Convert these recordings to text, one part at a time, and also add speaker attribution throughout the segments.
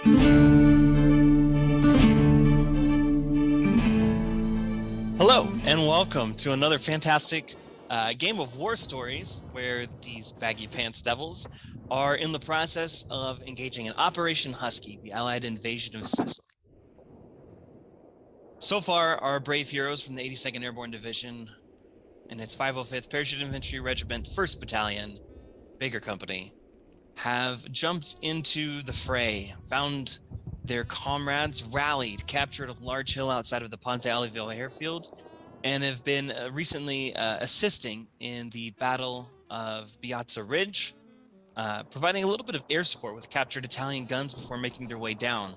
Speaker 1: Hello, and welcome to another fantastic game of war stories where these baggy pants devils are in the process of engaging in Operation Husky, the Allied invasion of Sicily. So far, our brave heroes from the 82nd Airborne Division and its 505th Parachute Infantry Regiment, 1st Battalion, Baker Company, have jumped into the fray, found their comrades rallied, captured a large hill outside of the Ponte Olivo Airfield, and have been recently assisting in the Battle of Piazza Ridge, providing a little bit of air support with captured Italian guns before making their way down.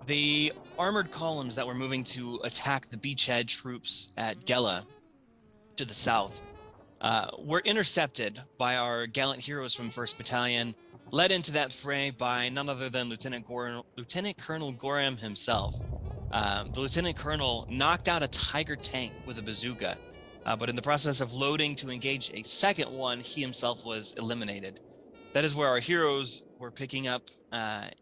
Speaker 1: The armored columns that were moving to attack the beachhead troops at Gela to the south were intercepted by our gallant heroes from 1st Battalion, led into that fray by none other than Lieutenant Colonel Gorham himself. The Lieutenant Colonel knocked out a Tiger tank with a bazooka, but in the process of loading to engage a second one, he himself was eliminated. That is where our heroes were picking up,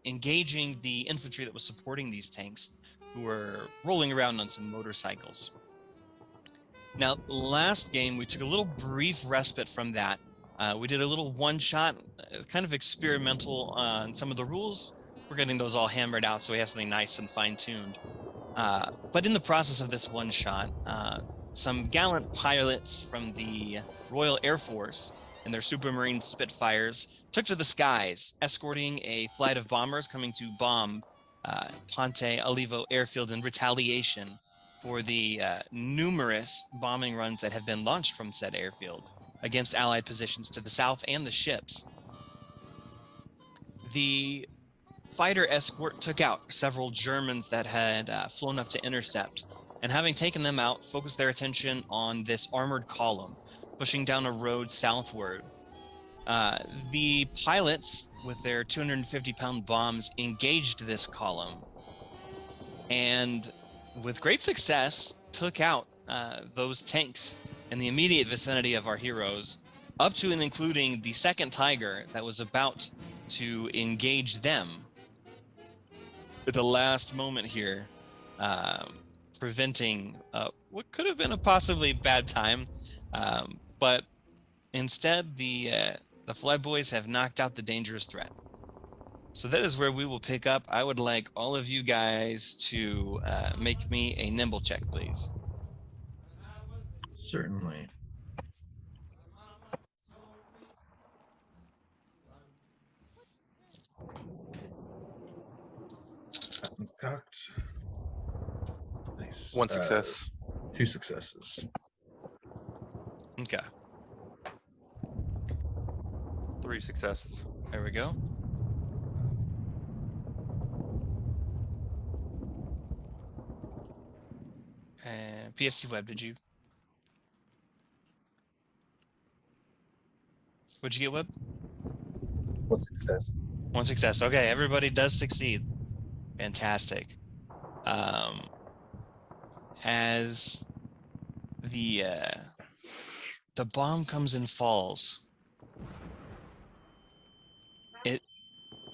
Speaker 1: engaging the infantry that was supporting these tanks, who were rolling around on some motorcycles. Now, last game, we took a little brief respite from that. We did a little one-shot, kind of experimental on some of the rules. We're getting those all hammered out, so we have something nice and fine-tuned. But in the process of this one-shot, some gallant pilots from the Royal Air Force and their Supermarine Spitfires took to the skies, escorting a flight of bombers coming to bomb Ponte Olivo Airfield in retaliation for the numerous bombing runs that have been launched from said airfield against Allied positions to the south and the ships. The fighter escort took out several Germans that had flown up to intercept, and having taken them out, focused their attention on this armored column pushing down a road southward. The pilots, with their 250-pound bombs, engaged this column and with great success took out those tanks in the immediate vicinity of our heroes, up to and including the second Tiger that was about to engage them at the last moment here, preventing what could have been a possibly bad time, but instead the Flyboys have knocked out the dangerous threat. So that is where we will pick up. I would like all of you guys to make me a nimble check, please.
Speaker 2: Certainly. Cocked. Nice.
Speaker 3: One success.
Speaker 2: 2 successes.
Speaker 1: Okay,
Speaker 4: 3 successes.
Speaker 1: there we go. And PFC Web, what'd you get, Web?
Speaker 5: 1 success.
Speaker 1: 1 success. Okay, everybody does succeed. Fantastic. As the bomb comes and falls, it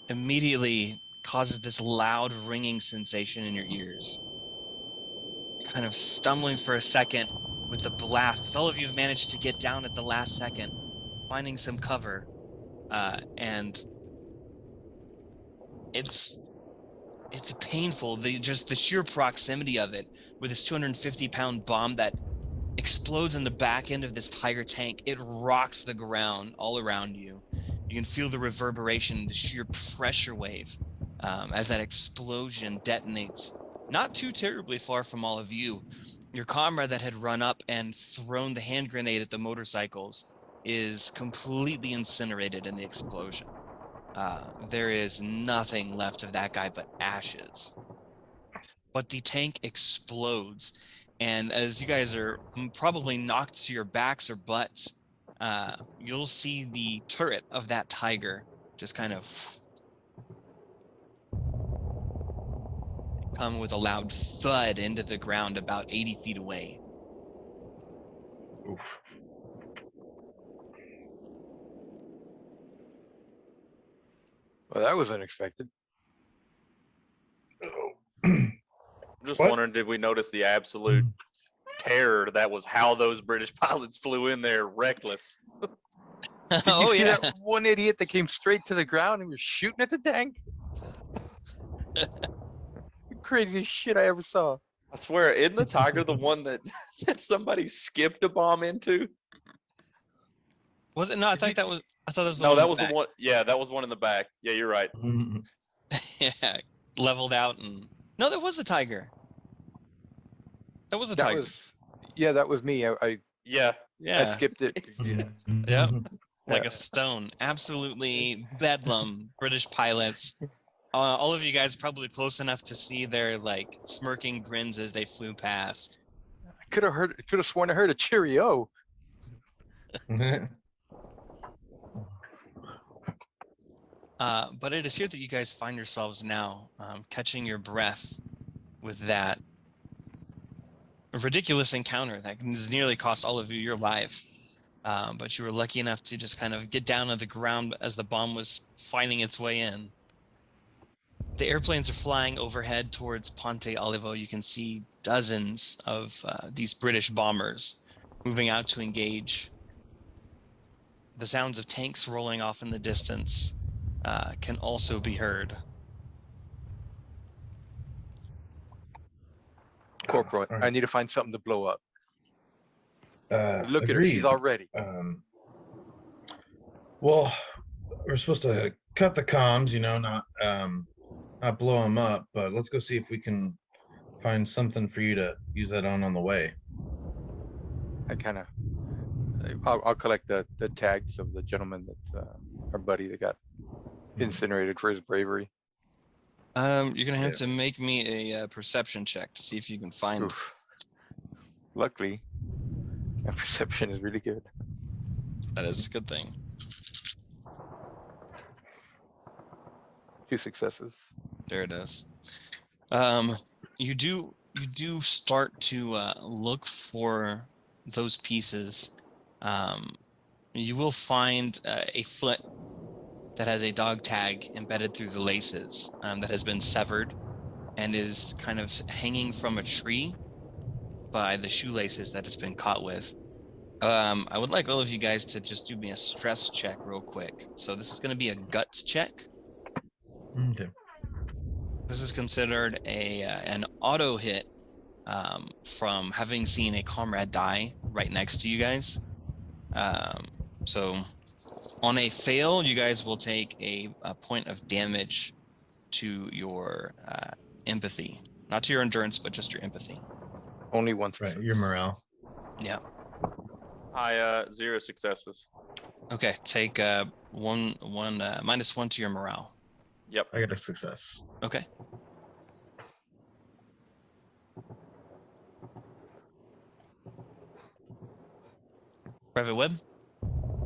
Speaker 1: immediately causes this loud ringing sensation in your ears. You're kind of stumbling for a second with the blast, as all of you have managed to get down at the last second, finding some cover, and it's painful. Just the sheer proximity of it, with this 250-pound bomb that explodes in the back end of this Tiger tank. It rocks the ground all around you. You can feel the reverberation, the sheer pressure wave, as that explosion detonates not too terribly far from all of you. Your comrade that had run up and thrown the hand grenade at the motorcycles is completely incinerated in the explosion. There is nothing left of that guy but ashes. But the tank explodes, and as you guys are probably knocked to your backs or butts, you'll see the turret of that Tiger just kind of come with a loud thud into the ground about 80 feet away.
Speaker 2: Oof.
Speaker 3: Well, that was unexpected.
Speaker 4: I'm just
Speaker 2: What?
Speaker 4: wondering, did we notice the absolute terror that was how those British pilots flew in there reckless?
Speaker 3: Did
Speaker 1: Oh
Speaker 3: you see
Speaker 1: yeah.
Speaker 3: that one idiot that came straight to the ground and was shooting at the tank? Craziest shit I ever saw.
Speaker 4: I swear, isn't the Tiger the one that, that somebody skipped a bomb into?
Speaker 1: Was it? No, I
Speaker 3: Is
Speaker 1: thought
Speaker 3: it-
Speaker 1: that was. I thought that was the
Speaker 4: No,
Speaker 1: one.
Speaker 4: that
Speaker 1: in
Speaker 4: was the
Speaker 1: back.
Speaker 4: one. Yeah, that was one in the back. Yeah, you're right.
Speaker 1: Yeah, leveled out and no, that was a tiger. That was a
Speaker 3: That
Speaker 1: tiger.
Speaker 3: was, yeah, that was me. I
Speaker 4: Yeah.
Speaker 1: Yeah,
Speaker 3: skipped it.
Speaker 4: Yeah.
Speaker 1: Yep. Like
Speaker 3: Yeah.
Speaker 1: a stone. Absolutely bedlam. British pilots. All of you guys probably close enough to see their like smirking grins as they flew past.
Speaker 3: I could have sworn I heard a cheerio.
Speaker 1: But it is here that you guys find yourselves now, catching your breath with that ridiculous encounter that has nearly cost all of you your life. But you were lucky enough to just kind of get down on the ground as the bomb was finding its way in. The airplanes are flying overhead towards Ponte Olivo. You can see dozens of these British bombers moving out to engage. The sounds of tanks rolling off in the distance can also be heard.
Speaker 3: Corporal,
Speaker 2: All
Speaker 3: I
Speaker 2: right.
Speaker 3: need to find something to blow up. Look at her.
Speaker 2: Agreed.
Speaker 3: She's all ready.
Speaker 2: Well, we're supposed to cut the comms, not blow them up, but let's go see if we can find something for you to use that on the way.
Speaker 3: I'll collect the tags of the gentleman that our buddy that got incinerated for his bravery.
Speaker 1: You're gonna have
Speaker 2: Yeah.
Speaker 1: to make me a perception check to see if you can find.
Speaker 3: Oof. Luckily, my perception is really good.
Speaker 1: That is a good thing.
Speaker 3: 2 successes.
Speaker 1: There it is. You do start to look for those pieces. You will find a foot that has a dog tag embedded through the laces that has been severed and is kind of hanging from a tree by the shoelaces that it's been caught with. I would like all of you guys to just do me a stress check real quick. So this is going to be a guts check.
Speaker 2: Okay.
Speaker 1: This is considered an auto hit from having seen a comrade die right next to you guys. So on a fail, you guys will take a point of damage to your empathy. Not to your endurance, but just your empathy.
Speaker 3: Only 1 success.
Speaker 2: Right, your morale.
Speaker 1: Yeah.
Speaker 4: I 0 successes.
Speaker 1: Okay, take -1 to your morale.
Speaker 4: Yep.
Speaker 2: I got a success.
Speaker 1: Okay. Private Webb?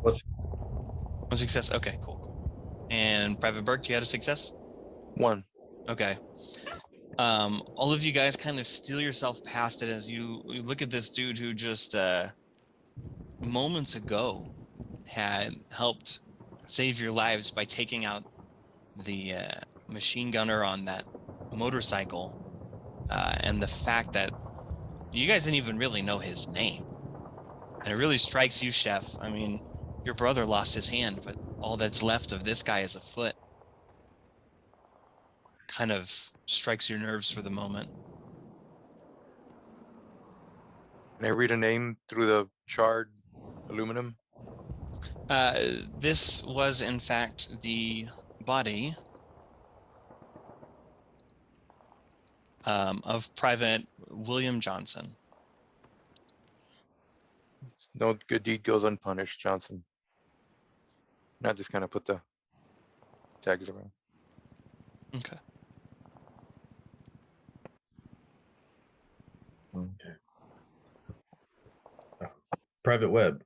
Speaker 5: What's
Speaker 1: 1 success? Okay, cool. And Private Burke, you had a success?
Speaker 3: 1.
Speaker 1: Okay. All of you guys kind of steal yourself past it as you look at this dude who just moments ago had helped save your lives by taking out the machine gunner on that motorcycle, and the fact that you guys didn't even really know his name. And it really strikes you, Chef. I mean, your brother lost his hand, but all that's left of this guy is a foot. Kind of strikes your nerves for the moment.
Speaker 3: Can I read a name through the charred aluminum?
Speaker 1: This was, in fact, the body of Private William Johnson.
Speaker 3: No good deed goes unpunished, Johnson. Not just kind of put the tags around.
Speaker 1: Okay.
Speaker 2: Okay. Private Web.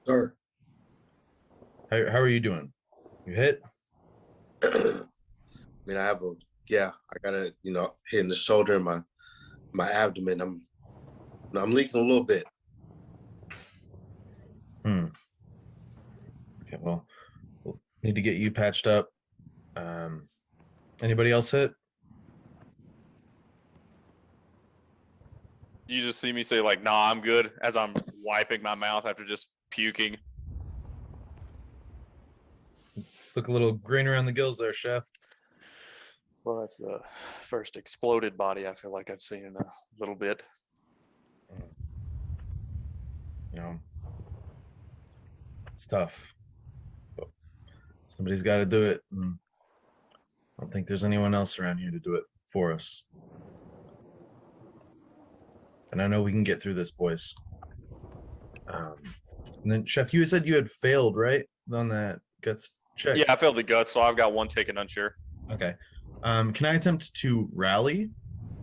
Speaker 5: Sir?
Speaker 2: How are you doing? You hit?
Speaker 5: I mean, I got a hit in the shoulder and my abdomen. I'm leaking a little bit.
Speaker 2: Okay, well, Need to get you patched up. Anybody else hit?
Speaker 4: You just see me say like, "Nah, I'm good," as I'm wiping my mouth after just puking.
Speaker 2: Look a little green around the gills there, Chef.
Speaker 4: Well, that's the first exploded body I feel like I've seen in a little bit.
Speaker 2: You know, it's tough. But somebody's got to do it. And I don't think there's anyone else around here to do it for us. And I know we can get through this, boys. And then, Chef, you said you had failed, right? On that guts check.
Speaker 4: Yeah, I failed the guts, so I've got one ticket unsure.
Speaker 2: Okay. Can I attempt to rally?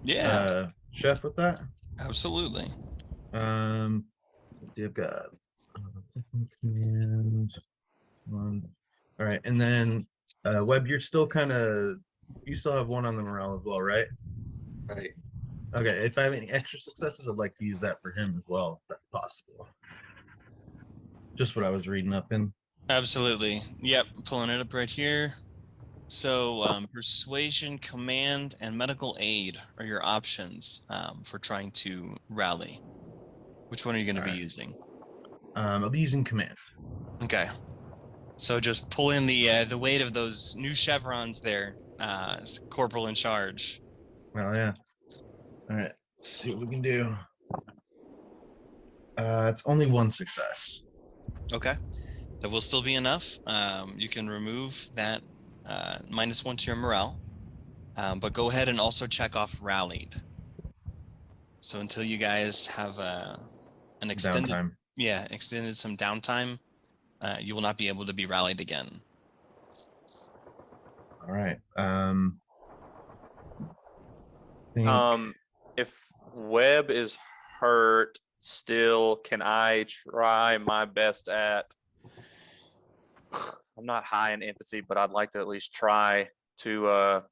Speaker 1: Yeah,
Speaker 2: Chef, with that?
Speaker 1: absolutely.
Speaker 2: Let's see, I've got command one. All right, and then Webb, you're still you still have one on the morale as well, right?
Speaker 5: Right.
Speaker 2: Okay, if I have any extra successes, I'd like to use that for him as well, if that's possible. Just what I was reading up in.
Speaker 1: Absolutely. Yep, pulling it up right here. So persuasion, command, and medical aid are your options for trying to rally. Which one are you going to be using?
Speaker 2: I'll be using command.
Speaker 1: Okay. So just pull in the weight of those new chevrons there, corporal in charge.
Speaker 2: Well, yeah. All right, let's see what we can do. It's only one success.
Speaker 1: Okay. That will still be enough. You can remove that -1 to your morale, but go ahead and also check off rallied. So until you guys have an extended
Speaker 2: Downtime.
Speaker 1: extended some downtime, you will not be able to be rallied again.
Speaker 2: All right.
Speaker 4: If Webb is hurt still, can I try my best at? I'm not high in empathy, but I'd like to at least try to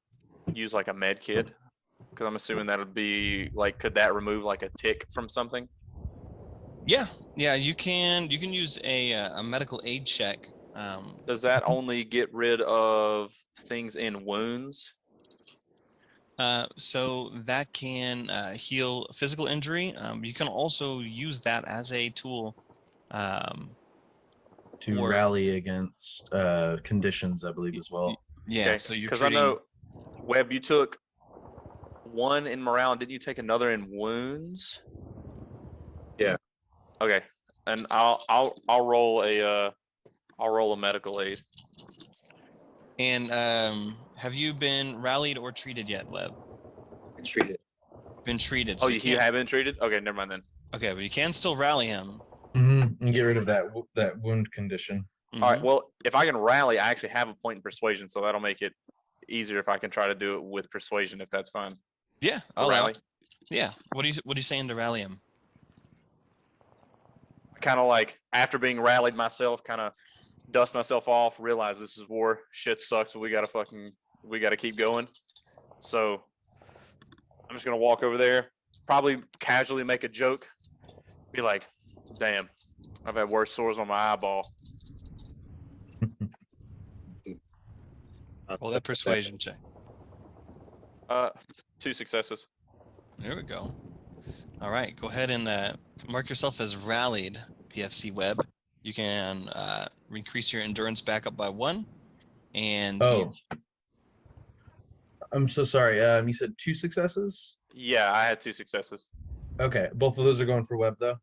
Speaker 4: use like a med kit, because I'm assuming that would be like, could that remove like a tick from something?
Speaker 1: Yeah, you can use a medical aid check.
Speaker 4: Does that only get rid of things in wounds?
Speaker 1: So that can heal physical injury. You can also use that as a tool
Speaker 2: to rally against conditions, I believe, as well.
Speaker 1: Yeah,
Speaker 4: okay.
Speaker 1: so you're
Speaker 4: because I know, Webb, you took one in morale. Didn't you take another in wounds?
Speaker 5: Yeah.
Speaker 4: Okay, and I'll roll a medical aid.
Speaker 1: And have you been rallied or treated yet, Webb?
Speaker 5: Treated.
Speaker 1: Been treated.
Speaker 4: Oh,
Speaker 1: So
Speaker 4: you have been treated? Okay, never mind then.
Speaker 1: Okay, but you can still rally him.
Speaker 2: And get rid of that wound condition.
Speaker 4: All right. Well, if I can rally, I actually have a point in persuasion, so that'll make it easier if I can try to do it with persuasion, if that's fine.
Speaker 1: Yeah, I'll rally. Yeah. What are you saying to rally him?
Speaker 4: Kind of like after being rallied myself, kind of dust myself off, realize this is war, shit sucks, but we gotta keep going. So I'm just gonna walk over there, probably casually make a joke, be like, "Damn, I've had worse sores on my eyeball."
Speaker 1: Well, that persuasion check.
Speaker 4: 2 successes.
Speaker 1: There we go. All right, go ahead and mark yourself as rallied, PFC Webb. You can increase your endurance back up by 1. And
Speaker 2: I'm so sorry. You said 2 successes?
Speaker 4: Yeah, I had 2 successes.
Speaker 2: Okay, both of those are going for Webb, though.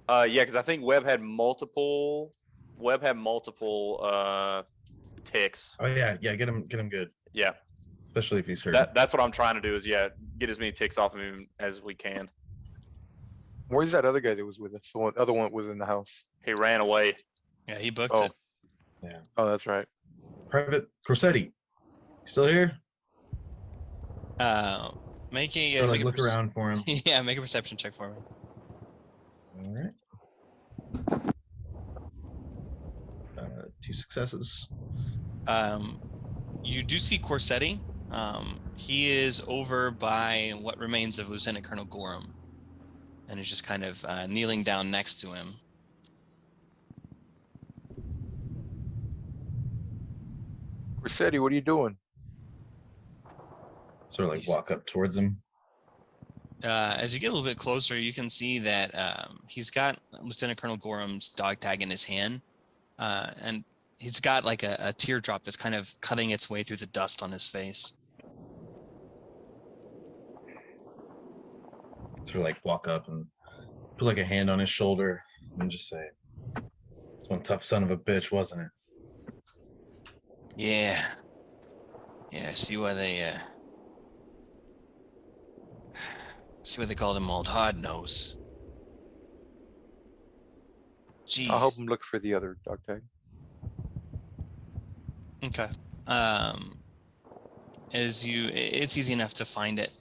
Speaker 4: Yeah, because I think Webb had multiple ticks.
Speaker 2: Oh yeah, get him good.
Speaker 4: Yeah,
Speaker 2: especially if he's hurt.
Speaker 4: That's what I'm trying to do is get as many ticks off of him as we can.
Speaker 3: Where's that other guy that was with us? The other one was in the house.
Speaker 4: He ran away.
Speaker 1: Yeah, he booked
Speaker 3: Oh.
Speaker 1: it.
Speaker 2: Yeah.
Speaker 3: Oh, that's right.
Speaker 2: Private Corsetti, still here?
Speaker 1: Make a
Speaker 2: Or, look around for him.
Speaker 1: Yeah, make a perception check for me.
Speaker 2: All right. 2 successes.
Speaker 1: You do see Corsetti. He is over by what remains of Lieutenant Colonel Gorham, and is just kind of kneeling down next to him.
Speaker 3: Rossetti, what are you doing?
Speaker 2: Sort of like
Speaker 1: He's-
Speaker 2: walk up towards him.
Speaker 1: As you get a little bit closer, you can see that he's got Lieutenant Colonel Gorham's dog tag in his hand, and he's got like a teardrop that's kind of cutting its way through the dust on his face.
Speaker 2: Sort of like walk up and put like a hand on his shoulder and just say, "It's one tough son of a bitch, wasn't it?"
Speaker 1: Yeah. Yeah, see why they called him Old Hard Nose.
Speaker 3: I'll help
Speaker 1: Jeez.
Speaker 3: him look for the other dog tag.
Speaker 1: Okay. It's easy enough to find it.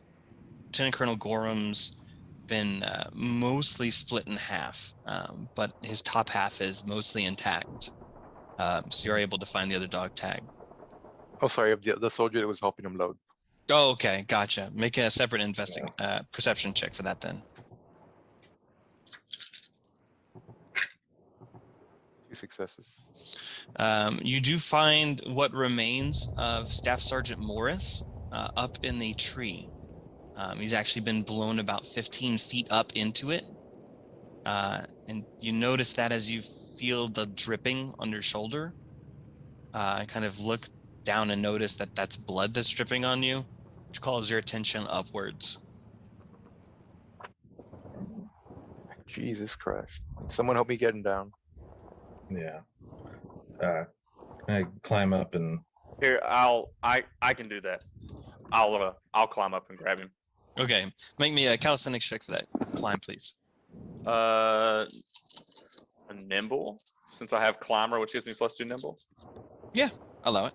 Speaker 1: Lieutenant Colonel Gorham's been mostly split in half, but his top half is mostly intact. So you're able to find the other dog tag.
Speaker 3: Oh, sorry, of the soldier that was helping him load.
Speaker 1: Oh, okay, gotcha. Make a separate perception check for that then.
Speaker 3: 2 successes.
Speaker 1: You do find what remains of Staff Sergeant Morris up in the tree. He's actually been blown about 15 feet up into it. And you notice that as you feel the dripping on your shoulder, kind of look down and notice that that's blood that's dripping on you, which calls your attention upwards.
Speaker 3: Jesus Christ. Someone help me get him down.
Speaker 2: Yeah. I climb up and
Speaker 4: Here, I can do that. I'll climb up and grab him.
Speaker 1: Okay, make me a calisthenics check for that climb, please.
Speaker 4: A nimble, since I have climber, which gives me +2 nimble.
Speaker 1: Allow it.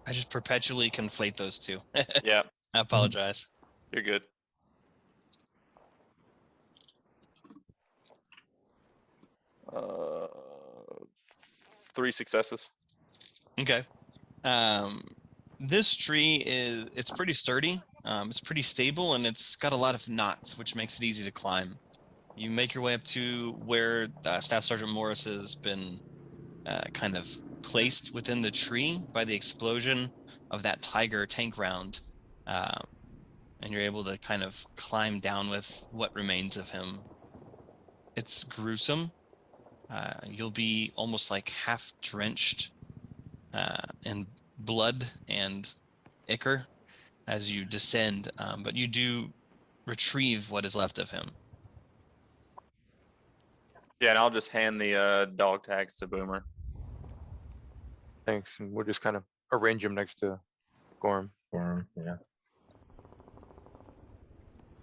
Speaker 1: I just perpetually conflate those two.
Speaker 4: Yeah,
Speaker 1: I apologize.
Speaker 4: you're good. Uh, 3 successes.
Speaker 1: Okay. This tree it's pretty sturdy. It's pretty stable, and it's got a lot of knots, which makes it easy to climb. You make your way up to where Staff Sergeant Morris has been kind of placed within the tree by the explosion of that Tiger tank round, and you're able to kind of climb down with what remains of him. It's gruesome. You'll be almost like half drenched in blood and ichor as you descend, but you do retrieve what is left of him.
Speaker 4: Yeah, and I'll just hand the dog tags to Boomer.
Speaker 3: Thanks. And we'll just kind of arrange him next to Gorham.
Speaker 2: or yeah.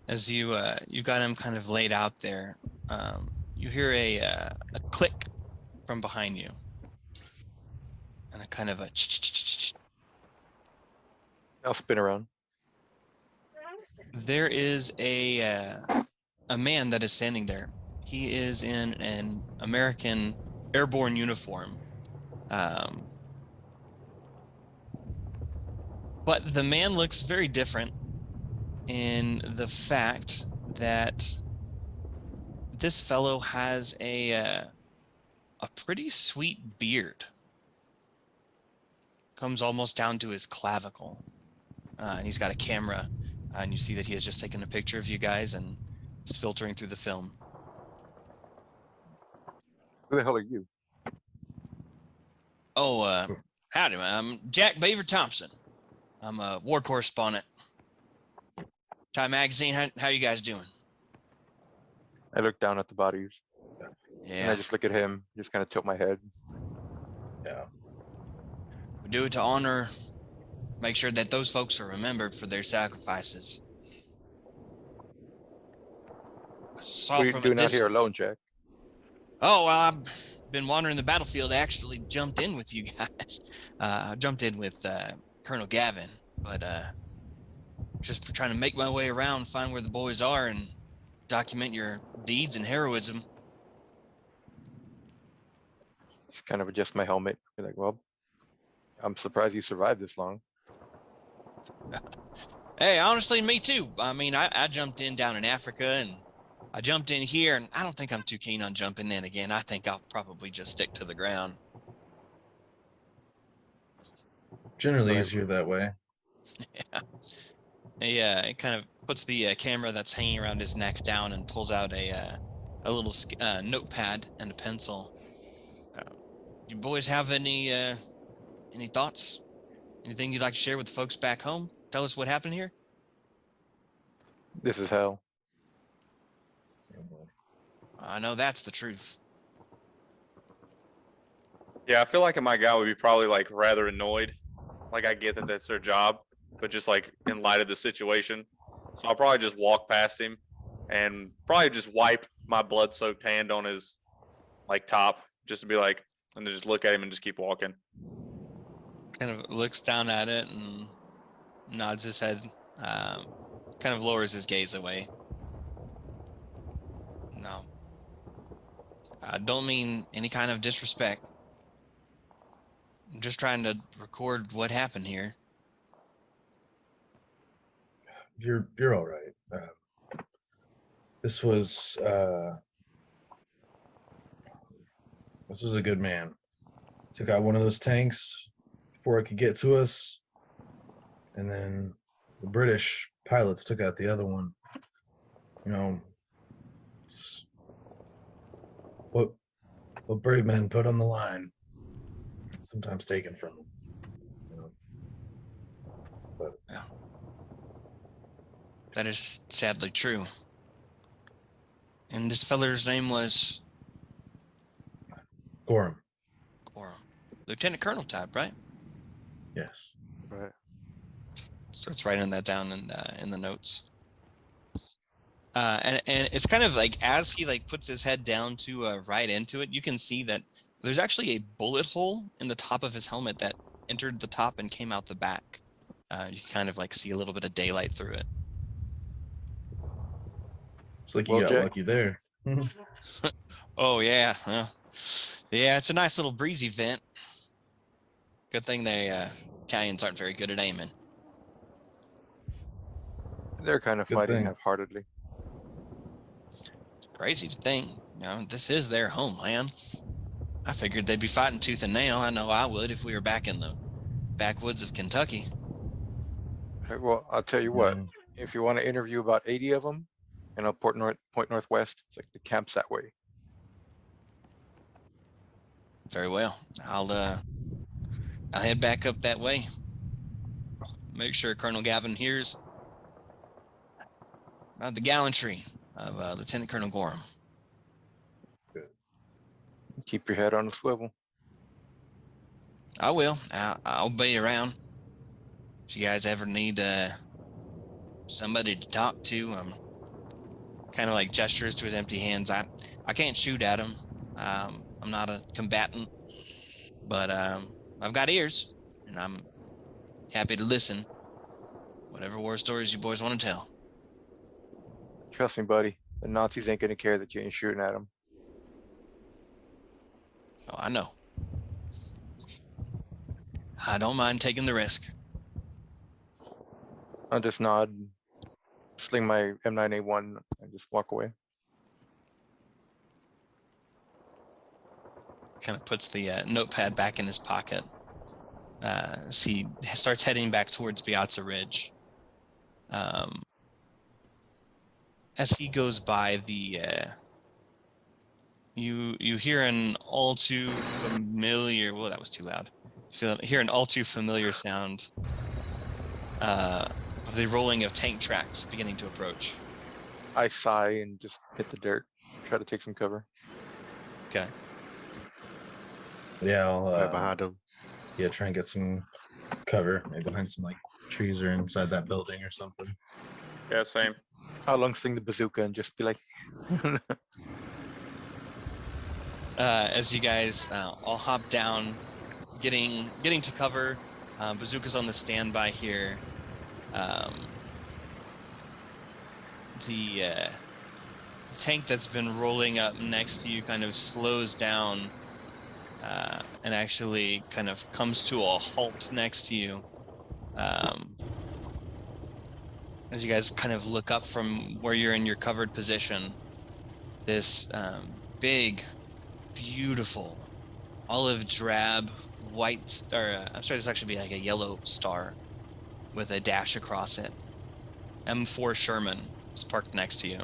Speaker 1: As you got him kind of laid out there, you hear a click from behind you, and a kind of a
Speaker 3: I'll spin around.
Speaker 1: There is a man that is standing there. He is in an American Airborne uniform. But the man looks very different in the fact that this fellow has a pretty sweet beard. Comes almost down to his clavicle. And he's got a camera, and you see that he has just taken a picture of you guys and it's filtering through the film.
Speaker 3: Who the hell are you?
Speaker 1: Oh, howdy, man. I'm Jack Beaver Thompson. I'm a war correspondent. Time Magazine, how you guys doing?
Speaker 3: I look down at the bodies and I
Speaker 1: Yeah,
Speaker 3: just look at him, just kind of tilt my head.
Speaker 2: Yeah.
Speaker 1: we do it to honor, make sure that those folks are remembered for their sacrifices. Saw
Speaker 3: What are you
Speaker 1: from a
Speaker 3: doing out here
Speaker 1: distance.
Speaker 3: alone, Jack?
Speaker 1: Oh, well, I've been wandering the battlefield. I actually jumped in with you guys. I jumped in with Colonel Gavin, but just trying to make my way around, find where the boys are, and document your deeds and heroism.
Speaker 3: Just kind of adjust my helmet. Be like, well, I'm surprised you survived this long.
Speaker 1: Hey, honestly, me too. I mean, I jumped in down in Africa and I jumped in here, and I don't think I'm too keen on jumping in again. I think I'll probably just stick to the ground.
Speaker 2: Generally
Speaker 3: Right.
Speaker 2: easier that way.
Speaker 1: Yeah. It kind of puts the camera that's hanging around his neck down and pulls out a little notepad and a pencil. You boys have any thoughts? Anything you'd like to share with the folks back home? Tell us what happened here.
Speaker 3: This is hell.
Speaker 1: I know that's the truth.
Speaker 4: Yeah, I feel like my guy would be probably like rather annoyed. Like I get that that's their job, but just like in light of the situation. So I'll probably just walk past him and probably just wipe my blood-soaked hand on his like top, just to be like, and then just look at him and just keep walking.
Speaker 1: Kind of looks down at it and nods his head, kind of lowers his gaze away. No. I don't mean any kind of disrespect. I'm just trying to record what happened here.
Speaker 2: You're all right. This was a good man. Took out one of those tanks before it could get to us, and then the British pilots took out the other one. You know, it's what brave men put on the line, sometimes taken from them. You know? But
Speaker 1: Yeah. That is sadly true. And this feller's name was
Speaker 2: Gorham,
Speaker 1: Lieutenant Colonel type, right?
Speaker 2: yes.
Speaker 3: Right.
Speaker 1: Starts writing that down in the notes. And it's kind of like as he like puts his head down to write into it, you can see that there's actually a bullet hole in the top of his helmet that entered the top and came out the back. You can kind of like see a little bit of daylight through it.
Speaker 2: It's like you
Speaker 3: Well,
Speaker 2: got
Speaker 3: Jack-
Speaker 2: lucky there.
Speaker 1: Oh yeah, yeah. It's a nice little breezy vent. Good thing they Italians aren't very good at aiming.
Speaker 3: They're kind of
Speaker 2: Good
Speaker 3: fighting
Speaker 2: thing.
Speaker 3: half-heartedly.
Speaker 1: Crazy to think, you know, this is their homeland. I figured they'd be fighting tooth and nail. I know I would if we were back in the backwoods of Kentucky.
Speaker 3: Hey, well, I'll tell you what.
Speaker 2: Mhm.
Speaker 3: If you want to interview about 80 of them, in a Point Northwest, it's like the camp's that way.
Speaker 1: Very well. I'll head back up that way. Make sure Colonel Gavin hears about the gallantry of Lieutenant Colonel Gorham.
Speaker 3: Keep your head on a swivel.
Speaker 1: I will. I'll be around. If you guys ever need somebody to talk to, kind of like gestures to his empty hands. I can't shoot at him. I'm not a combatant, but I've got ears, and I'm happy to listen. Whatever war stories you boys want to tell.
Speaker 3: Trust me, buddy. The Nazis ain't gonna care that you ain't shooting at them.
Speaker 1: Oh, I know. I don't mind taking the risk.
Speaker 3: I'll just nod, sling my M9A1, and just walk away.
Speaker 1: Kind of puts the notepad back in his pocket as he starts heading back towards Piazza Ridge. As he goes by the you hear an all too familiar, whoa, that was too loud. You hear an all too familiar sound of the rolling of tank tracks beginning to approach.
Speaker 3: I sigh and just hit the dirt, try to take some cover.
Speaker 1: Okay.
Speaker 2: Yeah, I'll
Speaker 5: Right behind him.
Speaker 2: yeah, try and get some cover, maybe behind some like trees or inside that building or something.
Speaker 4: Yeah, same.
Speaker 3: I'll long sling the bazooka and just be like,
Speaker 1: As you guys all hop down, getting to cover. Bazooka's on the standby here. The tank that's been rolling up next to you kind of slows down and actually kind of comes to a halt next to you. As you guys kind of look up from where you're in your covered position, this big, beautiful, olive drab, white, or I'm sorry, this actually be like a yellow star with a dash across it. M4 Sherman is parked next to you.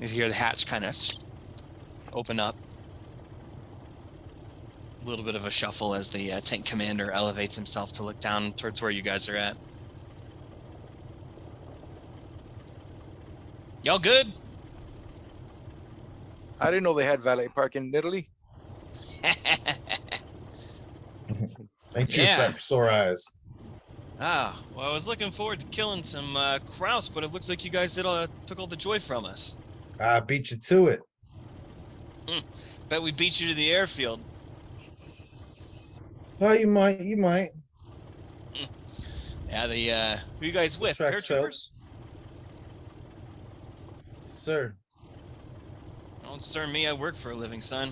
Speaker 1: You hear the hatch kind of open up. A little bit of a shuffle as the tank commander elevates himself to look down towards where you guys are at. Y'all good?
Speaker 3: I didn't know they had valet parking in Italy.
Speaker 2: Ain't you
Speaker 1: Yeah.
Speaker 2: sore eyes?
Speaker 1: Ah, well, I was looking forward to killing some krauts, but it looks like you guys took all the joy from us.
Speaker 2: I beat you to it.
Speaker 1: Bet we beat you to the airfield.
Speaker 2: Oh, you might.
Speaker 1: Yeah, who you guys with?
Speaker 2: Track
Speaker 1: Paratroopers?
Speaker 2: Sir.
Speaker 1: Don't concern me, I work for a living, son.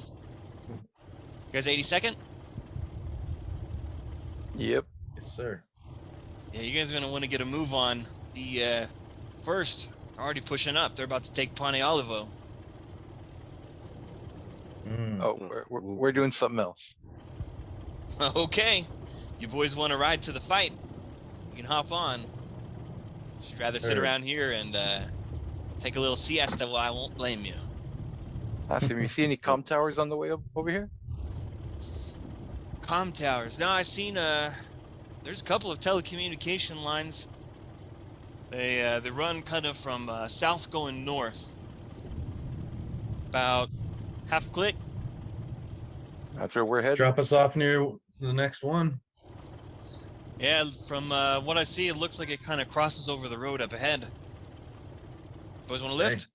Speaker 1: You guys 82nd?
Speaker 3: Yep.
Speaker 2: Yes, sir.
Speaker 1: Yeah, you guys are gonna want to get a move on. The first are already pushing up. They're about to take Ponte Olivo.
Speaker 3: Oh, we're doing something else.
Speaker 1: Okay, you boys want to ride to the fight? You can hop on. If you'd rather sit
Speaker 2: Sure.
Speaker 1: around here and take a little siesta, well, I won't blame you.
Speaker 3: Awesome. You see any comm towers on the way over here?
Speaker 1: Comm towers. No, I've seen there's a couple of telecommunication lines. They run kind of from south going north. About half click.
Speaker 3: That's where we're headed.
Speaker 2: Drop us off near the next one.
Speaker 1: Yeah, from what I see, it looks like it kind of crosses over the road up ahead. Boys want to lift?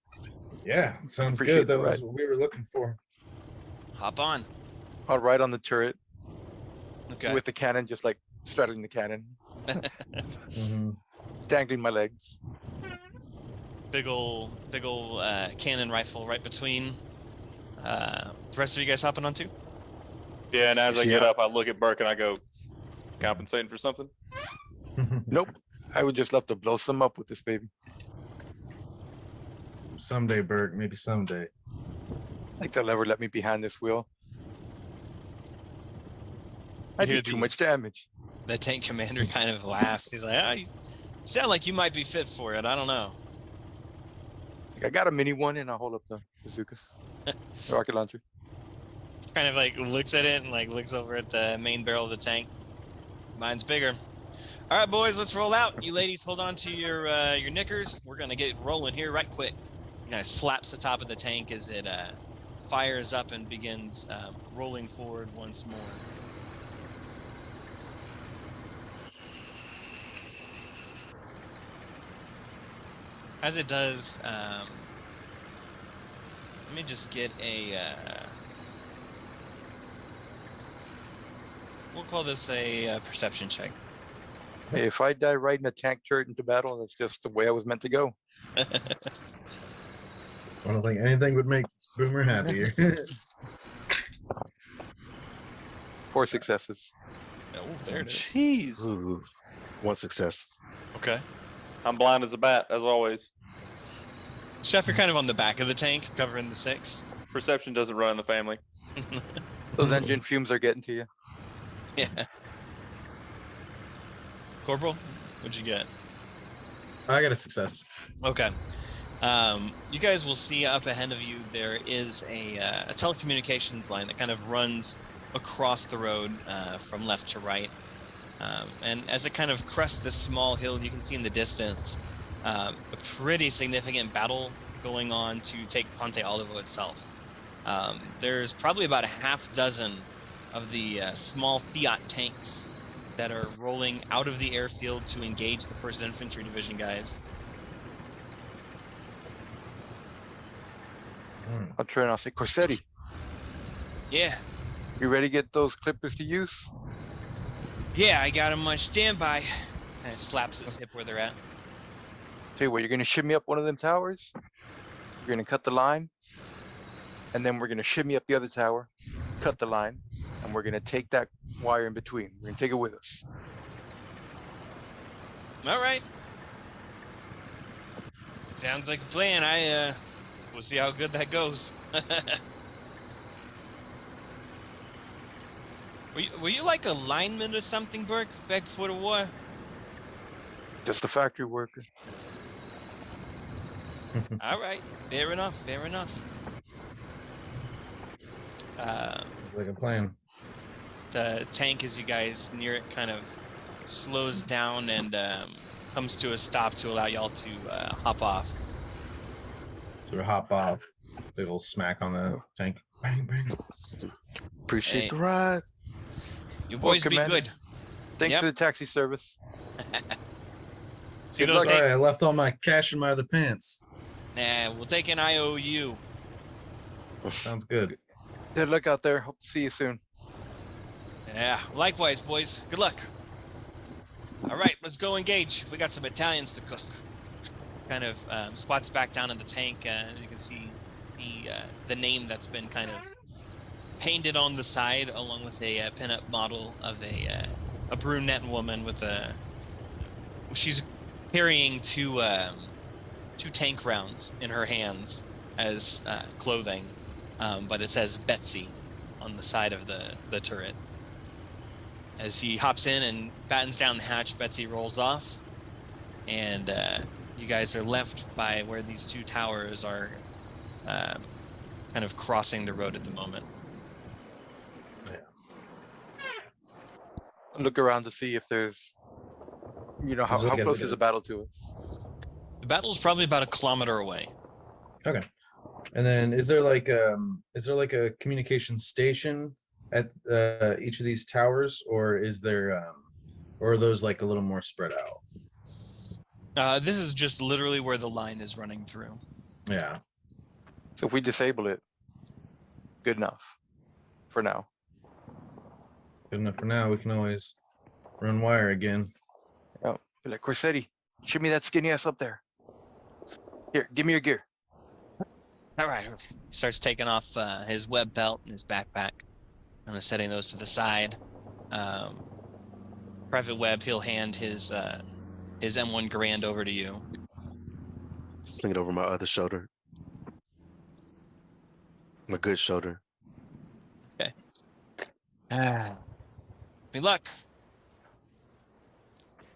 Speaker 2: Yeah, sounds
Speaker 3: Appreciate
Speaker 2: good. That
Speaker 3: the
Speaker 2: was
Speaker 3: ride.
Speaker 2: what we were looking for.
Speaker 1: Hop on.
Speaker 3: I'll ride on the turret
Speaker 1: Okay.
Speaker 3: with the cannon, just like straddling the cannon,
Speaker 2: Mhm.
Speaker 3: dangling my legs.
Speaker 1: big ol' cannon rifle right between. The rest of you guys hopping on too?
Speaker 4: Yeah, and as I get
Speaker 3: Yeah.
Speaker 4: up, I look at Burke and I go, compensating for something?
Speaker 3: Nope. I would just love to blow some up with this baby.
Speaker 2: Someday, Bert. Maybe someday.
Speaker 3: Like they'll ever let me behind this wheel. I
Speaker 1: You hear
Speaker 3: do too
Speaker 1: the-
Speaker 3: much damage.
Speaker 1: The tank commander kind of laughs. He's like, "Ah, you sound like you might be fit for it. I don't know."
Speaker 3: Like, I got a mini one and I'll hold up the bazooka. The rocket launcher.
Speaker 1: Kind of like looks at it and like looks over at the main barrel of the tank. Mine's bigger. All right, boys, let's roll out. You ladies, hold on to your knickers. We're gonna get rolling here right quick. He kind of slaps the top of the tank as it fires up and begins rolling forward once more. As it does, let me just get a. We'll call this a perception check.
Speaker 3: Hey, if I die riding a tank turret into battle, that's just the way I was meant to go.
Speaker 2: I don't think anything would make Boomer happier.
Speaker 3: 4 successes.
Speaker 1: Oh, there it is.
Speaker 4: Jeez.
Speaker 5: Ooh, one success.
Speaker 1: Okay.
Speaker 4: I'm blind as a bat, as always.
Speaker 1: Chef, you're kind of on the back of the tank, covering the 6.
Speaker 4: Perception doesn't run in the family.
Speaker 3: Those engine fumes are getting to you.
Speaker 1: Yeah. Corporal, what'd you get?
Speaker 2: I got a success.
Speaker 1: Okay. You guys will see up ahead of you there is a telecommunications line that kind of runs across the road from left to right. And as it kind of crests this small hill, you can see in the distance a pretty significant battle going on to take Ponte Olivo itself. There's probably about a half dozen of the small Fiat tanks that are rolling out of the airfield to engage the 1st Infantry Division guys.
Speaker 3: I'll try and I'll say, Corsetti,
Speaker 1: Yeah,
Speaker 3: you ready to get those clippers to use?
Speaker 1: yeah, I got him on standby. Kind of slaps his hip where they're at.
Speaker 3: Tell you what, you're gonna shimmy up one of them towers. You're gonna cut the line. And then we're gonna shimmy up the other tower, cut the line, and we're gonna take that wire in between. We're gonna take it with us.
Speaker 1: All right. Sounds like a plan. We'll see how good that goes. Were you like a lineman or something, Burke, back before the war?
Speaker 3: Just a factory worker.
Speaker 1: All right, fair enough, fair enough.
Speaker 2: It's like a plan.
Speaker 1: The tank, as you guys near it, kind of slows down and comes to a stop to allow y'all to hop off.
Speaker 2: Sort of hop off. Big old smack on the tank. Bang, bang.
Speaker 3: Appreciate
Speaker 1: Hey.
Speaker 3: the ride.
Speaker 1: You boys be
Speaker 3: Commander.
Speaker 1: good.
Speaker 3: Thanks
Speaker 1: Yep.
Speaker 3: for the taxi service.
Speaker 1: See
Speaker 3: Good
Speaker 1: those
Speaker 3: luck.
Speaker 2: Sorry, I left all my cash in my other pants.
Speaker 1: Nah, we'll take an IOU.
Speaker 2: Sounds good.
Speaker 3: Good luck out there. Hope to see you soon.
Speaker 1: Yeah, likewise, boys. Good luck. All right, let's go engage. We got some Italians to cook. Kind of squats back down in the tank. As you can see, the name that's been kind of painted on the side, along with a pinup model of a brunette woman with a. She's carrying two tank rounds in her hands as clothing, but it says Betsy on the side of the turret. As he hops in and battens down the hatch, Betsy rolls off, and you guys are left by where these two towers are kind of crossing the road at the moment.
Speaker 3: Look around to see if there's, how
Speaker 2: Just look at
Speaker 3: close
Speaker 2: the-
Speaker 3: is the battle to us?
Speaker 1: The battle is probably about 1 kilometer away.
Speaker 2: Okay. And then is there like a communication station at each of these towers, or is there or are those like a little more spread out?
Speaker 1: This is just literally where the line is running through.
Speaker 2: Yeah.
Speaker 3: So if we disable it, good enough for now.
Speaker 2: Good enough for now. We can always run wire again.
Speaker 3: Oh, be like, Corsetti, shoot me that skinny ass up there. Here, give me your gear.
Speaker 1: All right. He starts taking off his web belt and his backpack, and setting those to the side. Private Webb, he'll hand his M1 Garand over to you.
Speaker 5: Sling it over my other shoulder. My good shoulder.
Speaker 1: Good luck.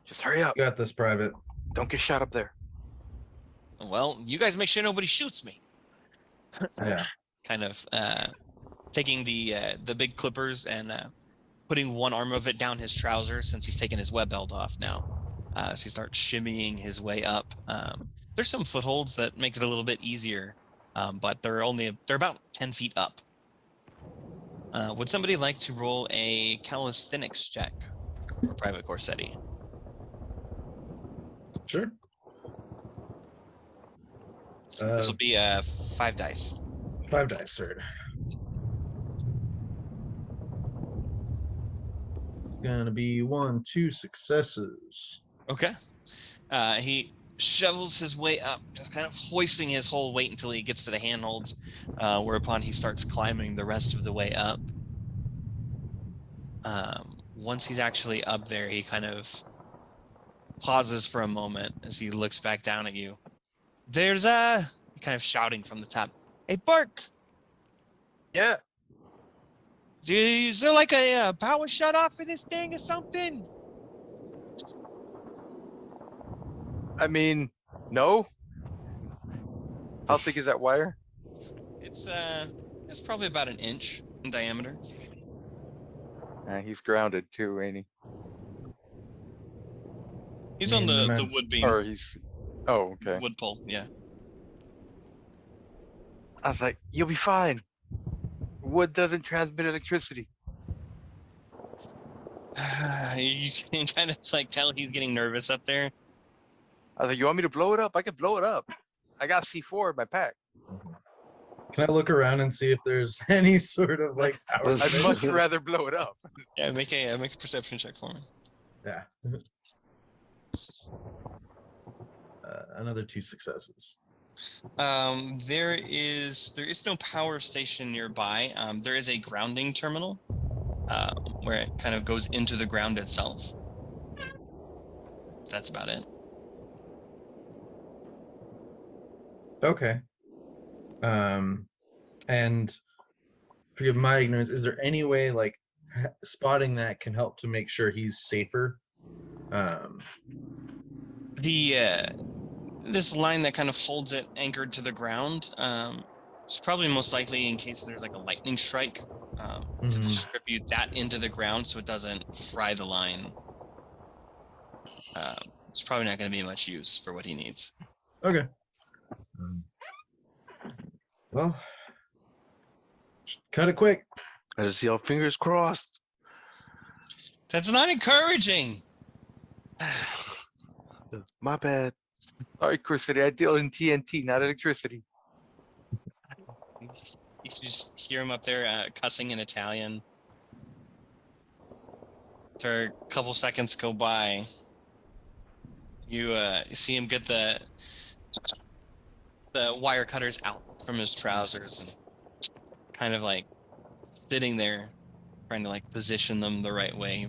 Speaker 3: Just hurry up.
Speaker 2: You got this, Private.
Speaker 3: Don't get shot up there.
Speaker 1: Well, you guys make sure nobody shoots me.
Speaker 2: Yeah.
Speaker 1: Kind of taking the big clippers and putting one arm of it down his trousers, since he's taken his web belt off now. So he starts shimmying his way up. There's some footholds that make it a little bit easier, but they're about 10 feet up. Would somebody like to roll a calisthenics check for Private Corsetti?
Speaker 2: Sure.
Speaker 1: This will be 5 dice.
Speaker 2: 5 dice, sir. It's gonna be 1, 2 successes.
Speaker 1: Okay. He shovels his way up, just kind of hoisting his whole weight until he gets to the handholds, whereupon he starts climbing the rest of the way up. Once he's actually up there, he kind of pauses for a moment as he looks back down at you. There's kind of shouting from the top. Hey, Bark!
Speaker 3: Yeah.
Speaker 1: Is there like a power shut off for this thing or something?
Speaker 3: I mean, no. How thick is that wire?
Speaker 1: It's probably about 1 inch in diameter.
Speaker 3: He's grounded too, ain't he?
Speaker 1: He's on the
Speaker 2: man.
Speaker 1: wood beam,
Speaker 3: Or he's. Oh, okay.
Speaker 1: wood pole. Yeah.
Speaker 3: I was like, you'll be fine. Wood doesn't transmit electricity.
Speaker 1: You can kind of like tell he's getting nervous up there.
Speaker 3: I was like, you want me to blow it up? I can blow it up. I got C4 in my pack.
Speaker 2: Can I look around and see if there's any sort of like power?
Speaker 5: Let's-
Speaker 3: I'd
Speaker 2: source?
Speaker 3: much rather blow it up.
Speaker 1: Yeah, make a perception check for me.
Speaker 2: Yeah. Another 2 successes.
Speaker 1: There is no power station nearby. There is a grounding terminal where it kind of goes into the ground itself. That's about it.
Speaker 2: Okay. And forgive my ignorance, is there any way like spotting that can help to make sure he's safer?
Speaker 1: This line that kind of holds it anchored to the ground, it's probably most likely in case there's like a lightning strike, to distribute that into the ground so it doesn't fry the line. It's probably not going to be much use for what he needs.
Speaker 2: Okay. Well, cut it quick.
Speaker 6: I just yell, fingers crossed.
Speaker 1: That's not encouraging.
Speaker 6: My bad.
Speaker 3: Sorry, Chris, I deal in TNT, not electricity.
Speaker 1: You can just hear him up there cussing in Italian. After a couple seconds go by, you see him get the wire cutters out from his trousers and kind of like sitting there trying to like position them the right way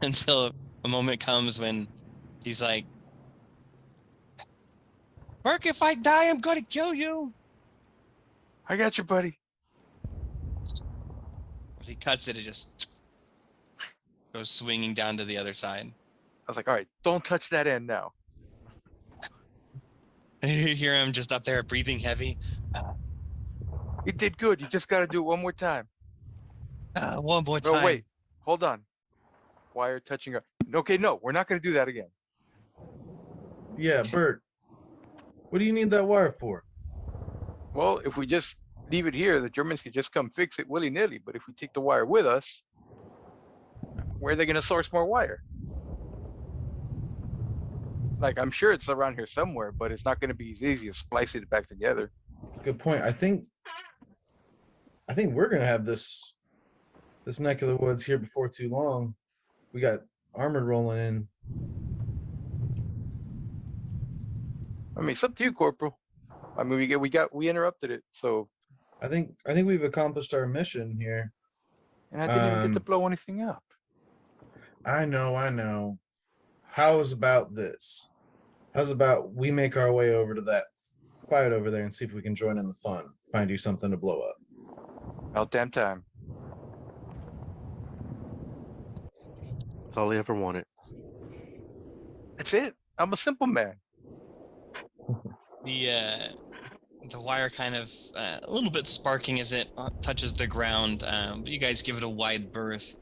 Speaker 1: until a moment comes when he's like, Burke, if I die, I'm gonna kill you.
Speaker 3: I got you, buddy.
Speaker 1: As he cuts it, it just goes swinging down to the other side.
Speaker 3: I was like, all right, don't touch that end now.
Speaker 1: And you hear him just up there breathing heavy.
Speaker 3: You did good. You just got to do it one more time.
Speaker 1: One more time.
Speaker 3: No, wait. Hold on. Wire touching her. Okay, no, we're not going to do that again.
Speaker 2: Yeah, Bert. What do you need that wire for?
Speaker 3: Well, if we just leave it here, the Germans could just come fix it willy-nilly. But if we take the wire with us, where are they going to source more wire? Like, I'm sure it's around here somewhere, but it's not going to be as easy as splicing it back together.
Speaker 2: That's a good point. I think we're gonna have this neck of the woods here before too long. We got armored rolling in.
Speaker 3: I mean, it's up to you, Corporal. I mean, we interrupted it, so.
Speaker 2: I think we've accomplished our mission here.
Speaker 3: And I didn't even get to blow anything up.
Speaker 2: I know. How's about this? How's about we make our way over to that fight over there and see if we can join in the fun. Find you something to blow up.
Speaker 3: About damn time.
Speaker 6: That's all he ever wanted.
Speaker 3: That's it. I'm a simple man.
Speaker 1: The wire kind of a little bit sparking as it touches the ground, but you guys give it a wide berth,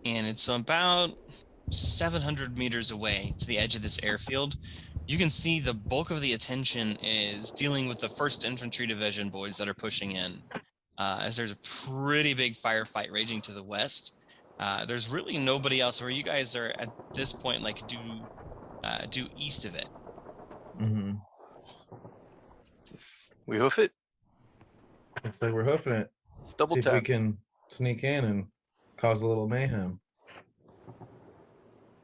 Speaker 1: and it's about 700 meters away to the edge of this airfield. You can see the bulk of the attention is dealing with the 1st Infantry Division boys that are pushing in, as there's a pretty big firefight raging to the west. There's really nobody else where you guys are at this point, like due east of it.
Speaker 2: Mm-hmm.
Speaker 3: We hoof it.
Speaker 2: Looks like we're hoofing it.
Speaker 3: It's double
Speaker 2: See if we
Speaker 3: tap.
Speaker 2: can sneak in and cause a little mayhem.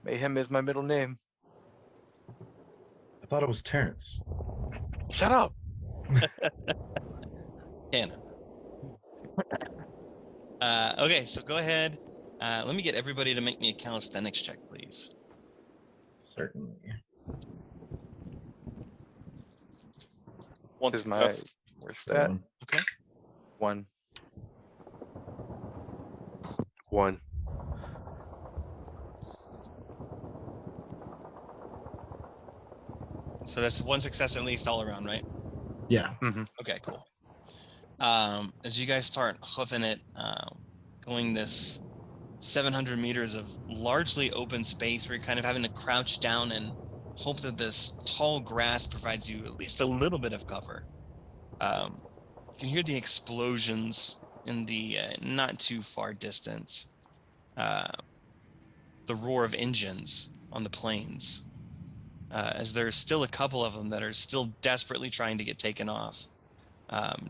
Speaker 3: Mayhem is my middle name.
Speaker 2: I thought it was Terrence.
Speaker 3: Shut up.
Speaker 1: Hannah. Okay, so go ahead. Let me get everybody to make me a calisthenics check, please.
Speaker 2: Certainly.
Speaker 4: One
Speaker 3: Is my
Speaker 4: success.
Speaker 3: where's that?
Speaker 1: Okay.
Speaker 3: 1.
Speaker 6: 1.
Speaker 1: So that's one success at least all around, right?
Speaker 2: Yeah.
Speaker 1: Okay, cool. As you guys start hoofing it, going this 700 meters of largely open space where you're kind of having to crouch down and hope that this tall grass provides you at least a little bit of cover. You can hear the explosions in the not too far distance. The roar of engines on the planes, as there's still a couple of them that are still desperately trying to get taken off.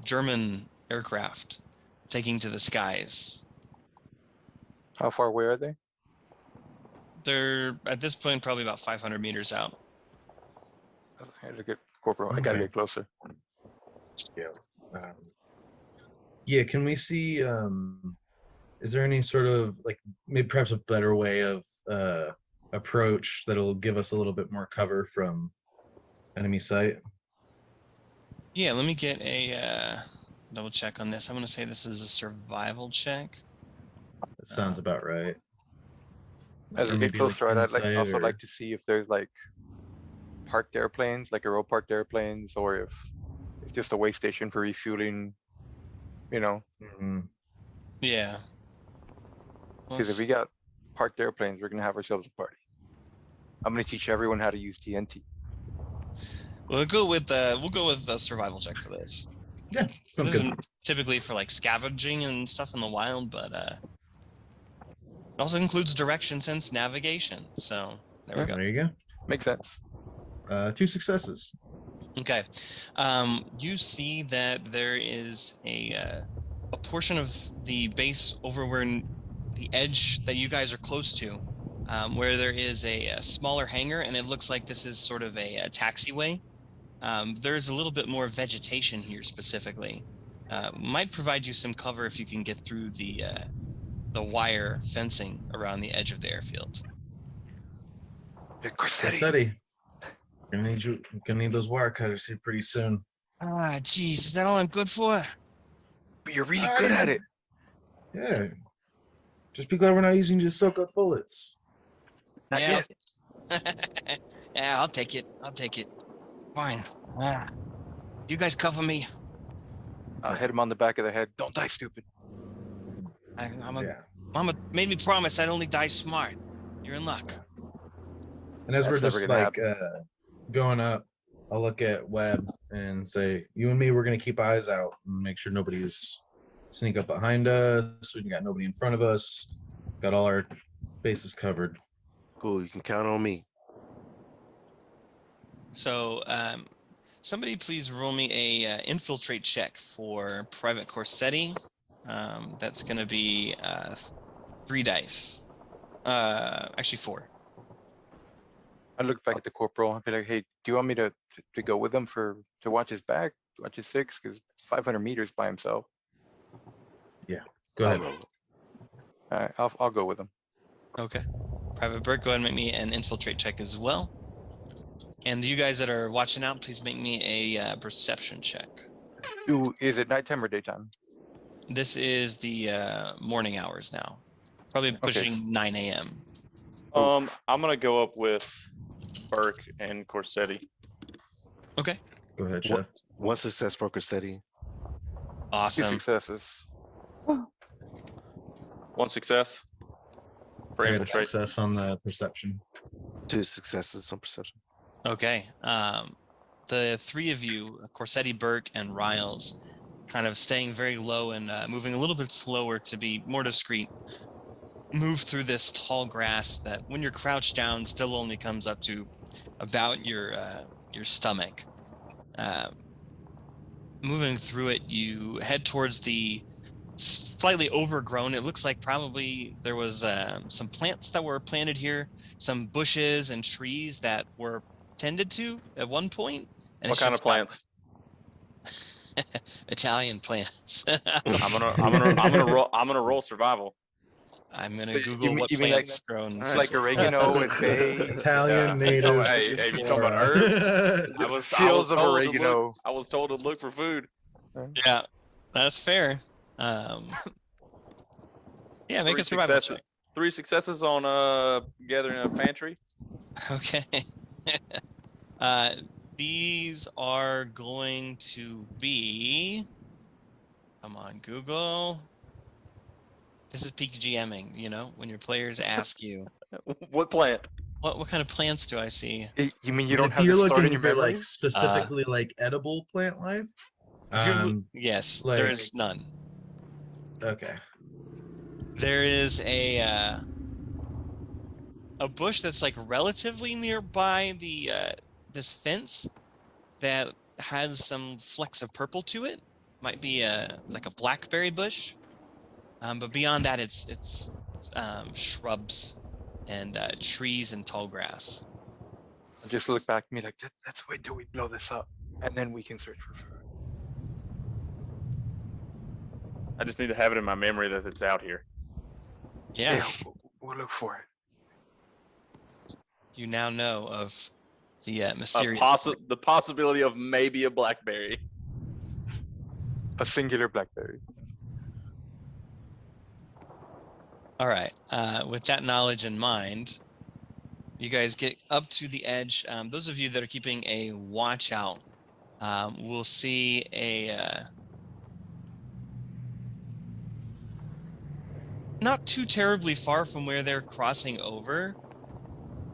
Speaker 1: German aircraft taking to the skies.
Speaker 3: How far away are they?
Speaker 1: They're at this point probably about 500 meters out.
Speaker 3: I gotta get Corporal. I gotta
Speaker 2: Okay.
Speaker 3: get closer.
Speaker 2: Yeah. Yeah. Can we see? Is there any sort of like maybe perhaps a better way of approach that'll give us a little bit more cover from enemy sight?
Speaker 1: Yeah, let me get a double check on this. I'm gonna say this is a survival check.
Speaker 2: That sounds about right.
Speaker 3: As we
Speaker 2: Or
Speaker 3: get
Speaker 2: maybe, like,
Speaker 3: closer, I'd
Speaker 2: insight
Speaker 3: also
Speaker 2: or-
Speaker 3: like to see if there's like parked airplanes, like a row parked airplanes, or if it's just a way station for refueling. You know,
Speaker 2: Mhm.
Speaker 1: Yeah.
Speaker 3: because if we got parked airplanes, we're gonna have ourselves a party. I'm gonna teach everyone how to use TNT.
Speaker 1: We'll go with the survival check for this.
Speaker 2: Yeah,
Speaker 1: This
Speaker 2: sounds good.
Speaker 1: isn't typically for like scavenging and stuff in the wild, but it also includes direction sense navigation. So there we
Speaker 3: Yeah.
Speaker 1: go.
Speaker 2: There you
Speaker 3: Makes sense.
Speaker 2: go. 2 successes.
Speaker 1: Okay. You see that there is a portion of the base over where the edge that you guys are close to, where there is a smaller hangar, and it looks like this is sort of a taxiway. There's a little bit more vegetation here specifically. Might provide you some cover if you can get through the wire fencing around the edge of the airfield.
Speaker 2: Corsetti. Gonna need those wire cutters here pretty soon.
Speaker 1: Ah, geez, is that all I'm good for?
Speaker 3: But you're really good at it.
Speaker 2: Yeah. Just be glad we're not using just soak up bullets.
Speaker 3: Not
Speaker 1: Yeah.
Speaker 3: yet.
Speaker 1: Yeah, I'll take it. I'll take it. Fine. You guys cover me.
Speaker 3: I'll hit him on the back of the head. Don't die, stupid.
Speaker 2: Yeah.
Speaker 1: Mama made me promise I'd only die smart. You're in luck.
Speaker 2: And as we're
Speaker 3: That's never
Speaker 2: just
Speaker 3: gonna
Speaker 2: like going up, I'll look at Webb and say, "You and me, we're gonna keep eyes out and make sure nobody's sneak up behind us. We got nobody in front of us. Got all our bases covered."
Speaker 6: Cool. You can count on me.
Speaker 1: So, somebody please roll me a infiltrate check for Private Corsetti. That's going to be 3 dice. Actually 4.
Speaker 3: I look back at the corporal and be like, "Hey, do you want me to go with him to watch his back, to watch his 6? Because it's 500 meters by himself."
Speaker 2: Go ahead.
Speaker 6: roll.
Speaker 3: All right, I'll go with him.
Speaker 1: Okay. Private Burt, go ahead and make me an infiltrate check as well. And you guys that are watching out, please make me a perception check.
Speaker 3: Is it nighttime or daytime?
Speaker 1: This is the morning hours now. Probably pushing 9 a.m.
Speaker 4: I'm gonna go up with Burke and Corsetti.
Speaker 1: Okay.
Speaker 2: Go ahead,
Speaker 6: What-
Speaker 2: Chef.
Speaker 6: 1 success for Corsetti.
Speaker 3: 2
Speaker 1: Awesome.
Speaker 3: successes.
Speaker 4: 1 success for
Speaker 2: I got a
Speaker 4: infiltrate.
Speaker 2: success on the perception.
Speaker 6: 2 successes on perception.
Speaker 1: Okay. The 3 of you, Corsetti, Burke, and Riles, kind of staying very low and moving a little bit slower to be more discreet, move through this tall grass that, when you're crouched down, still only comes up to about your stomach. Moving through it, you head towards the slightly overgrown. It looks like probably there was some plants that were planted here, some bushes and trees that were tended to at one point. And
Speaker 4: What
Speaker 1: it's
Speaker 4: kind of
Speaker 1: just got-
Speaker 4: plants?
Speaker 1: Italian plants.
Speaker 4: I'm gonna roll survival.
Speaker 1: I'm gonna
Speaker 3: You
Speaker 1: Google
Speaker 3: mean-
Speaker 1: what
Speaker 3: you mean like-
Speaker 1: plants grown.
Speaker 3: It's like oregano and bay.
Speaker 2: Italian
Speaker 4: Yeah.
Speaker 2: native.
Speaker 4: Hey, you talking about
Speaker 2: flora.
Speaker 4: herbs? I
Speaker 3: Fields
Speaker 4: was
Speaker 3: of
Speaker 4: told to
Speaker 3: oregano.
Speaker 4: look, I was told to look for food.
Speaker 1: Yeah, that's fair. Yeah, make a survival
Speaker 4: successes.
Speaker 1: check.
Speaker 4: 3 successes on gathering a pantry.
Speaker 1: Okay. These are going to be. Come on, Google. This is peak GMing, you know, when your players ask you,
Speaker 4: What plant?
Speaker 1: what kind of plants do I see?
Speaker 3: You mean you
Speaker 2: And
Speaker 3: don't
Speaker 2: if
Speaker 3: have
Speaker 2: you're
Speaker 3: this stored in
Speaker 2: looking
Speaker 3: your
Speaker 2: for
Speaker 3: memory?
Speaker 2: like specifically like edible plant life,
Speaker 1: If you're yes,
Speaker 2: like-
Speaker 1: there's none.
Speaker 2: okay.
Speaker 1: There is a bush that's like relatively nearby the this fence that has some flecks of purple to it. Might be like a blackberry bush, but beyond that, it's shrubs and trees and tall grass.
Speaker 3: I'll just look back at me like, let's wait till we blow this up, and then we can search for food.
Speaker 4: I just need to have it in my memory that it's out here.
Speaker 1: Yeah,
Speaker 3: We'll look for it.
Speaker 1: you now know of the
Speaker 4: A
Speaker 1: mysterious.
Speaker 4: the possibility of maybe a blackberry.
Speaker 3: A singular blackberry.
Speaker 1: All right. With that knowledge in mind, you guys get up to the edge. Those of you that are keeping a watch out will see a not too terribly far from where they're crossing over.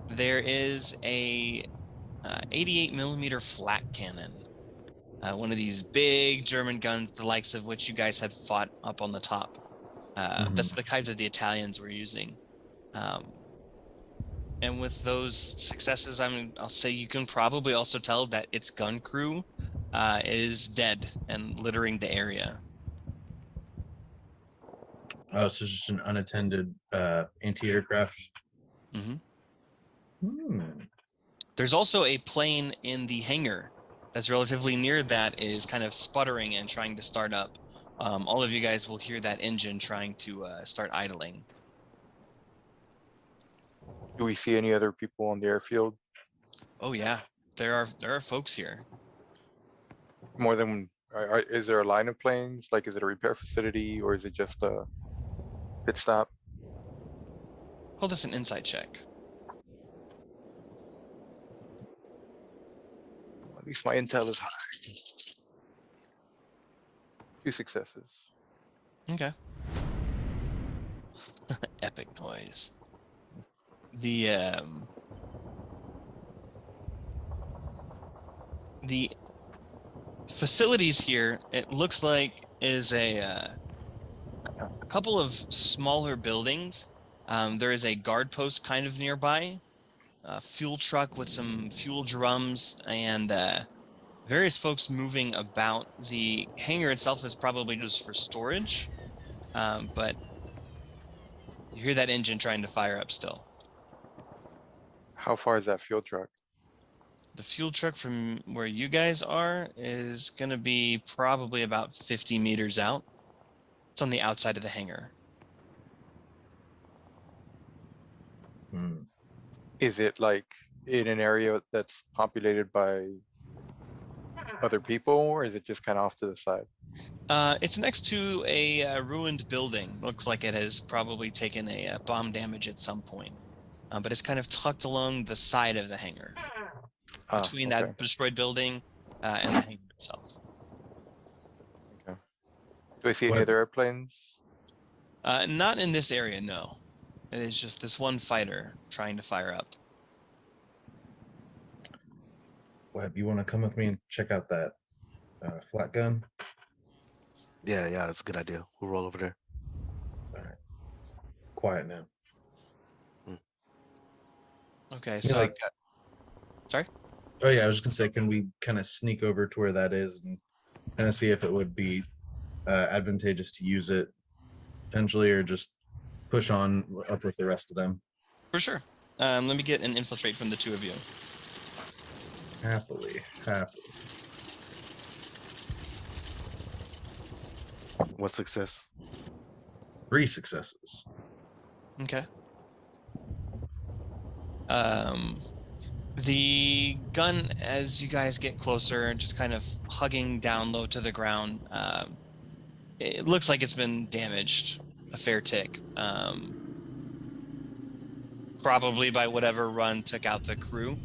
Speaker 1: There is a 88 millimeter flat cannon. One of these big German guns, the likes of which you guys had fought up on the top. That's the kind that the Italians were using. And with those successes, I'll say you can probably also tell that its gun crew is dead and littering the area.
Speaker 2: Oh, so it's just an unattended anti-aircraft.
Speaker 1: There's also a plane in the hangar that's relatively near that is kind of sputtering and trying to start up. All of you guys will hear that engine trying to start idling.
Speaker 3: Do we see any other people on the airfield?
Speaker 1: Oh yeah, there are folks here.
Speaker 3: More than, is there a line of planes? Like, is it a repair facility or is it just a pit stop?
Speaker 1: Hold this an insight check.
Speaker 3: At least my intel is high. 2 successes.
Speaker 1: Okay. Epic noise. The facilities here, it looks like, is a couple of smaller buildings. There is a guard post kind of nearby, a fuel truck with some fuel drums, and various folks moving about. The hangar itself is probably just for storage, but you hear that engine trying to fire up still.
Speaker 3: How far is that fuel truck?
Speaker 1: The fuel truck from where you guys are is going to be probably about 50 meters out. It's on the outside of the hangar.
Speaker 3: Is it like in an area that's populated by other people, or is it just kind of off to the side?
Speaker 1: It's next to a ruined building. Looks like it has probably taken a bomb damage at some point. But it's kind of tucked along the side of the hangar. Between
Speaker 3: Okay.
Speaker 1: that destroyed building and the hangar itself.
Speaker 3: Okay. Do I see any
Speaker 2: What-
Speaker 3: other airplanes?
Speaker 1: Not in this area, no. It is just this one fighter trying to fire up.
Speaker 2: Webb, you want to come with me and check out that flat gun?
Speaker 6: Yeah, that's a good idea. We'll roll over there.
Speaker 2: All right. Quiet now.
Speaker 1: Okay,
Speaker 2: Yeah,
Speaker 1: so
Speaker 2: like-
Speaker 1: sorry?
Speaker 2: Oh yeah, I was just gonna say, can we kind of sneak over to where that is and kind of see if it would be advantageous to use it potentially, or just push on up with the rest of them?
Speaker 1: For sure. Let me get an infiltrate from the two of you.
Speaker 2: Happily.
Speaker 6: What success?
Speaker 2: 3 successes.
Speaker 1: Okay. The gun, as you guys get closer, just kind of hugging down low to the ground, it looks like it's been damaged a fair tick. Probably by whatever run took out the crew.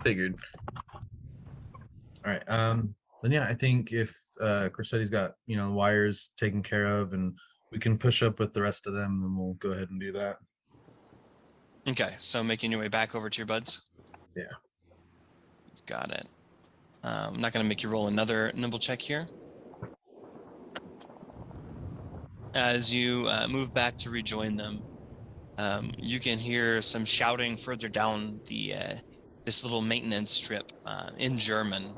Speaker 2: Figured. All right. Then yeah, I think if Corsetti's got wires taken care of and we can push up with the rest of them, then we'll go ahead and do that.
Speaker 1: Okay, so making your way back over to your buds?
Speaker 2: Yeah.
Speaker 1: Got it. I'm not going to make you roll another nimble check here. As you move back to rejoin them, you can hear some shouting further down the this little maintenance strip in German.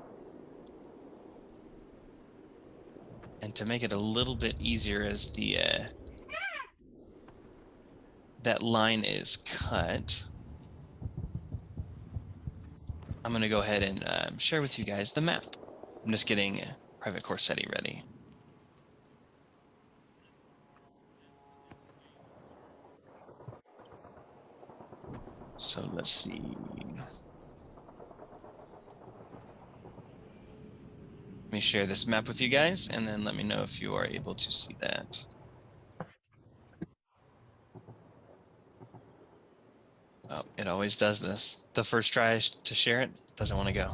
Speaker 1: And to make it a little bit easier, as the that line is cut, I'm going to go ahead and share with you guys the map. I'm just getting Private Corsetti ready. So let's see. me share this map with you guys, and then let me know if you are able to see that. Oh, it always does this. The first try to share it doesn't want to go.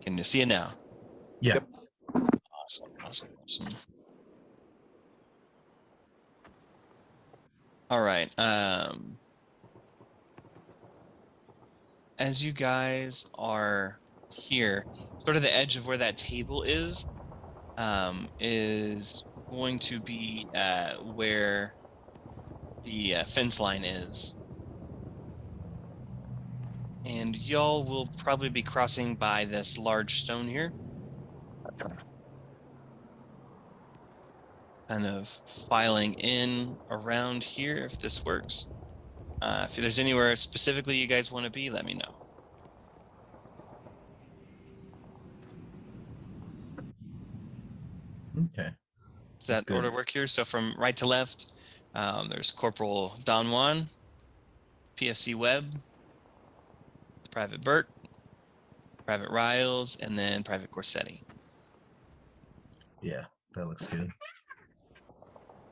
Speaker 1: Can you see it now?
Speaker 2: Yeah.
Speaker 3: Yep.
Speaker 1: Awesome, awesome, awesome. All right. As you guys are here, sort of the edge of where that table is going to be where the fence line is. And y'all will probably be crossing by this large stone here. Kind of filing in around here if this works. If there's anywhere specifically you guys want to be, let me know.
Speaker 2: Okay.
Speaker 1: Does that order work here? So from right to left, there's Corporal Don Juan, PFC Webb, Private Burt, Private Riles, and then Private Corsetti.
Speaker 2: Yeah, that looks good.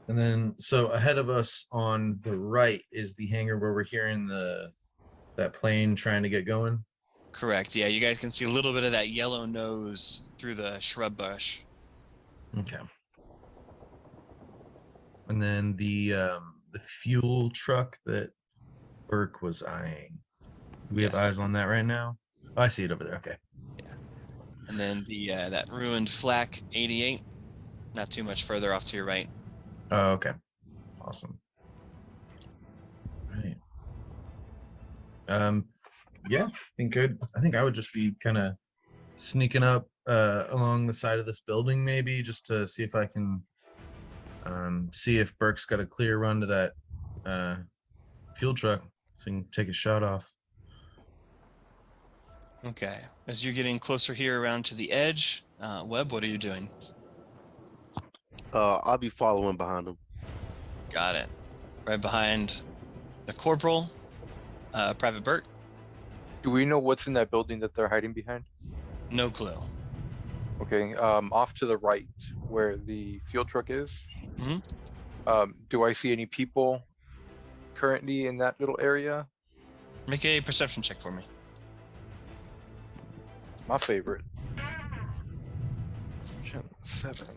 Speaker 2: And then, so ahead of us on the right is the hangar where we're hearing that plane trying to get going.
Speaker 1: Correct. Yeah, you guys can see a little bit of that yellow nose through the shrub bush.
Speaker 2: Okay. And then the fuel truck that Burke was eyeing. Do we have
Speaker 1: Yes.
Speaker 2: eyes on that right now? Oh, I see it over there. Okay.
Speaker 1: Yeah. And then the that ruined flak 88, not too much further off to your right.
Speaker 2: Oh, okay. Awesome. Right. Yeah, I think I would just be kind of sneaking up along the side of this building, maybe just to see if I can see if Burke's got a clear run to that fuel truck so we can take a shot off.
Speaker 1: Okay. As you're getting closer here around to the edge, Webb, what are you doing?
Speaker 6: I'll be following behind him.
Speaker 1: Got it. Right behind the corporal, Private Burt.
Speaker 3: Do we know what's in that building that they're hiding behind?
Speaker 1: No clue.
Speaker 3: Okay, off to the right where the fuel truck is.
Speaker 1: Mhm.
Speaker 3: Do I see any people currently in that little area?
Speaker 1: Make a perception check for me.
Speaker 3: My favorite. 7.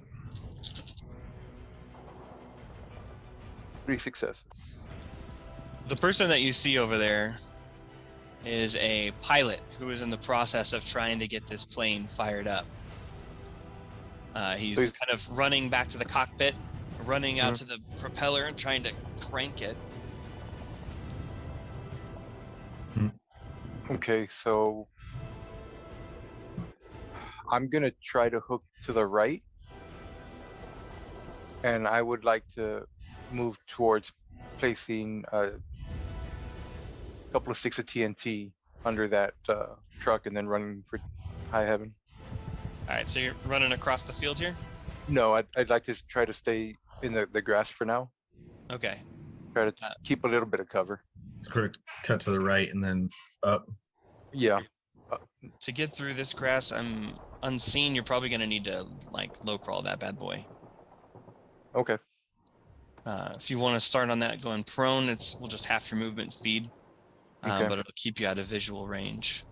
Speaker 3: 3 successes.
Speaker 1: The person that you see over there is a pilot who is in the process of trying to get this plane fired up. He's kind of running back to the cockpit, running out to the propeller and trying to crank it.
Speaker 3: Okay, so I'm gonna try to hook to the right, and I would like to move towards placing a couple of sticks of TNT under that truck and then running for high heaven.
Speaker 1: All right, so you're running across the field here?
Speaker 3: No, I'd like to try to stay in the grass for now.
Speaker 1: Okay.
Speaker 3: Try to keep a little bit of cover.
Speaker 2: Correct. Cut to the right and then up.
Speaker 3: Yeah.
Speaker 1: To get through this grass, I'm unseen. You're probably going to need to like low crawl that bad boy.
Speaker 3: Okay.
Speaker 1: If you want to start on that going prone, we'll just half your movement speed,
Speaker 3: Okay.
Speaker 1: but it'll keep you out of visual range.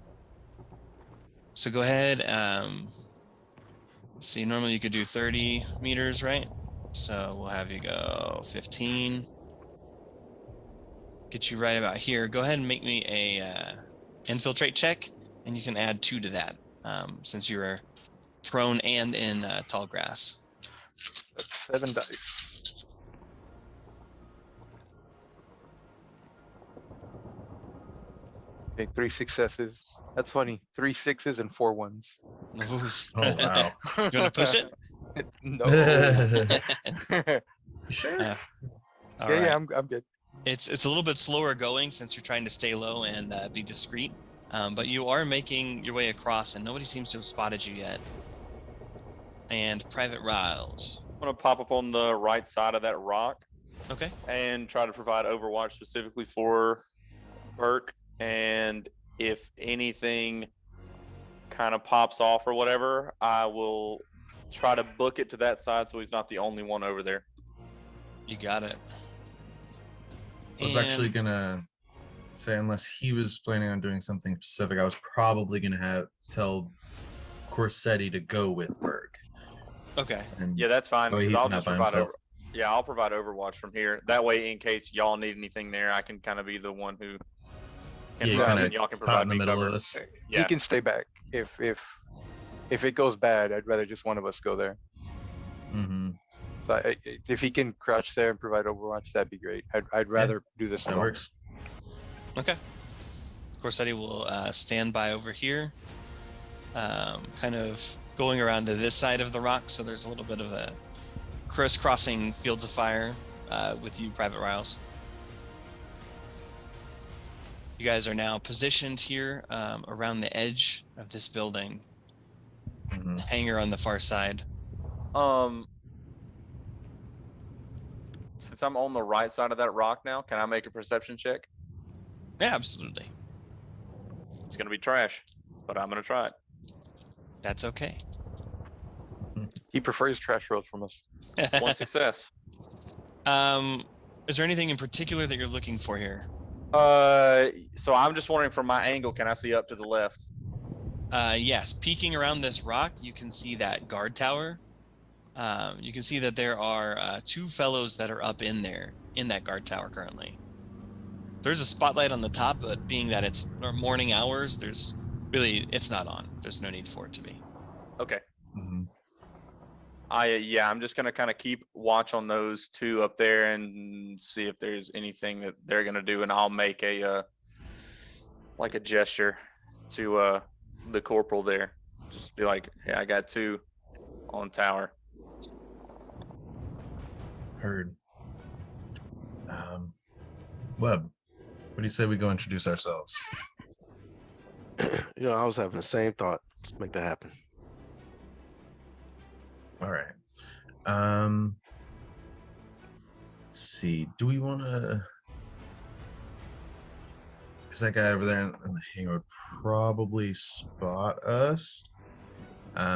Speaker 1: So go ahead. See, normally you could do 30 meters, right? So we'll have you go 15. Get you right about here. Go ahead and make me a infiltrate check, and you can add 2 to that since you're prone and in tall grass.
Speaker 3: That's 7 dice. Okay, 3 successes. That's funny. 3 6s and 4 1s.
Speaker 2: Oh, wow.
Speaker 1: You want to push it?
Speaker 3: No.
Speaker 2: You sure?
Speaker 1: All
Speaker 3: Yeah,
Speaker 1: right.
Speaker 3: I'm good.
Speaker 1: It's a little bit slower going since you're trying to stay low and be discreet, but you are making your way across, and nobody seems to have spotted you yet. And Private Riles.
Speaker 4: I'm gonna pop up on the right side of that rock
Speaker 1: Okay.
Speaker 4: and try to provide overwatch specifically for Burke and if anything kind of pops off or whatever, I will try to book it to that side so he's not the only one over there.
Speaker 1: You got it.
Speaker 2: I was actually gonna say, unless he was planning on doing something specific, I was probably gonna tell Corsetti to go with Berg.
Speaker 1: Okay.
Speaker 2: And
Speaker 4: Yeah, that's fine.
Speaker 2: that way
Speaker 4: Because
Speaker 2: he's
Speaker 4: I'll
Speaker 2: not
Speaker 4: just
Speaker 2: by
Speaker 4: provide
Speaker 2: himself.
Speaker 4: I'll provide Overwatch from here. That way, in case y'all need anything there, I can kind of be the one who can
Speaker 2: Yeah,
Speaker 4: run,
Speaker 3: kinda
Speaker 4: and y'all can
Speaker 2: caught
Speaker 4: provide
Speaker 2: in the
Speaker 4: me
Speaker 2: middle
Speaker 4: cover.
Speaker 2: of us.
Speaker 4: Yeah.
Speaker 3: He can stay back. If it goes bad, I'd rather just one of us go there.
Speaker 2: Mm-hmm.
Speaker 3: So if he can crouch there and provide Overwatch, that'd be great. I'd rather do this
Speaker 2: That
Speaker 3: alone.
Speaker 2: works.
Speaker 1: Okay. Corsetti will stand by over here, kind of going around to this side of the rock. So there's a little bit of a crisscrossing fields of fire with you, Private Riles. You guys are now positioned here around the edge of this building.
Speaker 2: Mm-hmm.
Speaker 1: Hangar on the far side.
Speaker 4: Since I'm on the right side of that rock now, can I make a perception check?
Speaker 1: Yeah, absolutely.
Speaker 4: It's gonna be trash, but I'm gonna try it.
Speaker 1: That's okay.
Speaker 3: He prefers trash rolls from us.
Speaker 4: One success.
Speaker 1: Is there anything in particular that you're looking for here?
Speaker 4: So I'm just wondering from my angle, can I see up to the left?
Speaker 1: Yes, peeking around this rock, you can see that guard tower. You can see that there are two fellows that are up in there, in that guard tower currently. There's a spotlight on the top, but being that it's morning hours, it's not on. There's no need for it to be.
Speaker 4: Okay.
Speaker 2: Mm-hmm.
Speaker 4: I'm just gonna kind of keep watch on those two up there and see if there's anything that they're gonna do, and I'll make a like a gesture to the corporal there. Just be like, hey, I got two on tower.
Speaker 2: Heard. Webb, what do you say we go introduce ourselves?
Speaker 6: You know, I was having the same thought. Let's make that happen.
Speaker 2: All right. Let's see. Do we want to? Because that guy over there in the hangar would probably spot us.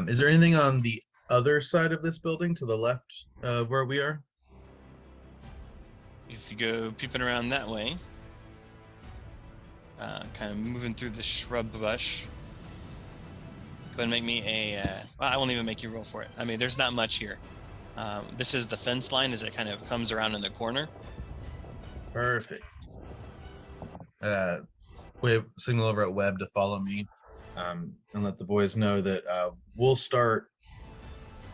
Speaker 2: Is there anything on the other side of this building to the left of where we are?
Speaker 1: If you go peeping around that way, kind of moving through the shrub bush, go ahead and make me well, I won't even make you roll for it. I mean, there's not much here. This is the fence line as it kind of comes around in the corner.
Speaker 2: Perfect. Wave signal over at Webb to follow me, and let the boys know that we'll start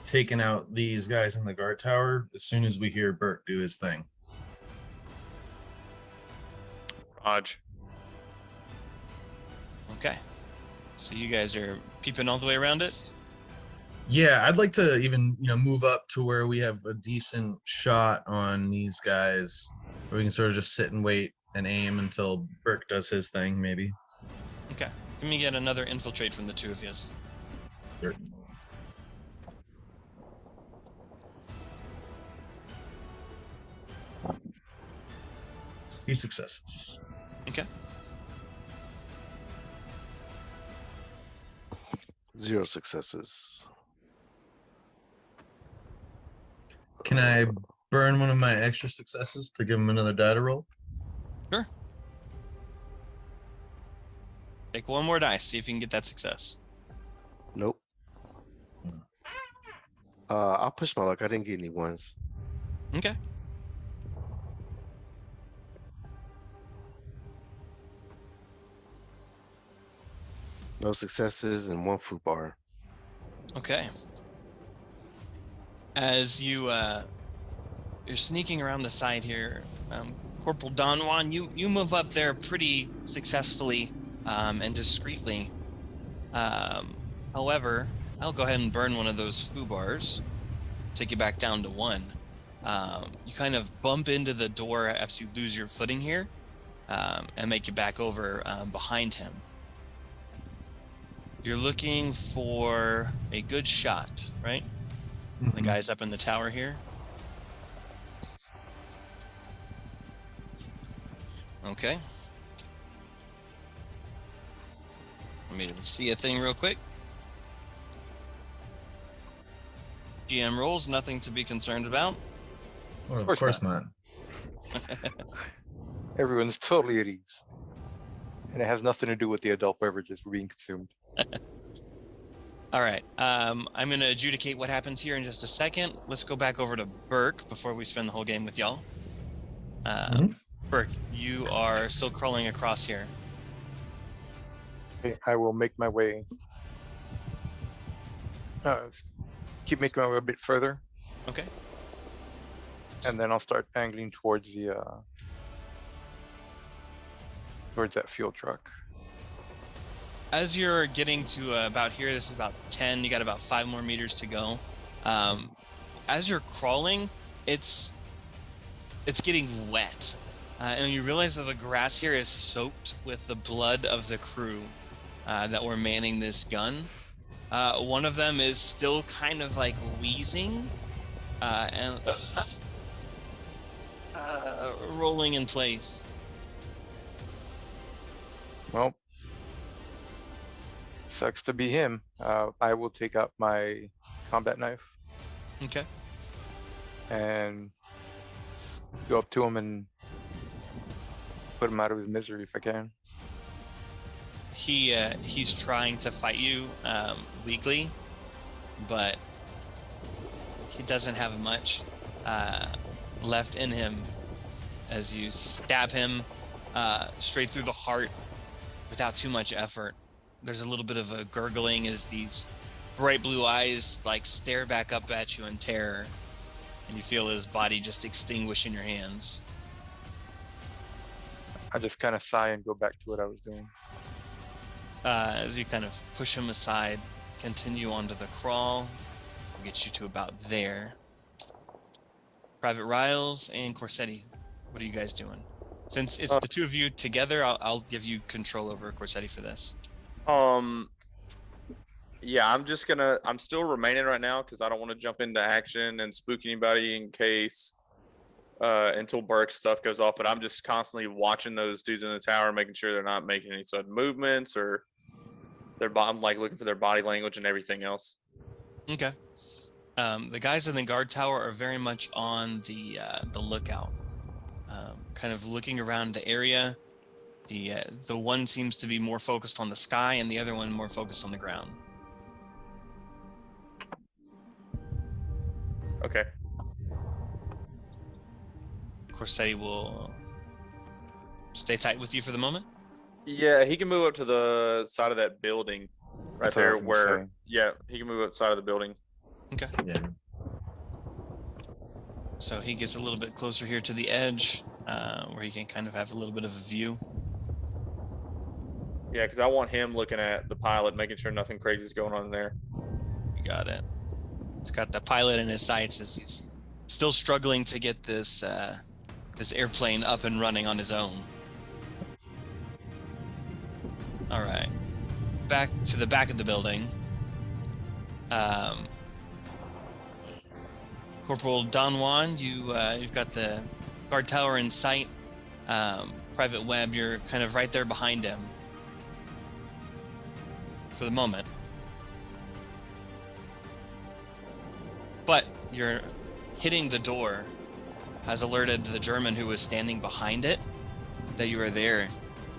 Speaker 2: taking out these guys in the guard tower as soon as we hear Burke do his thing.
Speaker 4: Raj.
Speaker 1: Okay. So you guys are peeping all the way around it?
Speaker 2: Yeah, I'd like to even, move up to where we have a decent shot on these guys, where we can sort of just sit and wait and aim until Burke does his thing, maybe.
Speaker 1: Okay. Let me get another infiltrate from the two of you.
Speaker 2: Certainly. Few successes.
Speaker 1: Okay.
Speaker 6: 0 successes.
Speaker 2: Can I burn one of my extra successes to give him another die to roll?
Speaker 1: Sure. Take one more dice, see if you can get that success.
Speaker 6: Nope. I'll push my luck. I didn't get any ones.
Speaker 1: Okay.
Speaker 6: No successes and 1 food bar.
Speaker 1: Okay. As you're sneaking around the side here, Corporal Don Juan, you move up there pretty successfully and discreetly. However, I'll go ahead and burn one of those foo bars, take you back down to 1. You kind of bump into the door as you lose your footing here, and make you back over behind him. You're looking for a good shot, right? The guy's up in the tower here. Okay. Let me see a thing real quick. GM rolls, nothing to be concerned about.
Speaker 2: Well, of
Speaker 3: course
Speaker 2: course not.
Speaker 3: Everyone's totally at ease. And it has nothing to do with the adult beverages being consumed.
Speaker 1: All right. I'm going to adjudicate what happens here in just a second. Let's go back over to Burke before we spend the whole game with y'all. Burke, you are still crawling across here.
Speaker 3: Okay, I will make my way. Keep making my way a bit further,
Speaker 1: Okay.
Speaker 3: and then I'll start angling towards the towards that fuel truck.
Speaker 1: As you're getting to about here, this is about 10. You got about 5 more meters to go. As you're crawling, it's getting wet. And you realize that the grass here is soaked with the blood of the crew that were manning this gun. One of them is still kind of like wheezing and rolling in place.
Speaker 3: Well, sucks to be him. I will take out my combat knife
Speaker 1: Okay.
Speaker 3: and go up to him and put him out of his misery if I can.
Speaker 1: He's trying to fight you weakly, but he doesn't have much left in him as you stab him straight through the heart without too much effort. There's a little bit of a gurgling as these bright blue eyes like stare back up at you in terror, and you feel his body just extinguish in your hands.
Speaker 3: I just kind of sigh and go back to what I was doing.
Speaker 1: As you kind of push him aside, continue onto the crawl, we'll get you to about there. Private Riles and Corsetti, what are you guys doing? Since it's the two of you together, I'll give you control over Corsetti for this.
Speaker 4: Yeah, I'm still remaining right now because I don't want to jump into action and spook anybody in case until Burke's stuff goes off. But I'm just constantly watching those dudes in the tower, making sure they're not making any sudden movements or I'm like looking for their body language and everything else.
Speaker 1: Okay. The guys in the guard tower are very much on the lookout, kind of looking around the area. The one seems to be more focused on the sky, and the other one more focused on the ground.
Speaker 4: Okay.
Speaker 1: Corsetti will stay tight with you for the moment.
Speaker 4: Yeah, he can move up to the side of that building right
Speaker 3: That's what I
Speaker 4: there
Speaker 3: was gonna
Speaker 4: where,
Speaker 3: say.
Speaker 4: yeah, he can move up the side of the building.
Speaker 1: Okay.
Speaker 2: Yeah.
Speaker 1: So he gets a little bit closer here to the edge, where he can kind of have a little bit of a view.
Speaker 4: Yeah, because I want him looking at the pilot, making sure nothing crazy is going on in there.
Speaker 1: You got it. He's got the pilot in his sights as he's still struggling to get this this airplane up and running on his own. All right, back to the back of the building. Corporal Don Juan, you've got the guard tower in sight. Private Webb, you're kind of right there behind him for the moment. But you're hitting the door has alerted the German who was standing behind it that you are there.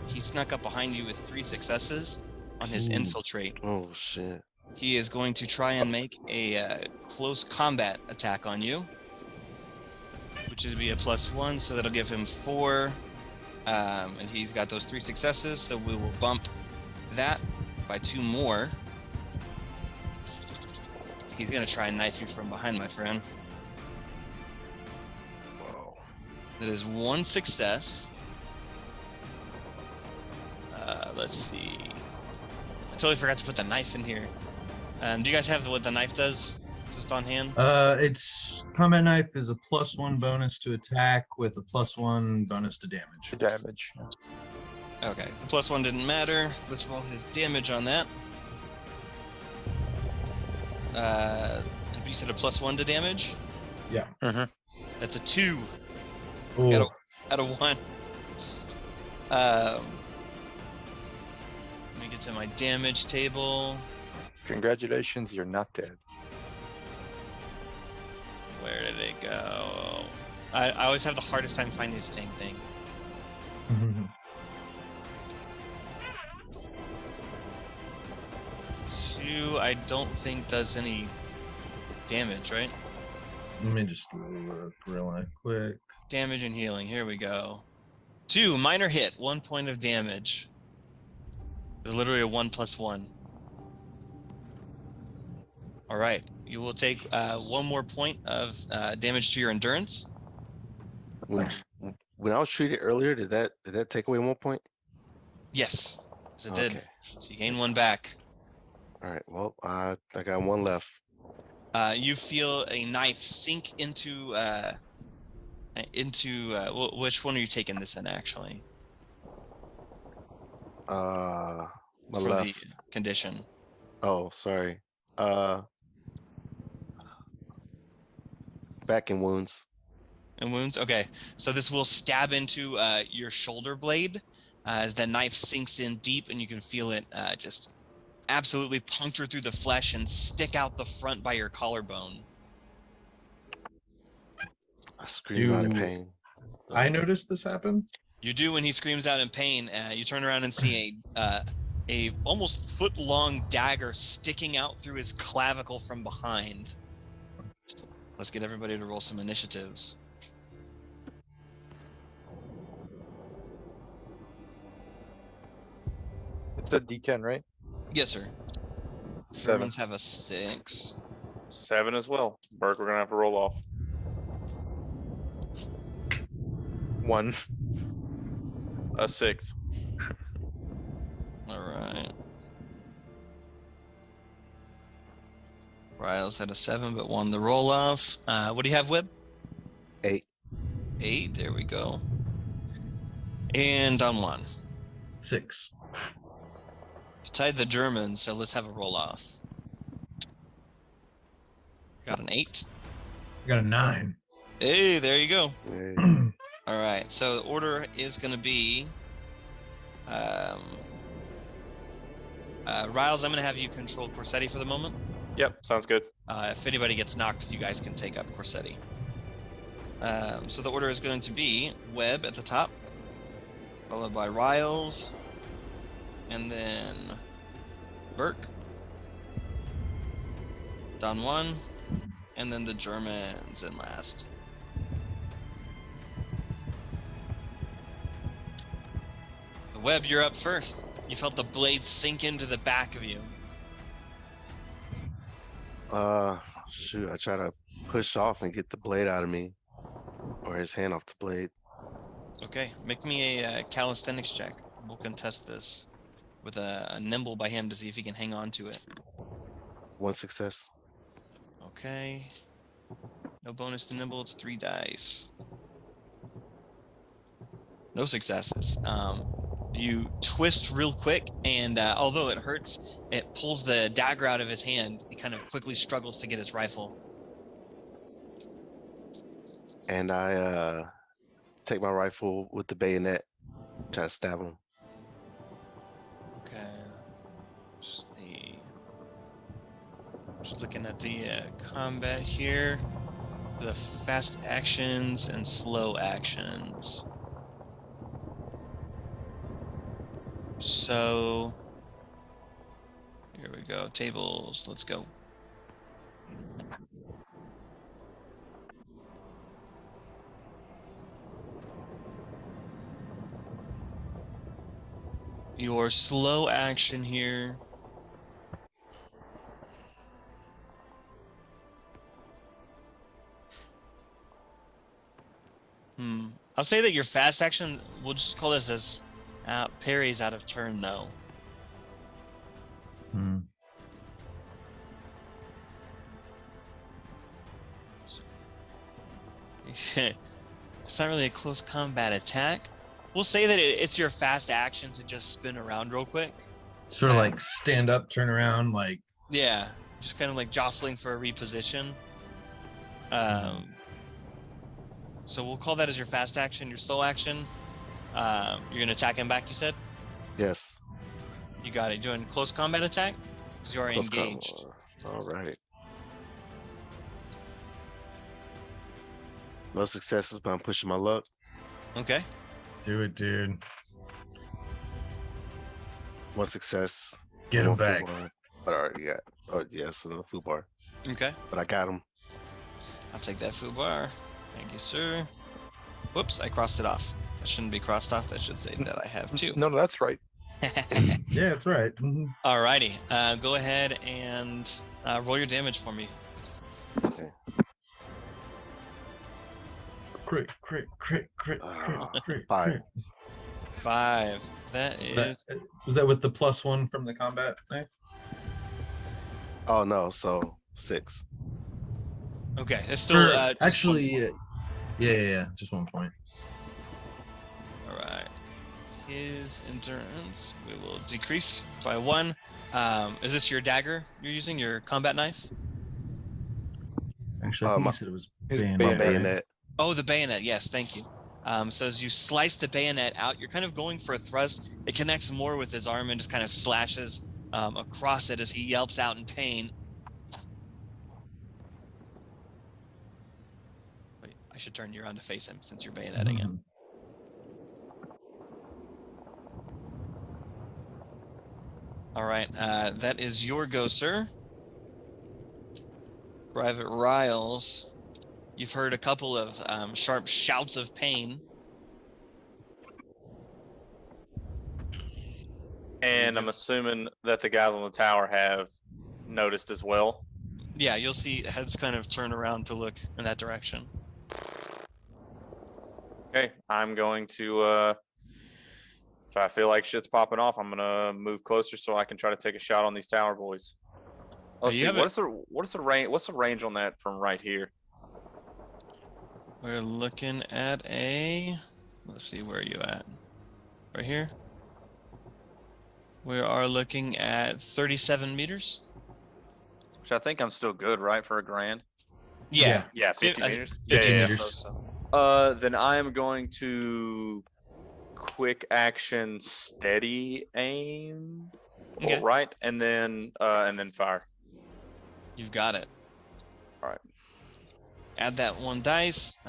Speaker 1: He snuck up behind you with 3 successes on his infiltrate.
Speaker 6: Oh shit.
Speaker 1: He is going to try and make a close combat attack on you, which would be a +1, so that'll give him 4. And he's got those 3 successes, so we will bump that by 2 more. He's gonna try and knife you from behind, my friend.
Speaker 6: Whoa.
Speaker 1: That is 1 success. Let's see. I totally forgot to put the knife in here. Do you guys have what the knife does just on hand?
Speaker 2: Its combat knife is a +1 bonus to attack with a +1 bonus to damage.
Speaker 3: The damage.
Speaker 1: Okay, the +1 didn't matter. Let's roll his damage on that. You said a +1 to damage?
Speaker 2: Yeah.
Speaker 3: Mhm.
Speaker 1: That's a 2
Speaker 2: Ooh.
Speaker 1: out of 1. me get to my damage table.
Speaker 3: Congratulations, you're not dead.
Speaker 1: Where did it go? I always have the hardest time finding this dang thing. Two, I don't think does any damage, right?
Speaker 2: Let me just look real quick.
Speaker 1: Damage and healing. Here we go. 2, minor hit, 1 point of damage. It's literally a 1+1. All right, you will take 1 more point of damage to your endurance.
Speaker 6: When I was treated earlier, did that take away 1 point?
Speaker 1: Yes, yes it did.
Speaker 6: Okay.
Speaker 1: So you gain 1 back.
Speaker 6: All right. Well, I got 1 left.
Speaker 1: You feel a knife sink into which one are you taking this in actually?
Speaker 6: My
Speaker 1: For
Speaker 6: left.
Speaker 1: the condition.
Speaker 6: Oh, sorry. Back in wounds.
Speaker 1: And wounds. Okay, so this will stab into your shoulder blade as the knife sinks in deep, and you can feel it just absolutely puncture through the flesh and stick out the front by your collarbone.
Speaker 6: I scream out in
Speaker 2: Do
Speaker 6: pain.
Speaker 2: I noticed this happen?
Speaker 1: You do when he screams out in pain. You turn around and see a almost foot-long dagger sticking out through his clavicle from behind. Let's get everybody to roll some initiatives.
Speaker 3: It's a D10, right?
Speaker 1: Yes, sir.
Speaker 3: 7.
Speaker 1: Germans have a 6.
Speaker 4: 7 as well. Burke, we're gonna have to roll off.
Speaker 3: 1.
Speaker 4: A 6.
Speaker 1: All right. Riles had a 7, but won the roll off. What do you have, Wib?
Speaker 6: 8.
Speaker 1: 8. There we go. And on 1.
Speaker 2: 6.
Speaker 1: You tied the Germans, so let's have a roll off. Got an 8.
Speaker 2: I got a 9.
Speaker 1: Hey, there you go.
Speaker 6: Hey.
Speaker 1: All right, so the order is going to be Riles, I'm going to have you control Corsetti for the moment.
Speaker 4: Yep, sounds good.
Speaker 1: If anybody gets knocked, you guys can take up Corsetti. So the order is going to be Webb at the top, followed by Riles, and then Burke, Don 1, and then the Germans in last. Webb, you're up first. You felt the blade sink into the back of you.
Speaker 6: Shoot, I try to push off and get the blade out of me, or his hand off the blade.
Speaker 1: Okay, make me a calisthenics check. We'll contest this with a nimble by him to see if he can hang on to it.
Speaker 6: 1 success.
Speaker 1: Okay. No bonus to nimble, it's 3 dice. No successes. You twist real quick, and although it hurts, it pulls the dagger out of his hand. He kind of quickly struggles to get his rifle.
Speaker 6: And I take my rifle with the bayonet, try to stab him.
Speaker 1: Okay. Just looking at the combat here. The fast actions and slow actions. So here we go. Tables. Let's go. Your slow action here. I'll say that your fast action, we'll just call this as parries out of turn, though. It's not really a close combat attack. We'll say that it's your fast action to just spin around real quick.
Speaker 2: Sort of like stand up, turn around, like.
Speaker 1: Yeah, just kind of like jostling for a reposition. So we'll call that as your fast action. Your slow action, you're gonna attack him back, you said?
Speaker 6: Yes.
Speaker 1: You got it. Doing close combat attack? Because you are
Speaker 6: Close combat.
Speaker 1: engaged.
Speaker 6: All right. No successes, but I'm pushing my luck.
Speaker 1: Okay.
Speaker 2: Do it, dude.
Speaker 6: One success.
Speaker 2: Get
Speaker 6: and
Speaker 2: him
Speaker 6: one full
Speaker 2: back.
Speaker 6: bar. But I already got. Oh yes, another full bar.
Speaker 1: Okay.
Speaker 6: But I got him.
Speaker 1: I'll take that food bar. Thank you, sir. Whoops, I crossed it off. That shouldn't be crossed off. That should say that I have 2.
Speaker 3: No, that's right.
Speaker 2: Yeah, that's right. Mhm.
Speaker 1: Alrighty. Go ahead and roll your damage for me.
Speaker 2: Crit, crit, crit, crit, crit, crit,
Speaker 6: 5.
Speaker 2: crit.
Speaker 1: 5. That is.
Speaker 2: Was that with the +1 from the combat knife?
Speaker 6: Oh no, so 6.
Speaker 1: Okay. It's still.
Speaker 2: Or,
Speaker 1: Just
Speaker 2: actually, yeah, just 1 point.
Speaker 1: All right. His endurance we will decrease by 1. Is this your dagger you're using? Your combat knife?
Speaker 2: Actually, I think
Speaker 6: my-
Speaker 2: you said it was
Speaker 3: his
Speaker 2: bayonet.
Speaker 6: My
Speaker 2: right?
Speaker 6: bayonet.
Speaker 1: Oh, the bayonet. Yes, thank you. So as you slice the bayonet out, you're kind of going for a thrust. It connects more with his arm and just kind of slashes across it as he yelps out in pain. Wait, I should turn you around to face him since you're bayoneting him. All right, that is your go, sir. Private Riles, you've heard a couple of sharp shouts of pain.
Speaker 4: And I'm assuming that the guys on the tower have noticed as well.
Speaker 1: Yeah, you'll see heads kind of turn around to look in that direction.
Speaker 4: Okay, I'm going to, if I feel like shit's popping off, I'm gonna move closer so I can try to take a shot on these tower boys. Let's see, what's the range? What's the range on that from right here?
Speaker 1: We're looking at a. Let's see, where are you at? Right here. We are looking at 37 meters.
Speaker 4: Which I think I'm still good, right, for a grand?
Speaker 1: Yeah.
Speaker 4: Yeah, 50
Speaker 1: I-
Speaker 4: meters.
Speaker 1: 50
Speaker 4: yeah,
Speaker 2: meters.
Speaker 4: Then I am going to quick action steady aim.
Speaker 1: Okay.
Speaker 4: Right, and then fire.
Speaker 1: You've got it.
Speaker 4: All right.
Speaker 1: Add that 1 dice.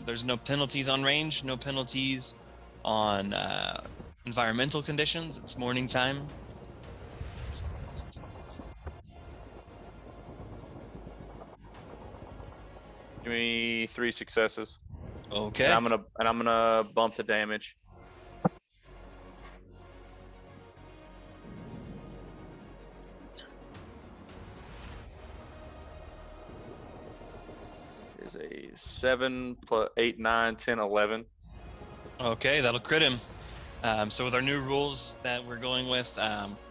Speaker 1: There's no penalties on range, no penalties on environmental conditions. It's morning time.
Speaker 4: Give me 3 successes.
Speaker 1: Okay.
Speaker 4: And I'm gonna bump the damage. Is a 7 plus 8, 9, 10, 11.
Speaker 1: Okay, that'll crit him. So with our new rules that we're going with,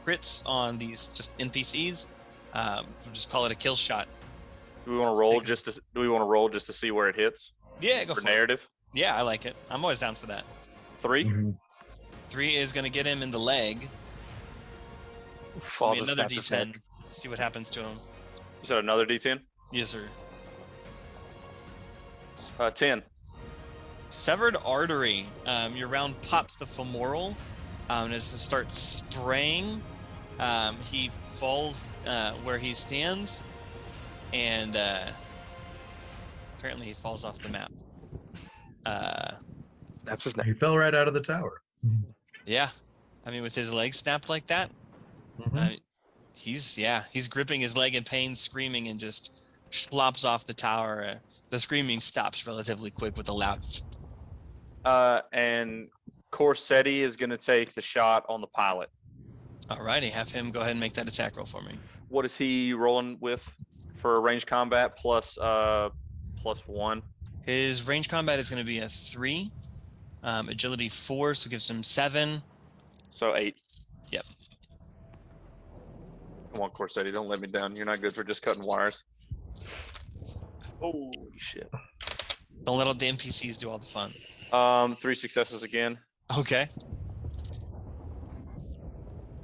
Speaker 1: crits on these just NPCs, we'll just call it a kill shot.
Speaker 4: Do we want to roll just to see where it hits
Speaker 1: Yeah, go
Speaker 4: for
Speaker 1: for it.
Speaker 4: narrative?
Speaker 1: Yeah, I like it. I'm always down for that.
Speaker 4: 3.
Speaker 2: Mhm.
Speaker 1: 3 is going to get him in the leg. Give
Speaker 3: Fall
Speaker 1: me
Speaker 3: to
Speaker 1: another
Speaker 3: snap his
Speaker 1: D10.
Speaker 3: neck.
Speaker 1: See what happens to him.
Speaker 4: You said another D10?
Speaker 1: Yes, sir.
Speaker 4: 10.
Speaker 1: Severed artery. Your round pops the femoral. And as it starts spraying, he falls where he stands, and apparently he falls off the map.
Speaker 3: Snaps his neck.
Speaker 2: He fell right out of the tower.
Speaker 1: Yeah, I mean, with his leg snapped like that,
Speaker 2: Mhm.
Speaker 1: he's gripping his leg in pain, screaming, and just flops off the tower. The screaming stops relatively quick with a loud.
Speaker 4: And Corsetti is going to take the shot on the pilot.
Speaker 1: Alrighty, have him go ahead and make that attack roll for me.
Speaker 4: What is he rolling with for ranged combat plus 1?
Speaker 1: His range combat is going to be a 3, agility 4, so it gives him 7.
Speaker 4: So 8.
Speaker 1: Yep.
Speaker 4: Come on, Corsetti, don't let me down. You're not good for just cutting wires. Holy shit.
Speaker 1: Don't let all the NPCs do all the fun.
Speaker 4: 3 successes again.
Speaker 1: Okay.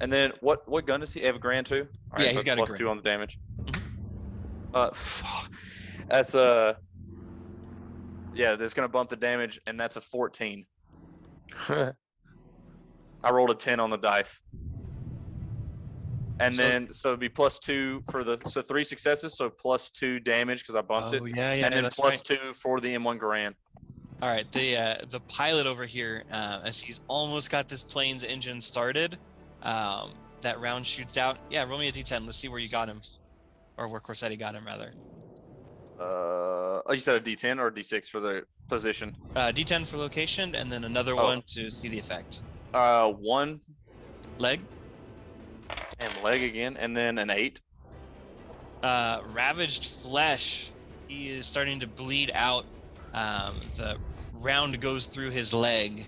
Speaker 4: And then what gun does he have? A grand 2? All
Speaker 1: Yeah,
Speaker 4: so
Speaker 1: he's
Speaker 4: it's
Speaker 1: got a
Speaker 4: plus
Speaker 1: grand.
Speaker 4: 2 on the damage.
Speaker 1: Mhm.
Speaker 4: Fuck. That's yeah, that's gonna bump the damage, and that's a 14. I rolled a 10 on the dice. And then so it'd be +2 for the 3 successes, so +2 damage because I bumped it.
Speaker 1: Oh yeah,
Speaker 4: And then
Speaker 1: that's
Speaker 4: +2 for the M1 Garand.
Speaker 1: All right, the pilot over here, as he's almost got this plane's engine started, that round shoots out. Yeah, roll me a d10. Let's see where you got him, or where Corsetti got him rather.
Speaker 4: Oh, you said a D10 or a D6 for the position?
Speaker 1: D10 for location, and then another one to see the effect.
Speaker 4: 1
Speaker 1: Leg.
Speaker 4: and leg again, and then an 8.
Speaker 1: Ravaged flesh. He is starting to bleed out. The round goes through his leg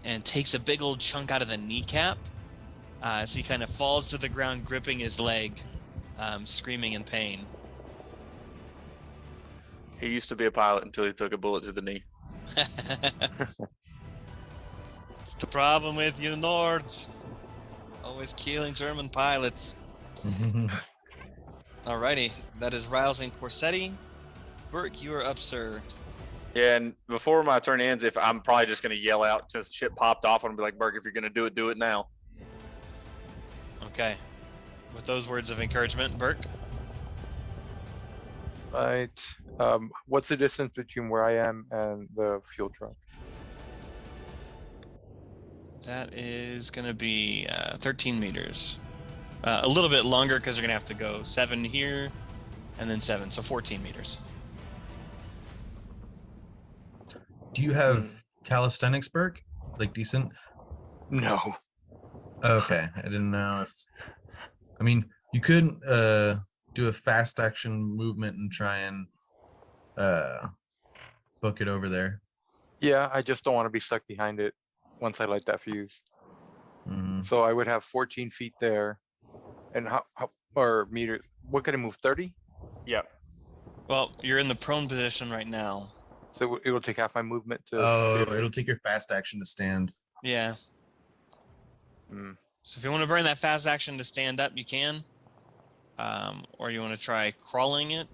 Speaker 1: and takes a big old chunk out of the kneecap. So he kind of falls to the ground, gripping his leg, screaming in pain.
Speaker 4: He used to be a pilot until he took a bullet to the knee.
Speaker 1: It's the problem with you Nords. Always killing German pilots. Alrighty, that is rousing Corsetti. Burke, you are up, sir.
Speaker 4: Yeah, and before my turn ends, if I'm probably just gonna yell out since shit popped off and be like, Burke, if you're gonna do it now.
Speaker 1: Okay. With those words of encouragement, Burke.
Speaker 3: Right. What's the distance between where I am and the fuel truck?
Speaker 1: That is going to be 13 meters. A little bit longer because you're going to have to go 7 here and then 7, so 14 meters.
Speaker 2: Do you have calisthenics, Burke? Like decent?
Speaker 3: No.
Speaker 2: Okay, I didn't know if. I mean, you could do a fast action movement and try and book it over there.
Speaker 3: Yeah, I just don't want to be stuck behind it once I light that fuse.
Speaker 2: Mhm.
Speaker 3: So I would have 14 feet there. And how or meters? What could I move? 30?
Speaker 4: Yep.
Speaker 1: Well, you're in the prone position right now.
Speaker 3: So it will take half my movement to.
Speaker 2: Oh,
Speaker 3: to
Speaker 2: it'll take your fast action to stand.
Speaker 1: Yeah.
Speaker 3: Hmm.
Speaker 1: So if you want to burn that fast action to stand up, you can. Or you want to try crawling it.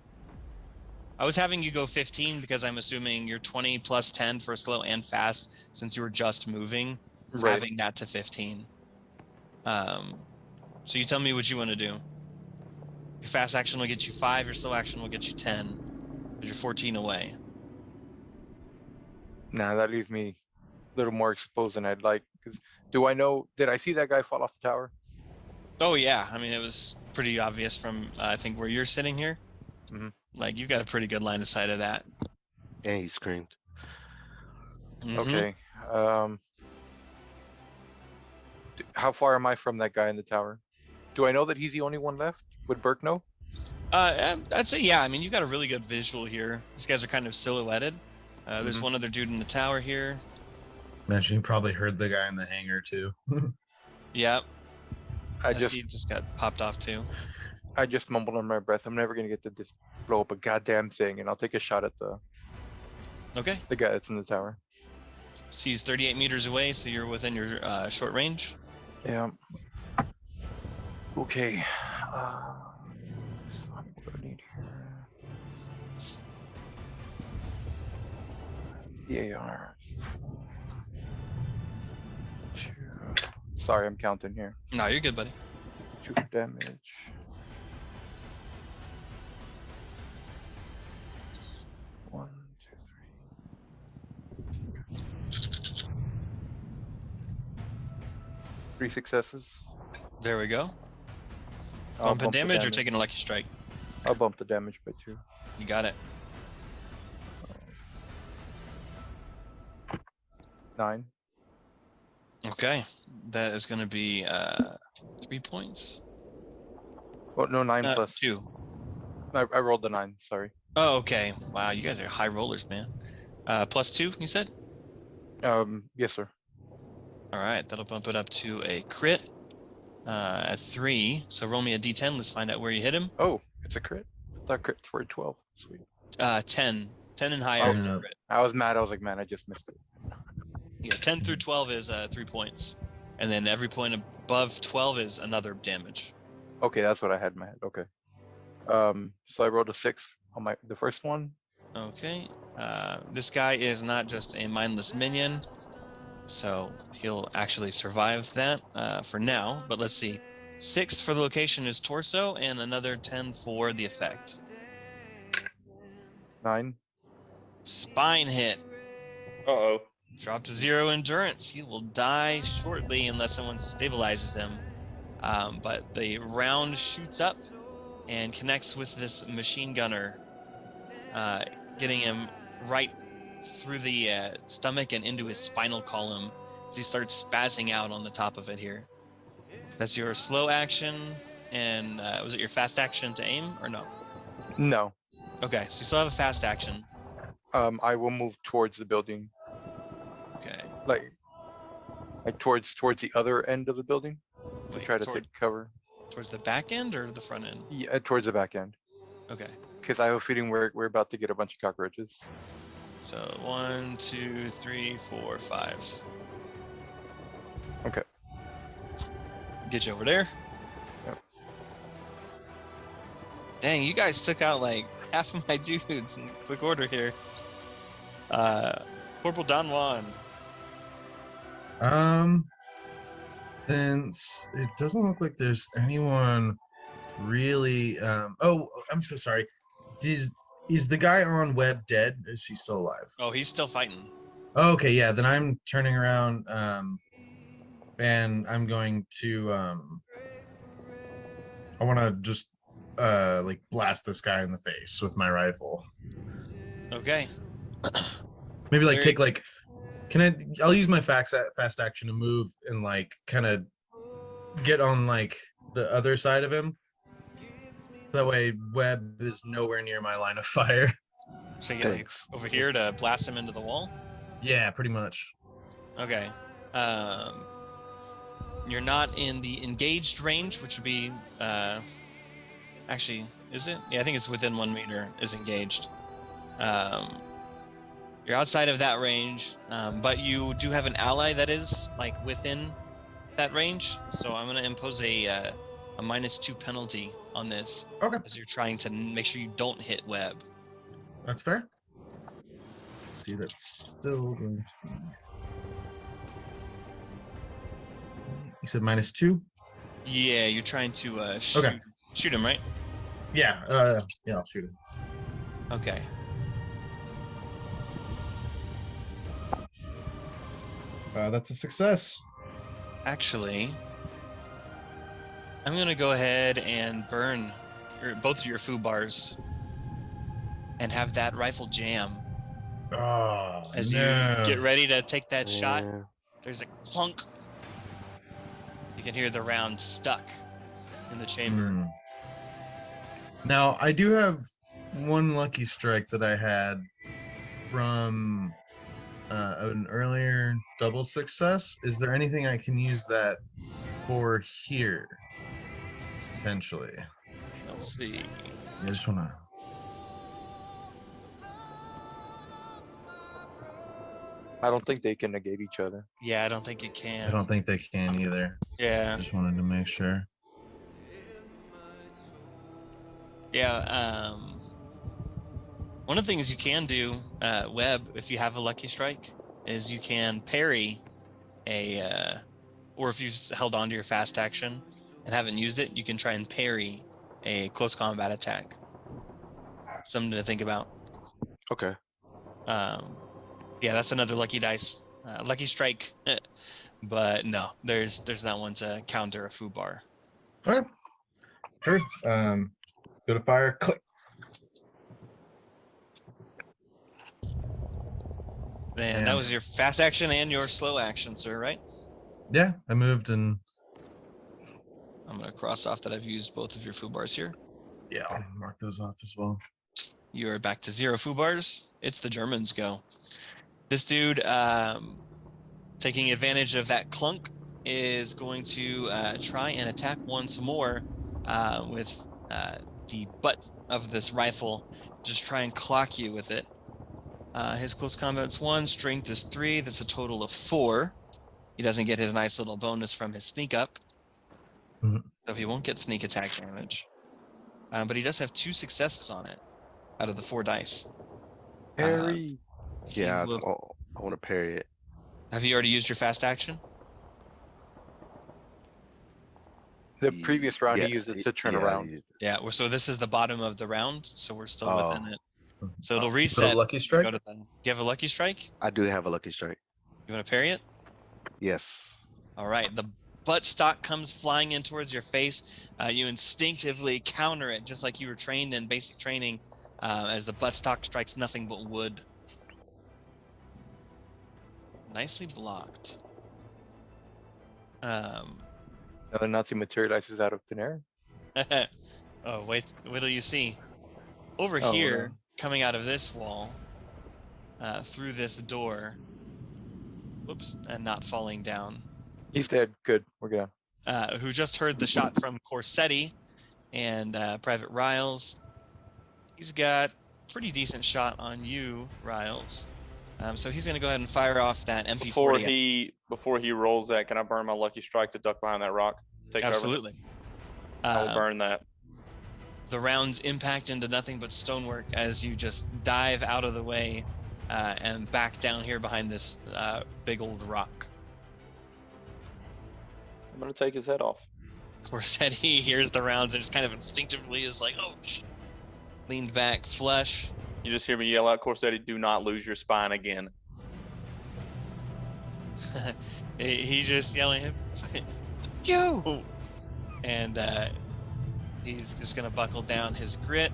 Speaker 1: I was having you go 15 because I'm assuming you're 20 plus 10 for slow and fast since you were just moving,
Speaker 3: Right.
Speaker 1: having that to 15. So you tell me what you want to do. Your fast action will get you 5, your slow action will get you 10, but you're 14 away.
Speaker 3: Nah, that leaves me a little more exposed than I'd like. Because do I know? Did I see that guy fall off the tower?
Speaker 1: Oh yeah, I mean it was pretty obvious from I think where you're sitting here.
Speaker 3: Mhm.
Speaker 1: Like you've got a pretty good line of sight of that.
Speaker 6: And he screamed.
Speaker 1: Mhm.
Speaker 3: Okay. How far am I from that guy in the tower? Do I know that he's the only one left? Would Burke know?
Speaker 1: I'd say yeah. I mean you've got a really good visual here. These guys are kind of silhouetted. There's
Speaker 3: Mhm.
Speaker 1: one other dude in the tower here.
Speaker 2: Imagine you probably heard the guy in the hangar too.
Speaker 1: Yep.
Speaker 3: I
Speaker 1: He just got popped off too.
Speaker 3: just mumbled under my breath. I'm never gonna get to just blow up a goddamn thing, and I'll take a shot at the
Speaker 1: Okay.
Speaker 3: guy that's in the tower.
Speaker 1: So he's 38 meters away, so you're within your short range.
Speaker 3: Yeah. Okay. What do I need here? The AR. 2. Sorry, I'm counting here.
Speaker 1: No, you're good, buddy.
Speaker 3: 2 damage. One, two, three. 3 successes.
Speaker 1: There we go.
Speaker 3: I'll
Speaker 1: Bump in
Speaker 3: bump the
Speaker 1: damage or taking a lucky strike?
Speaker 3: I'll bump the damage by 2.
Speaker 1: You got it.
Speaker 3: 9.
Speaker 1: Okay. That is going to be 3 points.
Speaker 3: Well, no, 9 plus
Speaker 1: 2.
Speaker 3: I rolled the 9. Sorry.
Speaker 1: Oh, okay. Wow, you guys are high rollers, man. Plus 2, you said?
Speaker 3: Yes, sir.
Speaker 1: All right, that'll bump it up to a crit at 3. So roll me a d10. Let's find out where you hit him.
Speaker 3: Oh, it's a crit. I thought crits were 12. Sweet.
Speaker 1: 10. 10 and higher
Speaker 2: Oh,
Speaker 1: is a
Speaker 2: no.
Speaker 1: crit.
Speaker 3: I was mad. I was like, man, I just missed it.
Speaker 1: Yeah, 10 through 12 is 3 points. And then every point above 12 is another damage.
Speaker 3: Okay, that's what I had in my head. Okay. So I rolled a 6 on the first one.
Speaker 1: Okay. This guy is not just a mindless minion, so he'll actually survive that for now. But let's see. 6 for the location is torso, and another 10 for the effect.
Speaker 3: 9.
Speaker 1: Spine hit.
Speaker 4: Uh-oh.
Speaker 1: Drop to 0 endurance. He will die shortly unless someone stabilizes him. But the round shoots up and connects with this machine gunner, getting him right through the stomach and into his spinal column as he starts spazzing out on the top of it here. That's your slow action, and was it your fast action to aim, or no?
Speaker 3: No.
Speaker 1: Okay, so you still have a fast action.
Speaker 3: I will move towards the building,
Speaker 1: Okay.
Speaker 3: like towards the other end of the building to
Speaker 1: Wait,
Speaker 3: try to take cover.
Speaker 1: towards the back end or the front end?
Speaker 3: Yeah, towards the back end,
Speaker 1: Okay.
Speaker 3: because I have a feeling we're about to get a bunch of cockroaches.
Speaker 1: So 1, 2, 3, 4, 5.
Speaker 3: Okay.
Speaker 1: Get you over there.
Speaker 3: Yep.
Speaker 1: Dang, you guys took out like half of my dudes in quick order here. Corporal Don Juan.
Speaker 2: Since it doesn't look like there's anyone really. Oh, I'm so sorry. Is the guy on web dead? Or is he still alive?
Speaker 1: Oh, he's still fighting.
Speaker 2: Okay, yeah. Then I'm turning around. And I'm going to. I want to just like blast this guy in the face with my rifle.
Speaker 1: Okay.
Speaker 2: Maybe like
Speaker 1: Very-
Speaker 2: take like. I'll use my fast action to move and like kind of get on like the other side of him. That way Webb is nowhere near my line of fire.
Speaker 1: So you get like
Speaker 6: Thanks.
Speaker 1: over here to blast him into the wall?
Speaker 2: Yeah, pretty much.
Speaker 1: Okay. You're not in the engaged range, which would be actually, is it? Yeah, I think it's within 1 meter is engaged. You're outside of that range, but you do have an ally that is like within that range. So I'm gonna impose a -2 penalty on this
Speaker 2: Okay,
Speaker 1: as you're trying to make sure you don't hit Webb.
Speaker 2: that's fair. Let's see, that's still going to be. You said -2?
Speaker 1: Yeah, you're trying to shoot him, right?
Speaker 2: Yeah, yeah, I'll shoot him.
Speaker 1: Okay.
Speaker 2: That's a success.
Speaker 1: Actually, I'm gonna go ahead and burn both of your food bars and have that rifle jam
Speaker 2: Oh,
Speaker 1: as
Speaker 2: no.
Speaker 1: you get ready to take that shot.
Speaker 6: Yeah.
Speaker 1: There's a clunk. You can hear the round stuck in the chamber.
Speaker 2: Hmm. Now, I do have one lucky strike that I had from an earlier double success. Is there anything I can use that for here? Potentially.
Speaker 1: Let's see.
Speaker 2: I just want to.
Speaker 3: I don't think they can negate each other.
Speaker 1: Yeah, I don't think it can.
Speaker 2: I don't think they can either.
Speaker 1: Yeah.
Speaker 2: Just wanted to make sure.
Speaker 1: Yeah. One of the things you can do, Webb, if you have a lucky strike, is you can parry or if you've held on to your fast action and haven't used it, you can try and parry a close combat attack. Something to think about.
Speaker 6: Okay.
Speaker 1: Yeah, that's another lucky dice, lucky strike. But no, there's not one to counter a food bar.
Speaker 2: All right. Sure. Go to fire. Click.
Speaker 1: And that was your fast action and your slow action, sir, right?
Speaker 2: Yeah, I moved and.
Speaker 1: I'm gonna cross off that I've used both of your food bars here.
Speaker 2: Yeah, I'll mark those off as well.
Speaker 1: You are back to 0 food bars. It's the Germans' go. This dude, taking advantage of that clunk, is going to try and attack once more with the butt of this rifle. Just try and clock you with it. His close combat's 1, strength is 3. That's a total of 4. He doesn't get his nice little bonus from his sneak up.
Speaker 2: Mhm.
Speaker 1: So he won't get sneak attack damage. But he does have 2 successes on it out of the 4 dice.
Speaker 3: Harry.
Speaker 1: He
Speaker 6: Yeah,
Speaker 1: will-
Speaker 6: I want to parry it.
Speaker 1: Have you already used your fast action?
Speaker 3: The previous round,
Speaker 6: Yeah,
Speaker 3: he used it to turn
Speaker 6: yeah,
Speaker 3: around.
Speaker 1: Yeah, so this is the bottom of the round, so we're still within
Speaker 6: Oh.
Speaker 1: it. So it'll
Speaker 2: Put a
Speaker 1: reset.
Speaker 2: lucky
Speaker 1: Go
Speaker 2: strike.
Speaker 1: to the, do you have a lucky strike?
Speaker 6: I do have a lucky strike.
Speaker 1: You want to parry it?
Speaker 6: Yes.
Speaker 1: All right. The butt stock comes flying in towards your face. You instinctively counter it, just like you were trained in basic training, as the butt stock strikes nothing but wood. Nicely blocked.
Speaker 3: Another Nazi materializes out of thin air.
Speaker 1: Oh, wait till you see. Over
Speaker 3: Oh,
Speaker 1: here,
Speaker 3: no.
Speaker 1: coming out of this wall, through this door, whoops, and not falling down,
Speaker 3: He's dead. Good. We're gonna.
Speaker 1: who just heard the shot from Corsetti and Private Riles. He's got pretty decent shot on you, Riles. So he's going to go ahead and fire off that MP40.
Speaker 4: Before he rolls that, can I burn my lucky strike to duck behind that rock? Take cover?
Speaker 1: Absolutely.
Speaker 4: I will burn that.
Speaker 1: The rounds impact into nothing but stonework as you just dive out of the way and back down here behind this big old rock.
Speaker 4: I'm gonna take his head off.
Speaker 1: Corsetti hears the rounds and just kind of instinctively is like, oh, shit. Leaned back, flush.
Speaker 4: You just hear me yell out, Corsetti, do not lose your spine again.
Speaker 1: He just yelling, you! And he's just gonna buckle down his grit.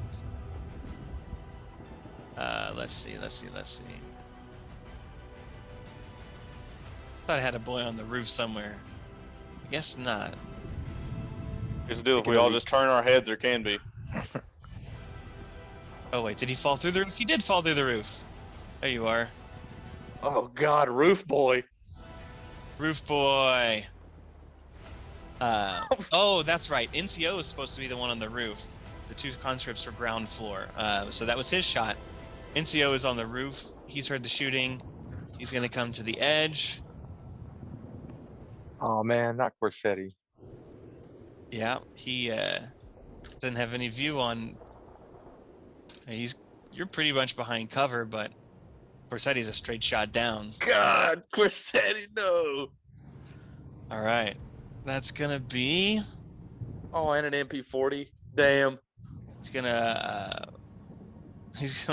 Speaker 1: Let's see. Thought I had a boy on the roof somewhere. I guess not.
Speaker 4: Here's the deal, if we all just turn our heads, there can be.
Speaker 1: Oh wait, did he fall through the roof? He did fall through the roof. There you are.
Speaker 4: Oh God, roof boy.
Speaker 1: Roof boy. Oh, that's right. NCO is supposed to be the one on the roof. The two conscripts were ground floor. So that was his shot. NCO is on the roof. He's heard the shooting. He's going to come to the edge.
Speaker 3: Oh man, not Corsetti.
Speaker 1: Yeah, he doesn't have any view on. You're pretty much behind cover, but Corsetti's a straight shot down.
Speaker 4: God, Corsetti, no.
Speaker 1: All right, that's gonna be.
Speaker 4: Oh, and an MP40. Damn.
Speaker 1: He's gonna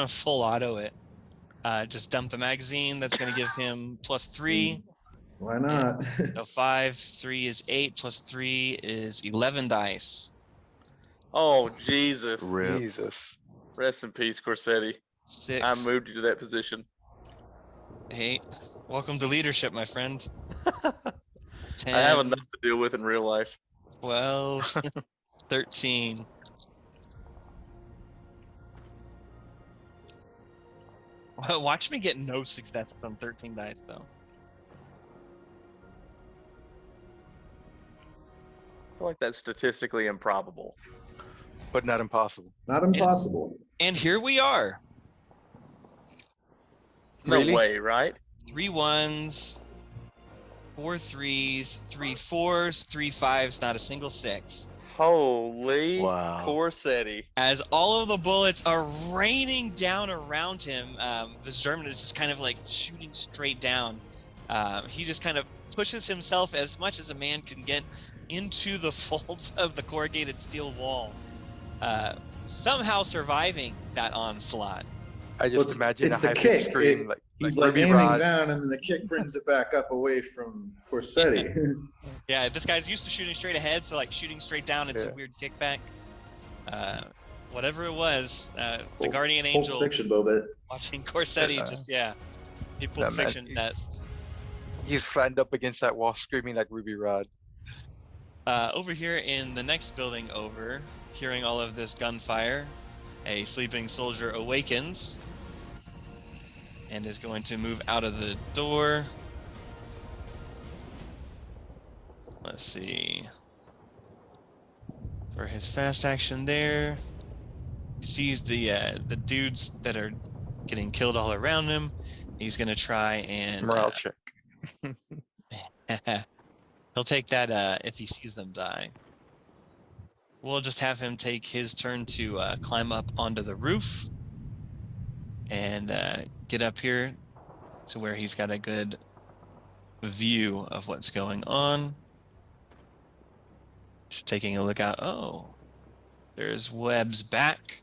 Speaker 1: full auto it. Just dump the magazine. That's gonna give him +3.
Speaker 2: Why not?
Speaker 1: So 5, 3 is 8, +3 is 11 dice.
Speaker 4: Oh, Jesus.
Speaker 6: Rip.
Speaker 3: Jesus.
Speaker 4: Rest in peace, Corsetti.
Speaker 1: 6,
Speaker 4: I moved you to that position.
Speaker 1: 8. Welcome to leadership, my friend. 10,
Speaker 4: I have enough to deal with in real life.
Speaker 1: 12, 13. Watch me get no success on 13 dice, though.
Speaker 4: I feel like that's statistically improbable.
Speaker 3: But not impossible.
Speaker 2: Not impossible.
Speaker 1: And here we are.
Speaker 4: No
Speaker 3: Really?
Speaker 4: way, right?
Speaker 1: 3 1s, 4 3s, 3 4s, 3 5s, not a single 6.
Speaker 4: Holy
Speaker 6: Wow.
Speaker 4: Corsetti.
Speaker 1: As all of the bullets are raining down around him, this German is just kind of like shooting straight down. He just kind of pushes himself as much as a man can get into the folds of the corrugated steel wall, somehow surviving that onslaught.
Speaker 3: I
Speaker 2: Well,
Speaker 3: just imagine
Speaker 2: it's
Speaker 3: a
Speaker 2: the
Speaker 3: high pitched
Speaker 2: kick.
Speaker 3: scream
Speaker 2: He's
Speaker 3: like
Speaker 2: like
Speaker 3: Ruby
Speaker 2: aiming
Speaker 3: Rod.
Speaker 2: down, and then the kick brings it back up away from Corsetti.
Speaker 1: Yeah, this guy's used to shooting straight ahead, so like shooting straight down, it's a
Speaker 3: Yeah.
Speaker 1: weird kickback. Whatever it was, the
Speaker 2: Pulp-
Speaker 1: guardian
Speaker 2: Pulp
Speaker 1: angel
Speaker 2: Fiction, Bobit.
Speaker 1: watching Corsetti just he Pulp
Speaker 3: That man,
Speaker 1: Fiction that.
Speaker 3: He's flattened up against that wall screaming like Ruby Rod.
Speaker 1: Over here in the next building over, hearing all of this gunfire, a sleeping soldier awakens and is going to move out of the door. Let's see. For his fast action there, he sees the dudes that are getting killed all around him. He's gonna try and
Speaker 3: Morale check.
Speaker 1: he'll take that if he sees them die. We'll just have him take his turn to climb up onto the roof and get up here to where he's got a good view of what's going on. Just taking a look out. Oh, there's Webb's back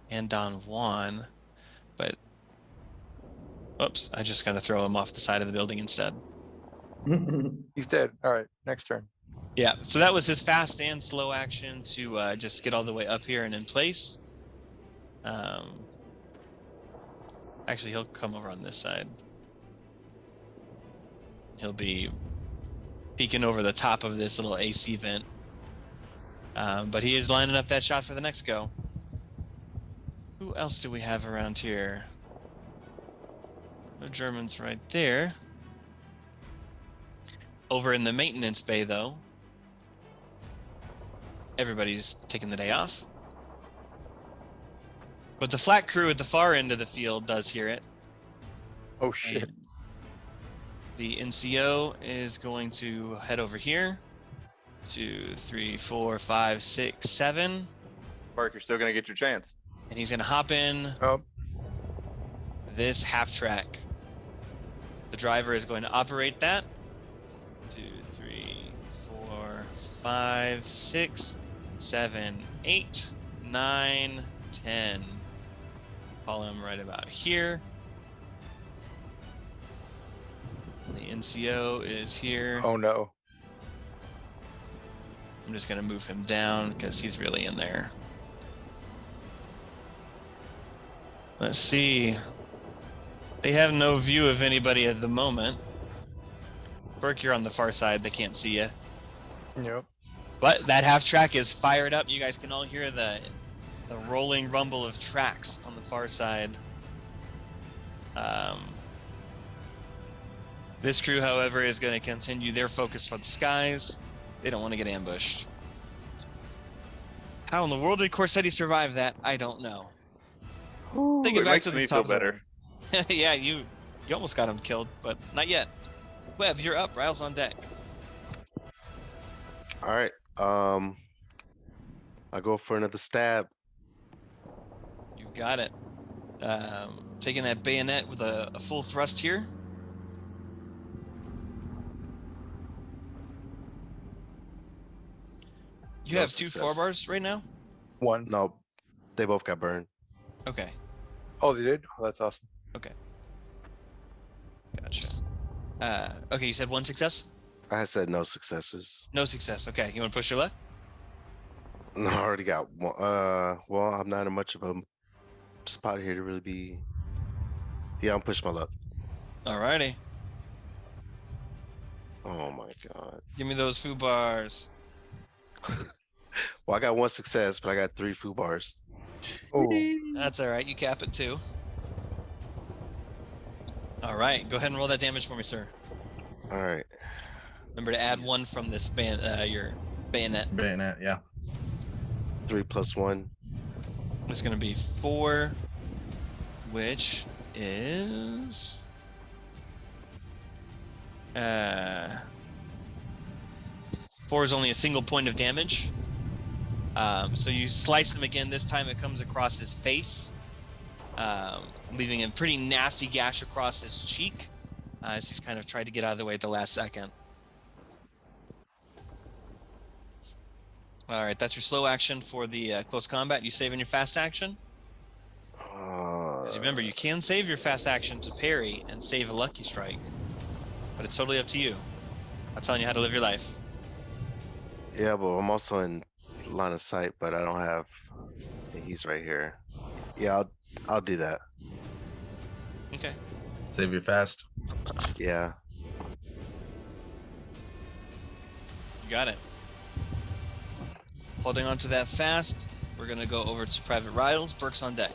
Speaker 1: and Don Juan, but oops, I just gotta throw him off the side of the building instead.
Speaker 3: He's dead. All right, next turn.
Speaker 1: Yeah, so that was his fast and slow action to just get all the way up here and in place. Actually, he'll come over on this side. He'll be peeking over the top of this little AC vent. But he is lining up that shot for the next go. Who else do we have around here? No Germans right there. Over in the maintenance bay, though, everybody's taking the day off. But the flat crew at the far end of the field does hear it.
Speaker 3: Oh shit.
Speaker 1: And the NCO is going to head over here. 2, 3, 4, 5, 6, 7.
Speaker 4: Burke, you're still gonna get your chance.
Speaker 1: And he's going to hop in
Speaker 3: Oh,
Speaker 1: this half track. The driver is going to operate that. 2, 3, 4, 5, 6, 7, 8, 9, 10. Call him right about here. The NCO is here.
Speaker 3: oh no.
Speaker 1: I'm just going to move him down because he's really in there. Let's see. They have no view of anybody at the moment. Burke, you're on the far side. They can't see you.
Speaker 3: Yep.
Speaker 1: But that half track is fired up. You guys can all hear the rolling rumble of tracks on the far side. This crew, however, is going to continue their focus for the skies. They don't want to get ambushed. How in the world did Corsetti survive that? I don't know. They get
Speaker 4: It
Speaker 1: back
Speaker 4: makes
Speaker 1: to the
Speaker 4: me
Speaker 1: top
Speaker 4: feel better.
Speaker 1: zone. Yeah, you almost got him killed, but not yet. Webb, you're up. Riles on deck.
Speaker 6: All right. I go for another stab.
Speaker 1: You got it. Taking that bayonet with a full thrust here. You
Speaker 6: No
Speaker 1: have 2
Speaker 6: success.
Speaker 1: 4-bars right now?
Speaker 3: One.
Speaker 6: No, they both got burned.
Speaker 1: Okay,
Speaker 3: Oh, they did? Oh, that's awesome.
Speaker 1: gotcha. Okay, you said 1 success?
Speaker 6: I had said no successes.
Speaker 1: No success. Okay, you want to push your luck?
Speaker 6: No, I already got one. Well, I'm not in much of a spot here to really be. Yeah, I'm pushing my luck.
Speaker 1: Alrighty.
Speaker 6: Oh my god.
Speaker 1: Give me those foo bars.
Speaker 6: Well, I got 1 success, but I got 3 foo bars.
Speaker 3: Oh,
Speaker 1: That's alright, you cap it too. Alright, go ahead and roll that damage for me, sir.
Speaker 6: All right.
Speaker 1: Remember to add 1 from this your bayonet.
Speaker 2: Bayonet, yeah.
Speaker 6: 3 plus 1.
Speaker 1: It's gonna be 4, which is 4 is only a single point of damage. So you slice him again. This time it comes across his face, leaving a pretty nasty gash across his cheek as he's kind of tried to get out of the way at the last second. All right, that's your slow action for the close combat. You saving your fast action? Because remember, you can save your fast action to parry and save a lucky strike, but it's totally up to you. I'm telling you how to live your life.
Speaker 6: Yeah, but I'm also in line of sight, but I don't have. He's right here. Yeah, I'll do that.
Speaker 1: Okay.
Speaker 2: Save your fast.
Speaker 6: Yeah.
Speaker 1: You got it. Holding on to that fast, we're gonna go over to Private Riles. Burke's on deck.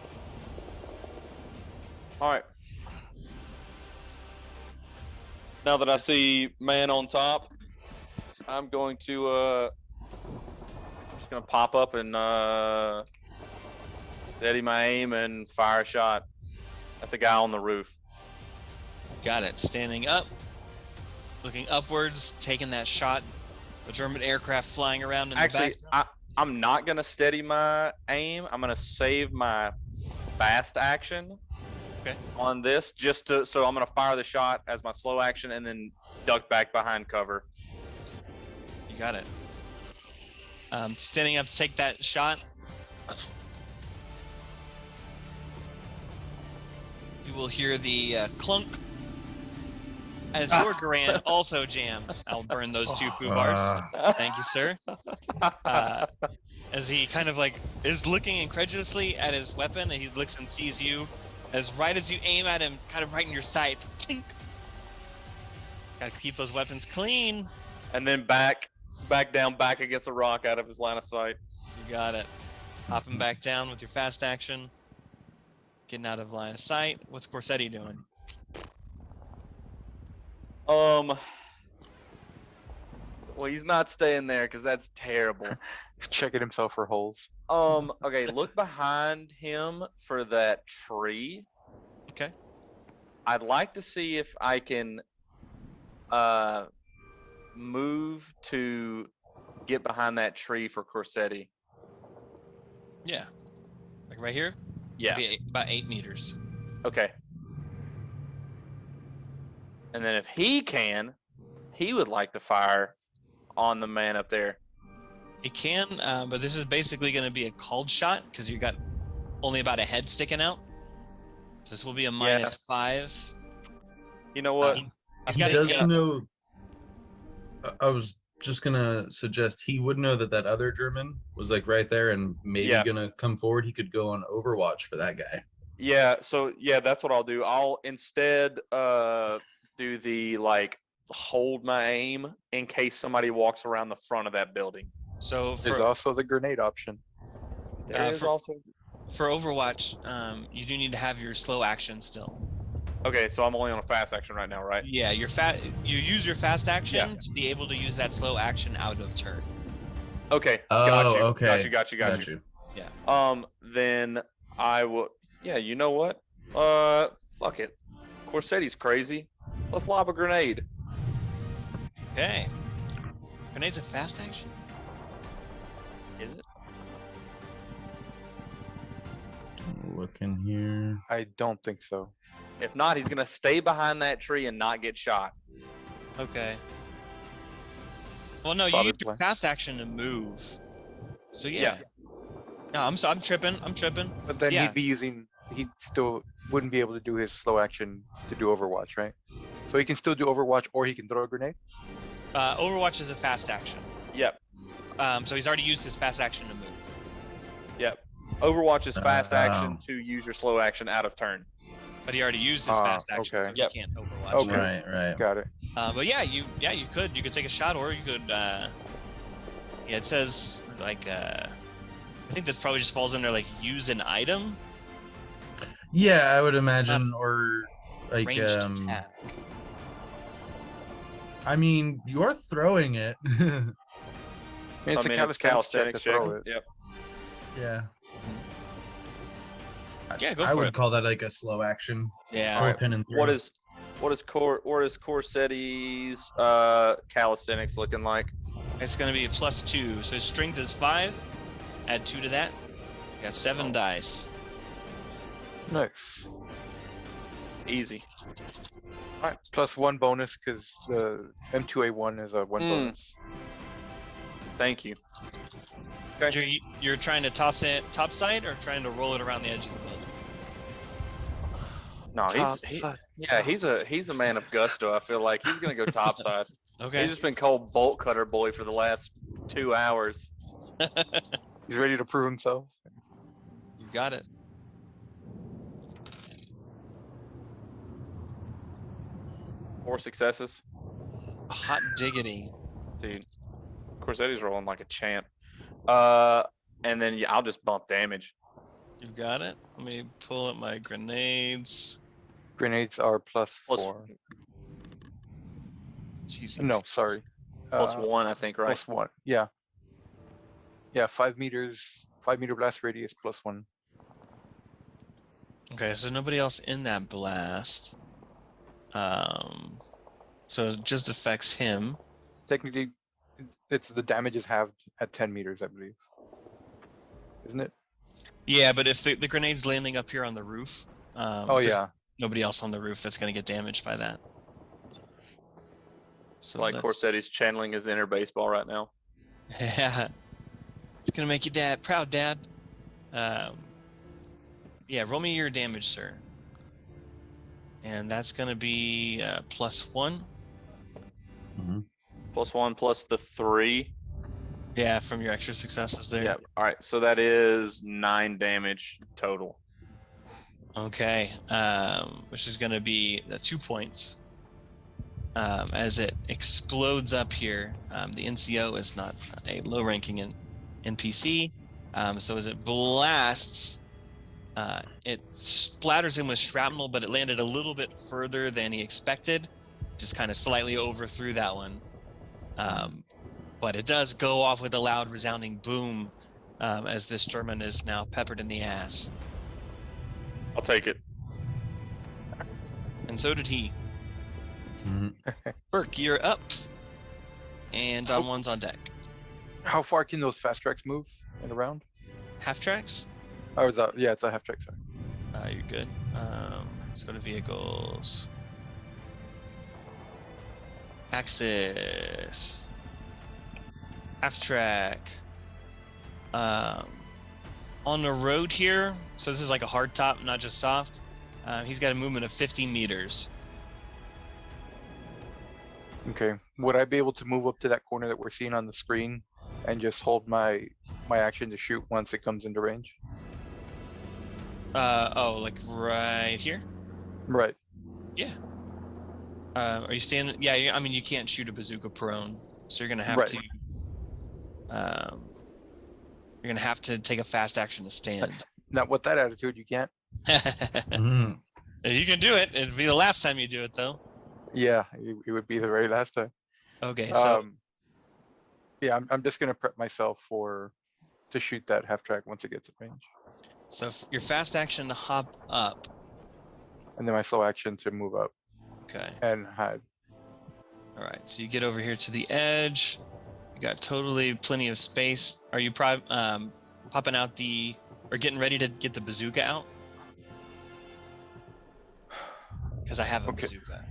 Speaker 4: All right. Now that I see man on top, I'm going to just gonna pop up and steady my aim and fire a shot at the guy on the roof.
Speaker 1: Got it. Standing up, looking upwards, taking that shot. A German aircraft flying around in the
Speaker 4: Actually,
Speaker 1: back.
Speaker 4: I'm not gonna steady my aim. I'm gonna save my fast action.
Speaker 1: Okay.
Speaker 4: On this, so I'm gonna fire the shot as my slow action and then duck back behind cover.
Speaker 1: You got it. Standing up to take that shot. You will hear the clunk as your Garand also jams. I'll burn those 2 foo bars. Thank you, sir. As he kind of like is looking incredulously at his weapon, and he looks and sees you as right as you aim at him, kind of right in your sights. Clink. Gotta keep those weapons clean.
Speaker 4: And then back down, back against a rock out of his line of sight.
Speaker 1: You got it. Hopping back down with your fast action. Getting out of line of sight. What's Corsetti doing?
Speaker 4: Well, he's not staying there because that's terrible.
Speaker 3: Checking himself for holes.
Speaker 4: Okay, look behind him for that tree.
Speaker 1: Okay.
Speaker 4: I'd like to see if I can move to get behind that tree for Corsetti.
Speaker 1: Yeah. Like right here?
Speaker 4: Yeah.
Speaker 1: Be about 8 meters.
Speaker 4: Okay. And then if he would like to fire on the man up there.
Speaker 1: He can, but this is basically going to be a called shot because you got only about a head sticking out. So this will be a -5.
Speaker 4: You know what?
Speaker 2: He does know. I was just gonna suggest he would know that other German was like right there and maybe gonna come forward. He could go on Overwatch for that guy.
Speaker 4: Yeah. So yeah, that's what I'll do. I'll instead do the like hold my aim in case somebody walks around the front of that building.
Speaker 1: So
Speaker 3: there's also the grenade option.
Speaker 4: There is also
Speaker 1: for Overwatch, you do need to have your slow action still.
Speaker 4: Okay, so I'm only on a fast action right now, right?
Speaker 1: Yeah, you use your fast action to be able to use that slow action out of turn.
Speaker 4: Okay.
Speaker 2: Oh,
Speaker 4: got you.
Speaker 2: okay.
Speaker 4: Got you.
Speaker 1: Yeah.
Speaker 4: Then I will. Yeah, you know what? Fuck it. Corsetti's crazy. Let's lob a grenade.
Speaker 1: Okay. Grenade's a fast action.
Speaker 4: Is it?
Speaker 2: Looking here.
Speaker 3: I don't think so.
Speaker 4: If not, he's gonna stay behind that tree and not get shot.
Speaker 1: Okay. Well, no, you use your fast action to move. So yeah. No, I'm tripping.
Speaker 3: But then he still wouldn't be able to do his slow action to do Overwatch, right? So he can still do Overwatch, or he can throw a grenade.
Speaker 1: Overwatch is a fast action.
Speaker 4: Yep.
Speaker 1: So he's already used his fast action to move.
Speaker 4: Yep. Overwatch is fast action to use your slow action out of turn.
Speaker 1: But he already used his fast action, so he can't Overwatch.
Speaker 3: Okay.
Speaker 2: Right.
Speaker 3: Got it.
Speaker 1: But yeah, you could take a shot, or you could. It says like I think this probably just falls under like use an item.
Speaker 2: Yeah, I would imagine, or like
Speaker 1: Ranged attack.
Speaker 2: I mean, you're throwing it.
Speaker 3: It's a calisthenics check to throw it.
Speaker 4: Yep.
Speaker 2: Yeah.
Speaker 1: Yeah, go
Speaker 2: I
Speaker 1: for
Speaker 2: would
Speaker 1: it.
Speaker 2: call that like a slow action.
Speaker 1: Yeah.
Speaker 2: Or pin and throw.
Speaker 4: What is Corsetti's calisthenics looking like?
Speaker 1: It's gonna be a +2. So his strength is 5. Add 2 to that. You got 7 dice.
Speaker 3: Nice.
Speaker 4: Easy.
Speaker 3: All right. +1 bonus because the M2A1 is a 1 bonus.
Speaker 4: Thank you. Okay.
Speaker 1: You're trying to toss it topside or trying to roll it around the edge of the building?
Speaker 4: No, he's a man of gusto. I feel like he's gonna go topside.
Speaker 1: Okay.
Speaker 4: He's just been called bolt cutter boy for the last 2 hours.
Speaker 3: He's ready to prove himself.
Speaker 1: You got it.
Speaker 4: Four successes.
Speaker 1: Hot diggity.
Speaker 4: Dude, Corsetti's rolling like a champ. And then I'll just bump damage.
Speaker 1: You got it. Let me pull up my grenades.
Speaker 3: Grenades are +4.
Speaker 1: Jeez.
Speaker 3: No, sorry.
Speaker 4: +1, I think, right?
Speaker 3: +1. Yeah. Yeah, 5 meters. 5-meter blast radius +1.
Speaker 1: Okay, so nobody else in that blast. So it just affects him.
Speaker 3: Technically, it's the damage is halved at 10 meters, I believe. Isn't it?
Speaker 1: Yeah, but if the grenade's landing up here on the roof,
Speaker 3: yeah.
Speaker 1: Nobody else on the roof that's going to get damaged by that. So
Speaker 4: Like Corsetti's channeling his inner baseball right now.
Speaker 1: Yeah. It's gonna make you proud, Dad. Yeah, roll me your damage, sir. And that's gonna be +1.
Speaker 4: +1 plus the 3.
Speaker 1: Yeah, from your extra successes there.
Speaker 4: Yeah. All right. So that is 9 damage total.
Speaker 1: Okay. Which is gonna be 2 points. As it explodes up here. The NCO is not a low-ranking NPC. So as it blasts, it splatters him with shrapnel, but it landed a little bit further than he expected. Just kind of slightly overthrew that one. But it does go off with a loud, resounding boom as this German is now peppered in the ass.
Speaker 4: I'll take it.
Speaker 1: And so did he.
Speaker 2: Mhm.
Speaker 1: Burke, you're up. And Don Juan's on deck.
Speaker 3: How far can those fast tracks move in a round?
Speaker 1: Half tracks?
Speaker 3: Oh, yeah, it's a half track. Sorry.
Speaker 1: You're good. Let's go to vehicles. Axis. Half track. On the road here, so this is like a hard top, not just soft. He's got a movement of 50 meters.
Speaker 3: Okay. Would I be able to move up to that corner that we're seeing on the screen and just hold my action to shoot once it comes into range?
Speaker 1: Oh, like right here?
Speaker 3: Right.
Speaker 1: Yeah. Are you standing? Yeah, I mean, you can't shoot a bazooka prone, so you're gonna have
Speaker 3: Right.
Speaker 1: to. You're gonna have to take a fast action to stand.
Speaker 3: Not with that attitude, you can't.
Speaker 2: Mhm.
Speaker 1: You can do it. It'd be the last time you do it, though.
Speaker 3: Yeah, it would be the very last time.
Speaker 1: Okay, so
Speaker 3: Yeah, I'm just gonna prep myself to shoot that half track once it gets in range,
Speaker 1: your fast action to hop up.
Speaker 3: and then my slow action to move up
Speaker 1: Okay.
Speaker 3: and hide.
Speaker 1: All right. So you get over here to the edge. You got totally plenty of space. Are you popping out or getting ready to get the bazooka out? Because I have a
Speaker 3: Okay.
Speaker 1: bazooka.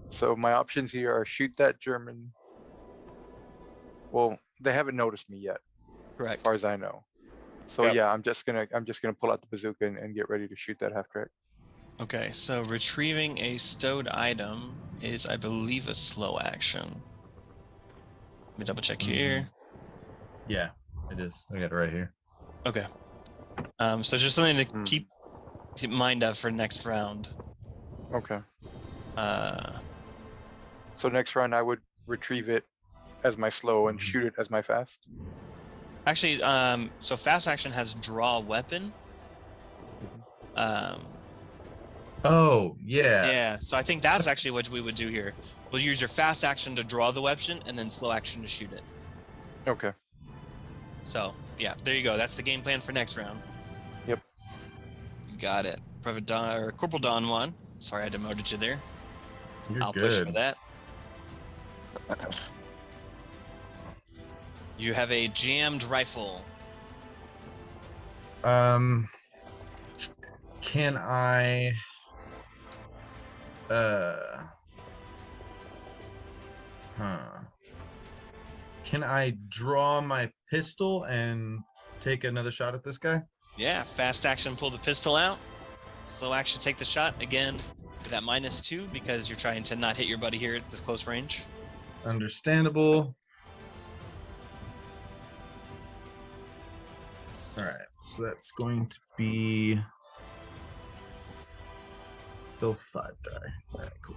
Speaker 3: So my options here are shoot that German. Well, they haven't noticed me yet, as
Speaker 1: Correct.
Speaker 3: far as I know. So
Speaker 4: Yep.
Speaker 3: yeah, I'm just gonna pull out the bazooka and get ready to shoot that half track.
Speaker 1: Okay. So retrieving a stowed item is, I believe, a slow action. Let me double check here.
Speaker 2: Yeah, it is. I got it right here.
Speaker 1: Okay. So just something to
Speaker 3: Hmm.
Speaker 1: keep in mind of for next round.
Speaker 3: Okay.
Speaker 1: Uh,
Speaker 3: So next round I would retrieve it as my slow and shoot it as my fast.
Speaker 1: Actually, so fast action has draw weapon.
Speaker 2: Oh, yeah.
Speaker 1: Yeah, so I think that's actually what we would do here. We'll use your fast action to draw the weapon and then slow action to shoot it.
Speaker 3: Okay.
Speaker 1: So, yeah, there you go. That's the game plan for next round.
Speaker 3: Yep.
Speaker 1: You got it. Corporal Don Juan. Sorry I demoted you there.
Speaker 2: You're
Speaker 1: I'll
Speaker 2: good.
Speaker 1: push for that. You have a jammed rifle.
Speaker 2: Can I can I draw my pistol and take another shot at this guy?
Speaker 1: Yeah, fast action, pull the pistol out. Slow action, take the shot. Again, with that -2 because you're trying to not hit your buddy here at this close range.
Speaker 2: Understandable. All right, so that's going to be still 5 die. All right, cool.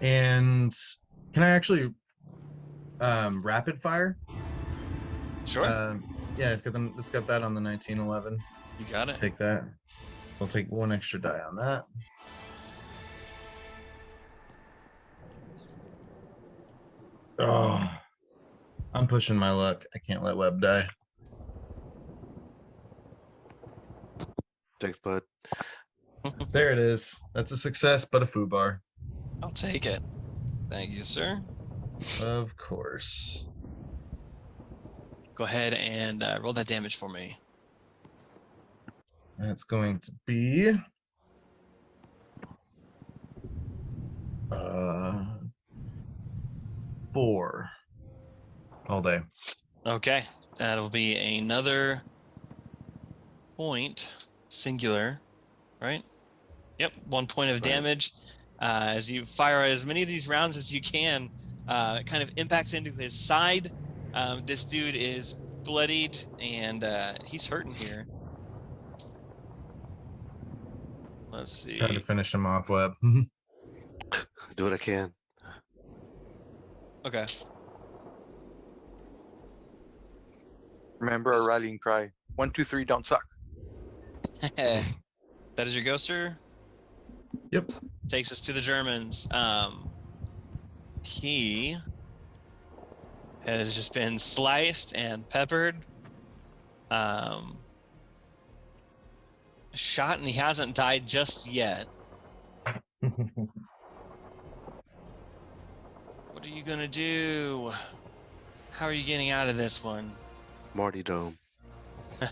Speaker 2: And can I actually rapid fire?
Speaker 1: Sure.
Speaker 2: Yeah, it's got that on the 1911.
Speaker 1: You got it.
Speaker 2: Take that. I'll take 1 extra die on that. Oh, I'm pushing my luck. I can't let Webb die.
Speaker 6: Thanks, bud.
Speaker 2: There it is. That's a success, but a foo bar.
Speaker 1: I'll take it. Thank you, sir.
Speaker 2: Of course.
Speaker 1: Go ahead and roll that damage for me.
Speaker 2: That's going to be 4 all day.
Speaker 1: Okay, that'll be another point, singular, right? Yep, 1 point of
Speaker 6: Right.
Speaker 1: damage. As you fire as many of these rounds as you can, it kind of impacts into his side. This dude is bloodied and he's hurting here. Let's
Speaker 2: Try to
Speaker 1: see.
Speaker 2: finish him off, Webb.
Speaker 6: Do what I can.
Speaker 1: Okay.
Speaker 3: Remember our rallying cry. 1, 2, 3, don't suck.
Speaker 1: That is your go, sir?
Speaker 2: Yep.
Speaker 1: Takes us to the Germans. He has just been sliced and peppered. Shot, and he hasn't died just yet. What are you gonna do? How are you getting out of this one?
Speaker 6: Marty Dome.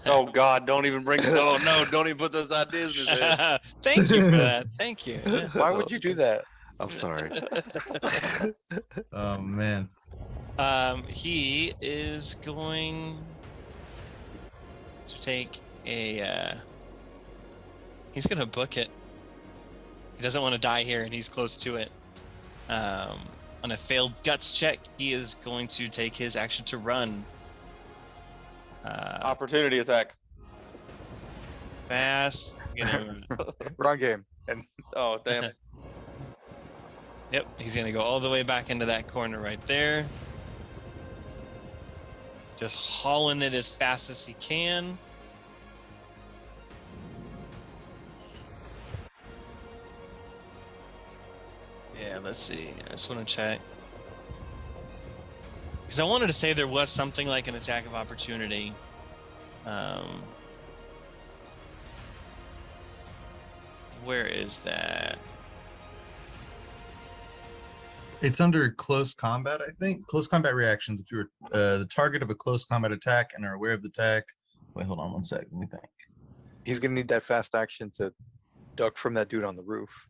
Speaker 4: Oh God, don't even bring. Oh no, don't even put those ideas in his head.
Speaker 1: Thank you for that. Thank you.
Speaker 3: Why would you do that?
Speaker 6: I'm sorry.
Speaker 2: Oh man.
Speaker 1: He is going to take a. He's gonna book it. He doesn't want to die here, and he's close to it. On a failed guts check, he is going to take his action to run.
Speaker 4: Opportunity attack.
Speaker 1: Fast.
Speaker 3: Wrong game. And
Speaker 4: Oh damn.
Speaker 1: Yep, he's gonna go all the way back into that corner right there. Just hauling it as fast as he can. Yeah, let's see. I just want to check. Because I wanted to say there was something like an attack of opportunity. Where is that?
Speaker 2: It's under close combat, I think. Close combat reactions. If you're the target of a close combat attack and are aware of the attack. Wait, hold on 1 sec. Let me think.
Speaker 3: he's gonna need that fast action to duck from that dude on the roof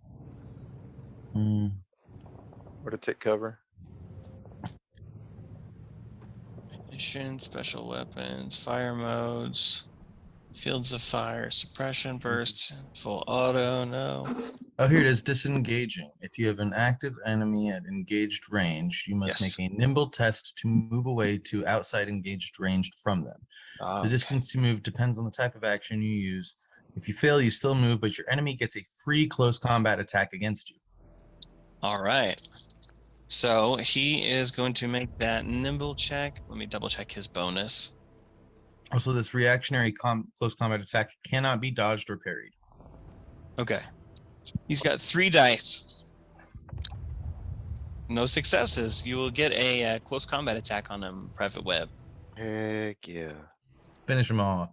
Speaker 3: or to take cover.
Speaker 1: Mission, special weapons, fire modes, fields of fire, suppression, burst, full auto, no.
Speaker 2: Oh, here it is. Disengaging. If you have an active enemy at engaged range, you must
Speaker 1: Yes.
Speaker 2: make a nimble test to move away to outside engaged range from them. The distance to move depends on the type of action you use. If you fail, you still move, but your enemy gets a free close combat attack against you.
Speaker 1: All right. So he is going to make that nimble check. Let me double check his bonus.
Speaker 2: Also, this reactionary close combat attack cannot be dodged or parried.
Speaker 1: Okay. He's got 3 dice. No successes. You will get a close combat attack on him, Private Web.
Speaker 6: Heck yeah.
Speaker 2: Finish him off.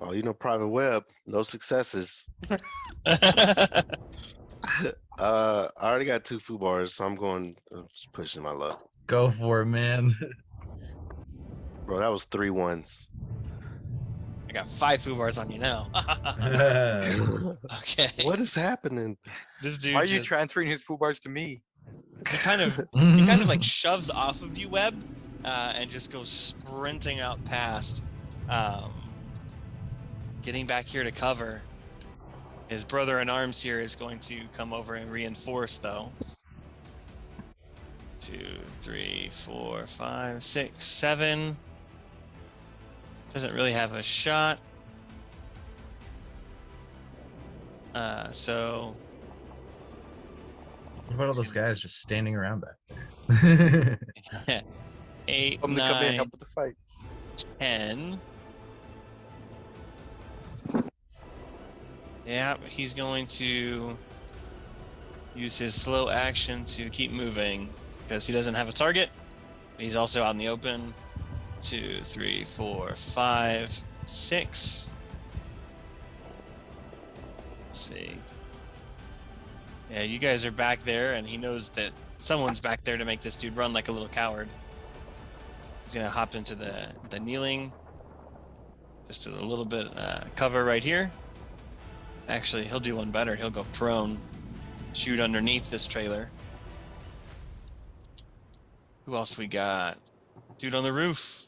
Speaker 6: Oh, you know, Private Web, no successes. I already got 2 food bars, so I'm just pushing my luck.
Speaker 2: Go for it, man.
Speaker 6: Bro, that was 3 ones.
Speaker 1: I got 5 foo bars on you now. Okay.
Speaker 6: What is happening?
Speaker 1: This dude
Speaker 3: Why are you
Speaker 1: just,
Speaker 3: transferring his foo bars to me?
Speaker 1: he kind of like shoves off of you, Webb, and just goes sprinting out past. Getting back here to cover. His brother in arms here is going to come over and reinforce, though. 2, 3, 4, 5, 6, 7. Doesn't really have a shot. So
Speaker 2: What about all those guys just standing around back there?
Speaker 1: 8,
Speaker 3: I'm gonna come in and
Speaker 1: 9,
Speaker 3: help with the fight.
Speaker 1: 10. Yeah, he's going to use his slow action to keep moving because he doesn't have a target. He's also out in the open. 2, 3, 4, 5, 6. Let's see. Yeah, you guys are back there, and he knows that someone's back there to make this dude run like a little coward. He's gonna hop into the kneeling. Just a little bit cover right here. Actually, he'll do one better. He'll go prone. shoot underneath this trailer. Who else we got? Dude on the roof.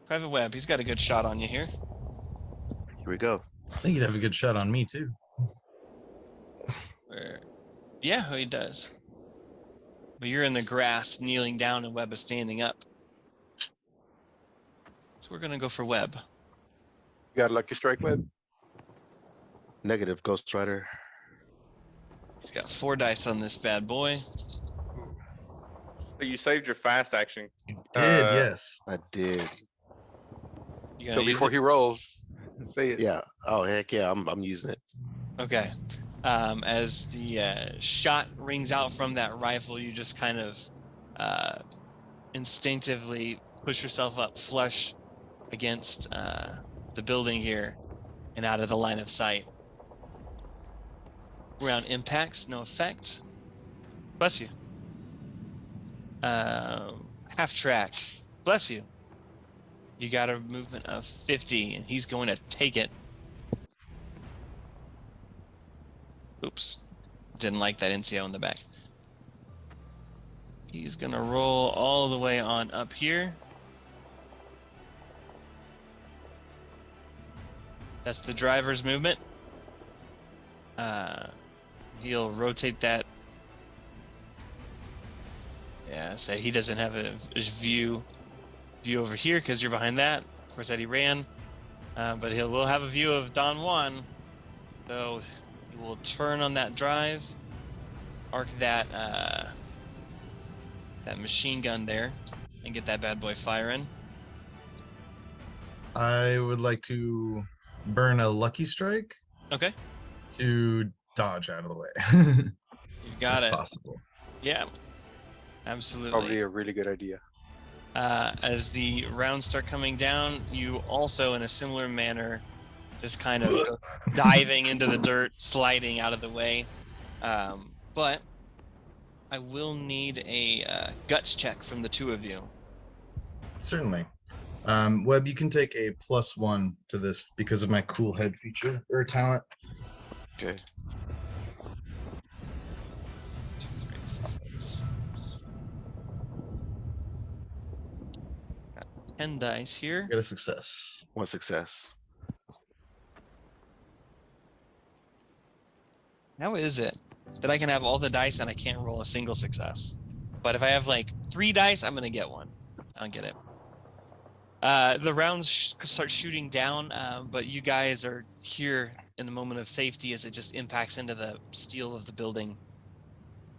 Speaker 1: Private Web, he's got a good shot on you here.
Speaker 6: Here we go.
Speaker 2: I think you'd have a good shot on me too.
Speaker 1: Where? Yeah, he does. But you're in the grass, kneeling down, and Webb is standing up. So we're gonna go for Webb.
Speaker 3: You got a lucky strike, Web?
Speaker 6: Negative, Ghost Rider.
Speaker 1: He's got 4 dice on this bad boy.
Speaker 4: But you saved your fast action.
Speaker 2: You did,
Speaker 4: Uh,
Speaker 2: yes.
Speaker 6: I did.
Speaker 1: You
Speaker 3: So
Speaker 1: gonna use
Speaker 3: before
Speaker 1: it?
Speaker 3: he rolls, say it.
Speaker 6: Yeah. Oh heck yeah, I'm using it.
Speaker 1: Okay. As the shot rings out from that rifle, you just kind of instinctively push yourself up flush against the building here and out of the line of sight. Round impacts, no effect. Bless you. Half track. Bless you. You got a movement of 50, and he's going to take it. Oops. Didn't like that NCO in the back. He's going to roll all the way on up here. That's the driver's movement. He'll rotate that. Yeah, so he doesn't have his view over here because you're behind that. Of course, Eddie ran, but will have a view of Don Juan. So he will turn on that drive, arc that that machine gun there, and get that bad boy firing.
Speaker 2: I would like to burn a lucky strike
Speaker 1: Okay,
Speaker 2: to dodge out of the way.
Speaker 1: you got
Speaker 2: if
Speaker 1: it.
Speaker 2: possible.
Speaker 1: Yeah, absolutely.
Speaker 3: Probably a really good idea.
Speaker 1: As the rounds start coming down, you also, in a similar manner, just kind of go diving into the dirt, sliding out of the way. But I will need a guts check from the two of you.
Speaker 2: Certainly. Webb, you can take a +1 to this because of my cool head feature or talent.
Speaker 6: Okay.
Speaker 1: 2, 3, 4, 5. Got 10 dice here.
Speaker 2: Get a success.
Speaker 6: 1 success.
Speaker 1: How is it that I can have all the dice and I can't roll a single success? But if I have like 3 dice, I'm gonna get one. I don't get it. The rounds start shooting down, but you guys are here in the moment of safety as it just impacts into the steel of the building.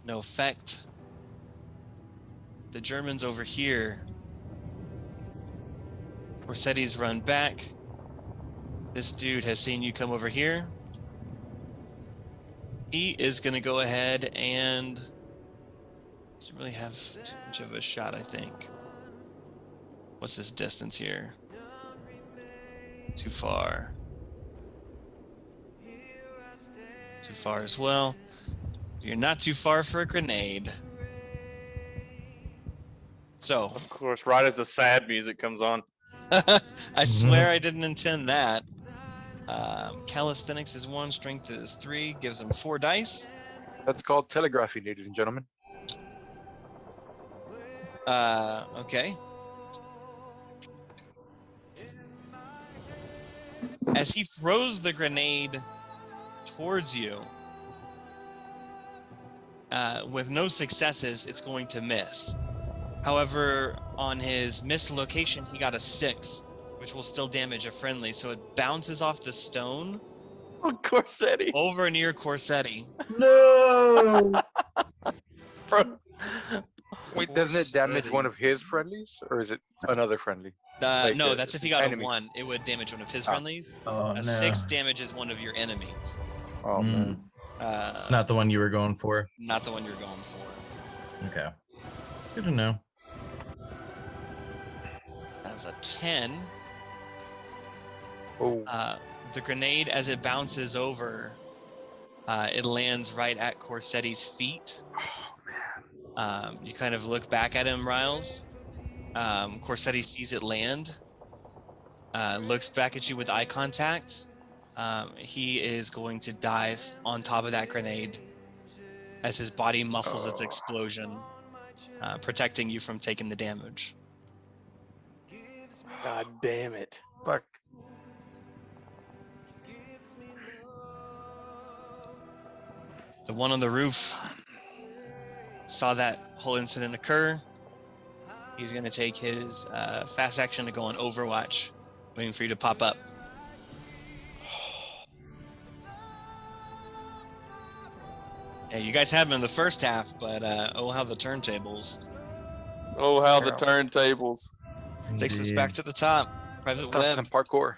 Speaker 1: No effect. The Germans over here. Corsetti's run back. This dude has seen you come over here. He is going to go ahead and doesn't really have too much of a shot, I think. What's this distance here? Too far. Too far as well. You're not too far for a grenade. So,
Speaker 4: Of course, right as the sad music comes on.
Speaker 1: I swear I didn't intend that. Calisthenics is 1, strength is 3, gives him 4 dice.
Speaker 3: That's called telegraphy, ladies and gentlemen.
Speaker 1: Okay. As he throws the grenade towards you, with no successes, it's going to miss. However, on his missed location, he got a 6, which will still damage a friendly. So it bounces off the stone
Speaker 4: Oh, Corsetti.
Speaker 1: over near Corsetti.
Speaker 2: No!
Speaker 4: Bro.
Speaker 3: Wait, doesn't it damage one of his friendlies, or is it another friendly? Like
Speaker 1: No,
Speaker 3: a
Speaker 1: that's if he got
Speaker 3: enemy.
Speaker 1: a 1. It would damage one of his
Speaker 3: Ah.
Speaker 1: friendlies.
Speaker 2: Oh,
Speaker 1: A
Speaker 2: no.
Speaker 1: 6 damages one of your enemies.
Speaker 3: Oh man.
Speaker 2: Not the one you were going for.
Speaker 1: Not the one you're going for.
Speaker 2: Okay. Good to know.
Speaker 1: That was a 10.
Speaker 3: Oh,
Speaker 1: The grenade, as it bounces over, it lands right at Corsetti's feet. You kind of look back at him, Riles. Corsetti sees it land, looks back at you with eye contact, he is going to dive on top of that grenade as his body muffles its explosion, protecting you from taking the damage.
Speaker 4: God damn it.
Speaker 3: Fuck.
Speaker 1: The one on the roof saw that whole incident occur. He's going to take his fast action to go on Overwatch, waiting for you to pop up. Yeah, you guys have him in the first half, but oh, how the turntables.
Speaker 4: Oh, how the
Speaker 3: Yeah.
Speaker 4: turntables.
Speaker 1: Takes us back to the top. Private
Speaker 3: Let's talk
Speaker 1: Web.
Speaker 3: some parkour.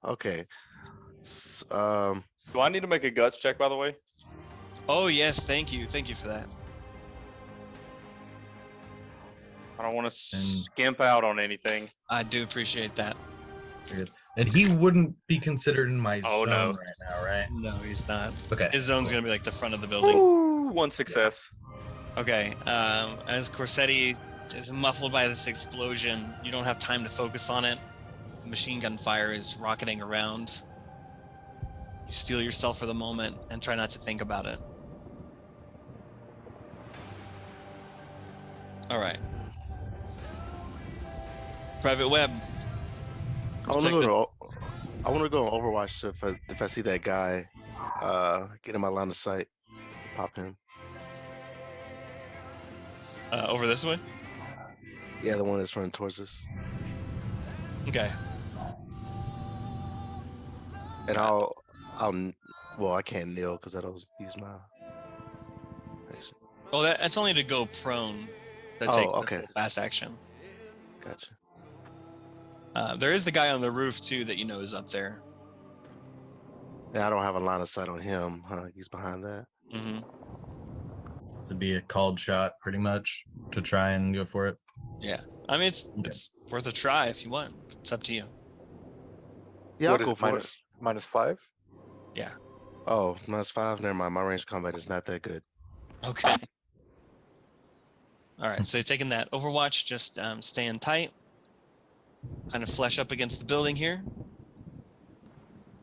Speaker 6: Okay.
Speaker 4: Do I need to make a guts check, by the way?
Speaker 1: Oh, yes. Thank you. Thank you for that.
Speaker 4: I don't want to skimp out on anything.
Speaker 1: I do appreciate that.
Speaker 2: Good. And he wouldn't be considered in my
Speaker 4: Oh,
Speaker 2: zone
Speaker 4: no.
Speaker 2: right now, right?
Speaker 1: No, he's not.
Speaker 2: Okay.
Speaker 1: His zone's going to be like the front of the building.
Speaker 4: Ooh, one success.
Speaker 1: Okay. As Corsetti is muffled by this explosion, you don't have time to focus on it. Machine gun fire is rocketing around. You steel yourself for the moment and try not to think about it. All right. Private Web.
Speaker 6: I want
Speaker 1: Check
Speaker 6: to go on Overwatch if I see that guy, get in my line of sight, pop him.
Speaker 1: Over this way?
Speaker 6: Yeah, the one that's running towards us.
Speaker 1: Okay.
Speaker 6: And well, I can't kneel because I don't use my.
Speaker 1: Oh, that's only to go prone. That
Speaker 6: Oh,
Speaker 1: takes the
Speaker 6: okay.
Speaker 1: full fast action.
Speaker 6: Gotcha.
Speaker 1: There is the guy on the roof too that you know is up there.
Speaker 6: Yeah, I don't have a line of sight on him. Huh? He's behind that.
Speaker 1: Mm-hmm.
Speaker 2: To be a called shot, pretty much, to try and go for it.
Speaker 1: Yeah. I mean, it's worth a try if you want. It's up to you.
Speaker 6: Yeah,
Speaker 3: What
Speaker 6: I'll
Speaker 3: is
Speaker 6: go
Speaker 3: it,
Speaker 6: for it.
Speaker 3: -5?
Speaker 6: Oh, -5. Never mind. My range combat is not that good.
Speaker 1: Okay. All right. So you're taking that Overwatch, just staying tight. Kind of flesh up against the building here.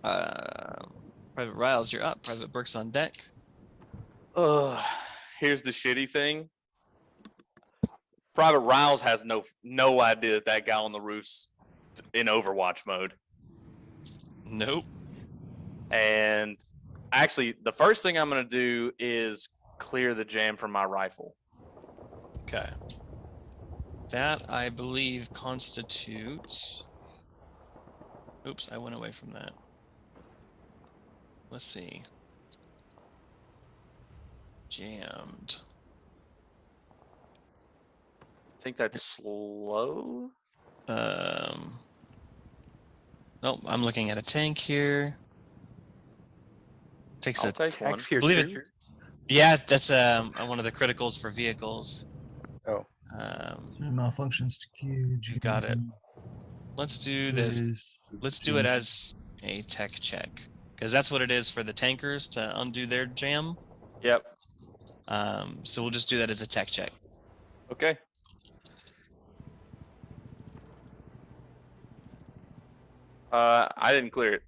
Speaker 1: Private Riles, you're up. Private Burke's on deck.
Speaker 4: Here's the shitty thing. Private Riles has no idea that guy on the roof's in Overwatch mode.
Speaker 1: Nope.
Speaker 4: And actually, the first thing I'm going to do is clear the jam from my rifle.
Speaker 1: Okay. That, I believe, constitutes... Oops, I went away from that. Let's see. Jammed.
Speaker 4: I think that's slow.
Speaker 1: Nope, I'm looking at a tank here. Takes
Speaker 4: I'll
Speaker 1: a...
Speaker 4: take one.
Speaker 3: Tanks here
Speaker 1: Believe it-
Speaker 3: too?
Speaker 1: Yeah, that's one of the criticals for vehicles.
Speaker 3: Oh.
Speaker 2: Malfunctions to queue.
Speaker 1: You got it. Let's do this. Let's do it as a tech check, because that's what it is for the tankers to undo their jam.
Speaker 4: Yep.
Speaker 1: So we'll just do that as a tech check.
Speaker 4: Okay. I didn't clear it.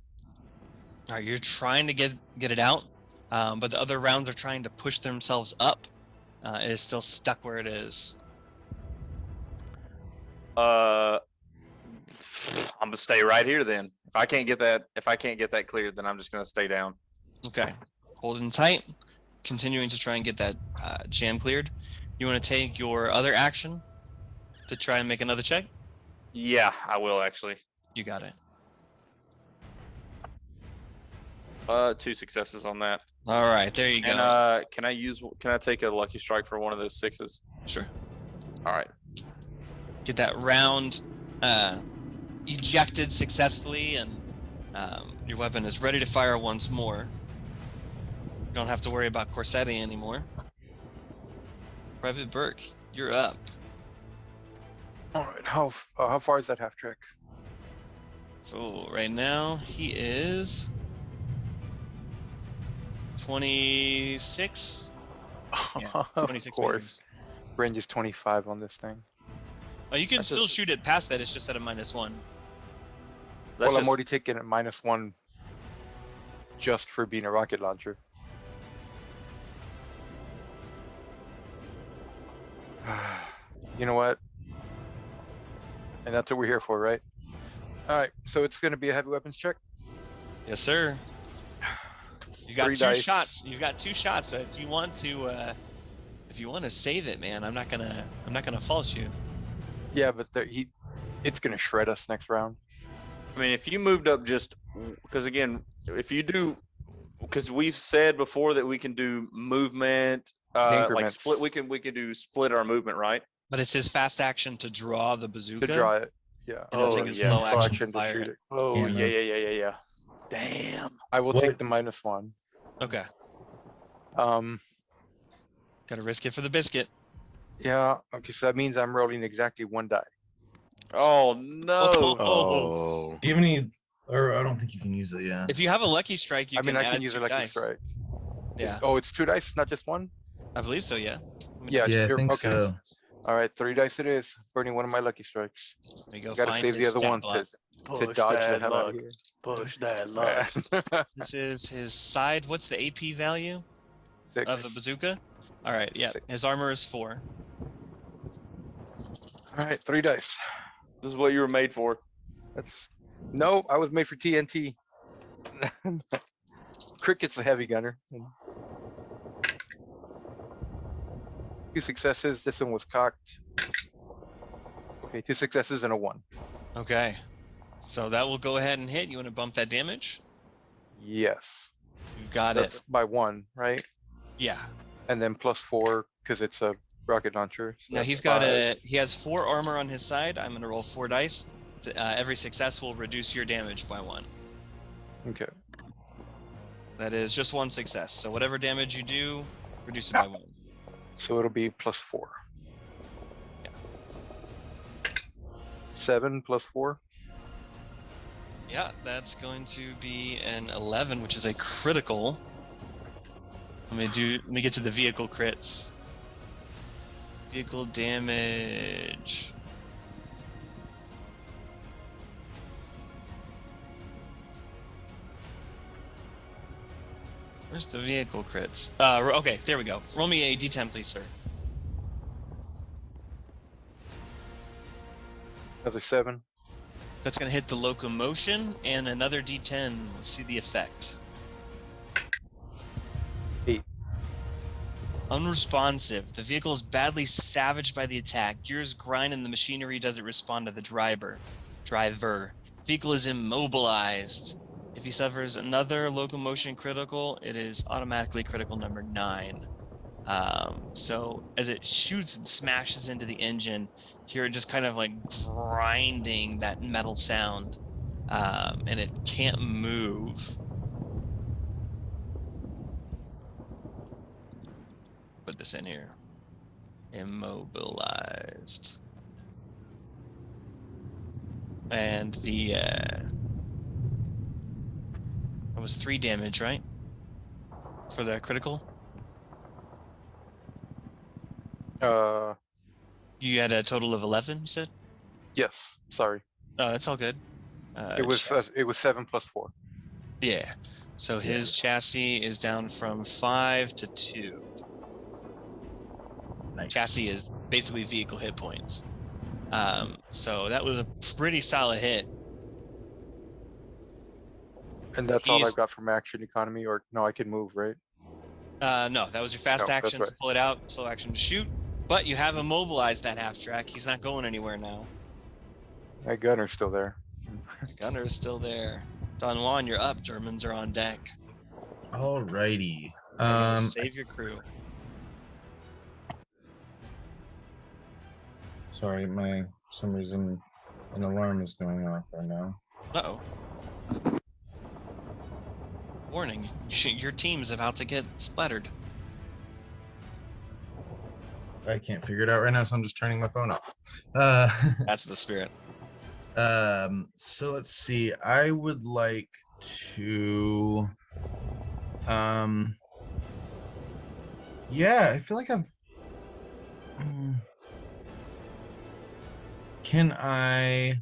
Speaker 1: All right, you're trying to get it out, but the other rounds are trying to push themselves up. It is still stuck where it is.
Speaker 4: I'm gonna stay right here then. If I can't get that cleared, then I'm just gonna stay down.
Speaker 1: Okay, holding tight, continuing to try and get that jam cleared. You want to take your other action to try and make another check?
Speaker 4: Yeah, I will actually.
Speaker 1: You got it.
Speaker 4: 2 successes on that.
Speaker 1: All right, there you go.
Speaker 4: And can I take a lucky strike for one of those 6s?
Speaker 1: Sure.
Speaker 4: All right.
Speaker 1: Get that round ejected successfully, and your weapon is ready to fire once more. You don't have to worry about Corsetti anymore. Private Burke, you're up.
Speaker 3: All right. How far is that half track?
Speaker 1: So right now he is 26. Yeah,
Speaker 3: Of
Speaker 1: 26
Speaker 3: course. Range is 25 on this thing.
Speaker 1: Oh, you can
Speaker 4: That's
Speaker 1: still
Speaker 4: just-
Speaker 1: shoot it past that. It's just at a -1.
Speaker 4: That's
Speaker 3: Well,
Speaker 4: just,
Speaker 3: I'm already taking a -1 just for being a rocket launcher. You know what? And that's what we're here for, right? Alright, so it's gonna be a heavy weapons check.
Speaker 1: Yes, sir. You got
Speaker 3: 3
Speaker 1: two
Speaker 3: dice.
Speaker 1: shots. You've got 2 shots. So if you want to save it, man, I'm not gonna fault you.
Speaker 3: Yeah, but it's gonna shred us next round.
Speaker 4: I mean, if you moved up just because again, if you do, because we've said before that we can do movement, like
Speaker 3: Increments.
Speaker 4: split. We can do split our movement, right?
Speaker 1: But it's his fast action to draw the bazooka.
Speaker 3: To draw it. Yeah.
Speaker 1: And it's
Speaker 4: Oh,
Speaker 1: like his
Speaker 4: yeah.
Speaker 1: slow
Speaker 3: Full
Speaker 1: action,
Speaker 3: action
Speaker 1: to
Speaker 3: to
Speaker 1: fire
Speaker 3: shoot
Speaker 1: it.
Speaker 3: it.
Speaker 4: Oh
Speaker 2: Can't
Speaker 4: yeah,
Speaker 2: move.
Speaker 4: yeah. Damn.
Speaker 3: I will
Speaker 2: What-
Speaker 3: take the -1.
Speaker 1: Okay.
Speaker 3: Um,
Speaker 1: Gotta risk it for the biscuit.
Speaker 3: yeah, okay, so that means I'm rolling exactly 1 die.
Speaker 4: Oh no.
Speaker 6: Oh,
Speaker 2: Do you have any? Or I don't think you can use it. Yeah.
Speaker 1: If you have a lucky strike, you
Speaker 3: I mean,
Speaker 1: can
Speaker 3: I
Speaker 1: add
Speaker 3: can use
Speaker 1: 2
Speaker 3: a lucky
Speaker 1: dice.
Speaker 3: strike.
Speaker 1: Yeah,
Speaker 3: Oh, it's 2 dice, not just 1?
Speaker 1: I believe so. Yeah.
Speaker 3: Yeah,
Speaker 2: Yeah, I
Speaker 3: you're-
Speaker 2: think
Speaker 3: okay.
Speaker 2: so.
Speaker 3: Alright, 3 dice it is, burning 1 of my lucky strikes.
Speaker 1: There you go.
Speaker 3: Gotta
Speaker 1: find
Speaker 3: save the
Speaker 1: his
Speaker 3: other
Speaker 1: stat
Speaker 3: one
Speaker 1: block.
Speaker 3: to dodge the hell out of here.
Speaker 4: Push that luck.
Speaker 1: This is his side. What's the AP value of the
Speaker 3: 6.
Speaker 1: bazooka? All right. Yeah.
Speaker 3: 6.
Speaker 1: His armor is 4.
Speaker 3: Alright, 3 dice.
Speaker 4: This is what you were made for.
Speaker 3: No, I was made for TNT. Cricket's a heavy gunner. 2 successes, this one was cocked. Okay, 2 successes and a 1.
Speaker 1: Okay. So that will go ahead and hit. You want to bump that damage?
Speaker 3: Yes.
Speaker 1: You got
Speaker 3: That's
Speaker 1: it.
Speaker 3: by 1, right?
Speaker 1: Yeah.
Speaker 3: And then +4, because it's a rocket launcher. so
Speaker 1: Now
Speaker 3: that's
Speaker 1: he's got
Speaker 3: 5.
Speaker 1: he has 4 armor on his side. I'm gonna roll 4 dice. Every success will reduce your damage by 1.
Speaker 3: Okay.
Speaker 1: That is just 1 success. So whatever damage you do, reduce it by 1.
Speaker 3: So it'll be +4.
Speaker 1: Yeah.
Speaker 3: 7 +4.
Speaker 1: Yeah, that's going to be an 11, which is a critical. Let me get to the vehicle crits. Vehicle damage. Where's the vehicle crits? Okay, there we go. Roll me a d10, please, sir.
Speaker 3: Another 7.
Speaker 1: That's going to hit the locomotion, and another d10. Let's see the effect.
Speaker 3: 8.
Speaker 1: Unresponsive. The vehicle is badly savaged by the attack. Gears grind and the machinery doesn't respond to the driver. Vehicle is immobilized. If he suffers another locomotion critical, it is automatically critical number 9. So as it shoots and smashes into the engine, you hear it just kind of like grinding that metal sound, and it can't move. Put this in here. Immobilized. And the that was 3 damage, right? For the critical? You had a total of 11, you said?
Speaker 3: Yes, sorry.
Speaker 1: Oh, that's all good.
Speaker 3: It was 7 +4.
Speaker 1: Yeah. So his chassis is down from 5 to 2.
Speaker 2: Nice.
Speaker 1: Chassis is basically vehicle hit points. So that was a pretty solid hit.
Speaker 3: And that's all
Speaker 1: He's-
Speaker 3: I've got from action economy, or no, I can move, right?
Speaker 1: No, that was your fast
Speaker 3: No, that's
Speaker 1: action to
Speaker 3: right.
Speaker 1: pull it out, slow action to shoot. But you have immobilized that half track. He's not going anywhere now.
Speaker 3: My gunner's still there.
Speaker 1: Gunner is still there. Don Juan, you're up. Germans are on deck.
Speaker 2: Alrighty.
Speaker 1: Save your crew.
Speaker 2: Sorry, for some reason an alarm is going off right now.
Speaker 1: Uh-oh. Warning, your team's about to get splattered.
Speaker 2: I can't figure it out right now, so I'm just turning my phone off.
Speaker 1: That's the spirit.
Speaker 2: So let's see. I would like to yeah, I feel like I've Can I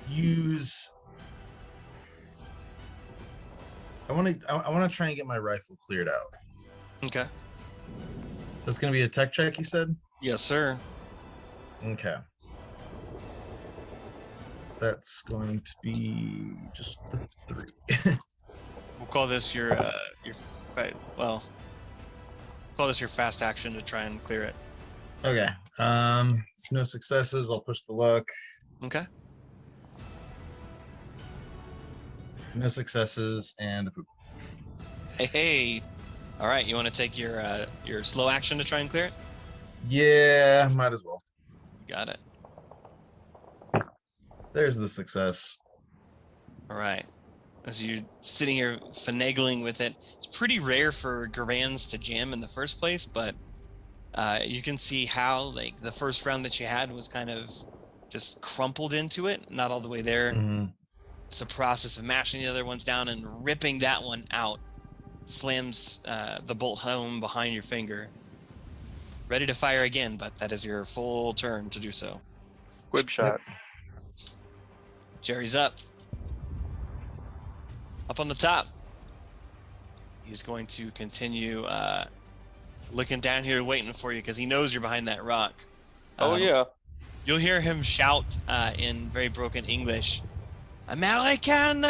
Speaker 2: use? I want to try and get my rifle cleared out.
Speaker 1: Okay.
Speaker 2: That's going to be a tech check, you said?
Speaker 1: Yes, sir.
Speaker 2: Okay. That's going to be just the 3.
Speaker 1: We'll call this your call this your fast action to try and clear it.
Speaker 2: Okay. It's no successes. I'll push the luck.
Speaker 1: Okay.
Speaker 2: No successes and a poop.
Speaker 1: Hey. All right. You want to take your slow action to try and clear it?
Speaker 2: Yeah, might as well.
Speaker 1: You got it.
Speaker 2: There's the success.
Speaker 1: All right. As you're sitting here finagling with it, it's pretty rare for Garans to jam in the first place, but you can see how like the first round that you had was kind of just crumpled into it, not all the way there.
Speaker 2: Mhm.
Speaker 1: It's a process of mashing the other ones down and ripping that one out. Slams the bolt home behind your finger. Ready to fire again, but that is your full turn to do so.
Speaker 3: Squib shot.
Speaker 1: Jerry's up. Up on the top. He's going to continue looking down here waiting for you because he knows you're behind that rock.
Speaker 4: Oh yeah.
Speaker 1: You'll hear him shout in very broken English, "American!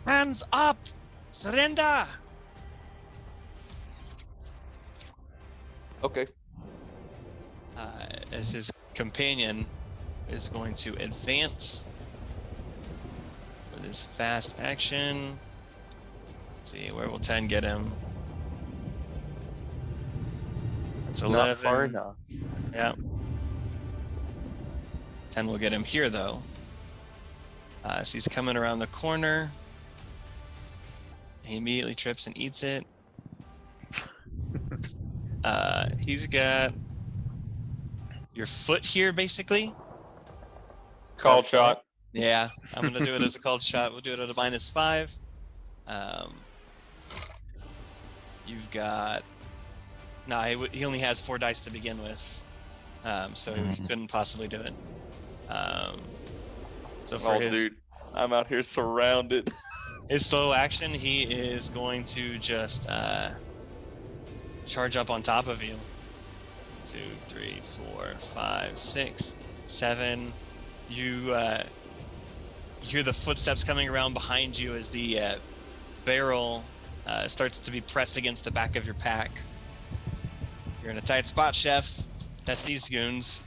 Speaker 1: Hands up! Surrender!"
Speaker 4: Okay.
Speaker 1: As his companion is going to advance with his fast action. Let's see, where will 10 get him? That's 11.
Speaker 3: Not far enough.
Speaker 1: Yeah. 10 will get him here, though. So he's coming around the corner. He immediately trips and eats it. He's got your foot here, basically.
Speaker 4: Called shot.
Speaker 1: Yeah, I'm going to do it as a called shot. We'll do it at a -5. You've got... No, he only has 4 dice to begin with. So he couldn't possibly do it. So for
Speaker 4: Dude, I'm out here surrounded.
Speaker 1: his slow action, he is going to just charge up on top of you. 2, 3, 4, 5, 6, 7. You hear the footsteps coming around behind you as the barrel starts to be pressed against the back of your pack. You're in a tight spot, Chef. That's these goons.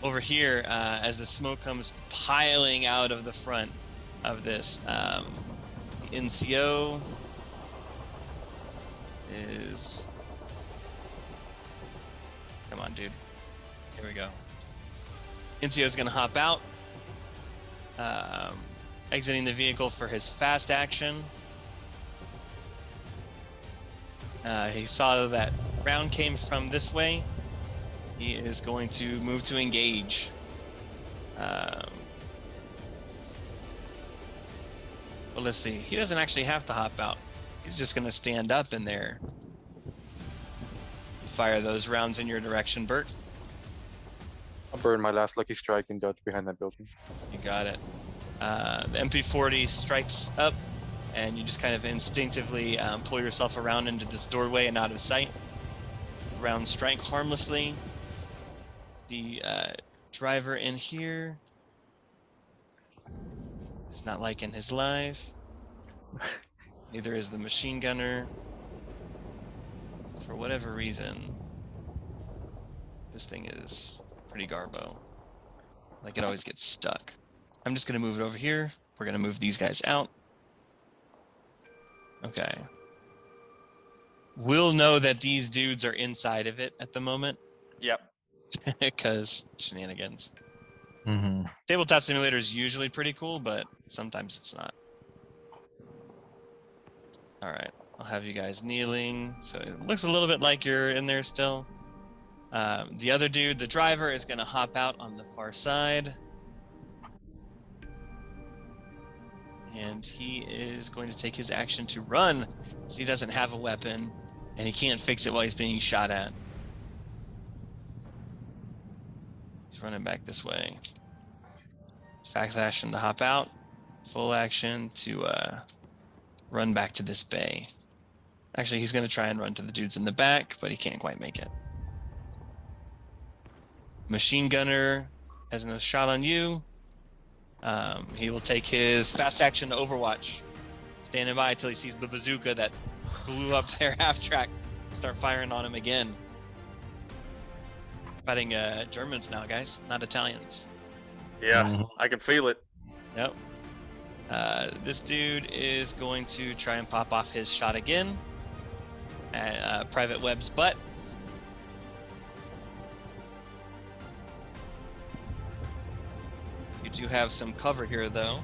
Speaker 1: Over here, as the smoke comes piling out of the front of this, NCO is... Come on, dude. Here we go. NCO is going to hop out, exiting the vehicle for his fast action. He saw that round came from this way. He is going to move to engage. Well, let's see. He doesn't actually have to hop out. He's just going to stand up in there. Fire those rounds in your direction, Bert.
Speaker 3: I'll burn my last lucky strike and dodge behind that building.
Speaker 1: You got it. The MP40 strikes up, and you just kind of instinctively pull yourself around into this doorway and out of sight. Rounds strike harmlessly. The driver in here is not liking his life. Neither is the machine gunner. For whatever reason, this thing is pretty garbo. Like it always gets stuck. I'm just gonna move it over here. We're gonna move these guys out. Okay. We'll know that these dudes are inside of it at the moment.
Speaker 4: Yep.
Speaker 1: Because shenanigans.
Speaker 2: Mm-hmm.
Speaker 1: Tabletop Simulator is usually pretty cool, but sometimes it's not. All right, I'll have you guys kneeling. So it looks a little bit like you're in there still. The other dude, the driver, is going to hop out on the far side. And he is going to take his action to run. So he doesn't have a weapon. and he can't fix it while he's being shot at. He's running back this way. Fast action to hop out. Full action to run back to this bay. Actually, he's going to try and run to the dudes in the back, but he can't quite make it. Machine gunner has another shot on you. He will take his fast action to Overwatch. Standing by until he sees the bazooka that blew up their half track. Start firing on him again. Fighting Germans now, guys, not Italians.
Speaker 4: Yeah, I can feel it.
Speaker 1: Yep. This dude is going to try and pop off his shot again at Private Webb's butt. You do have some cover here, though.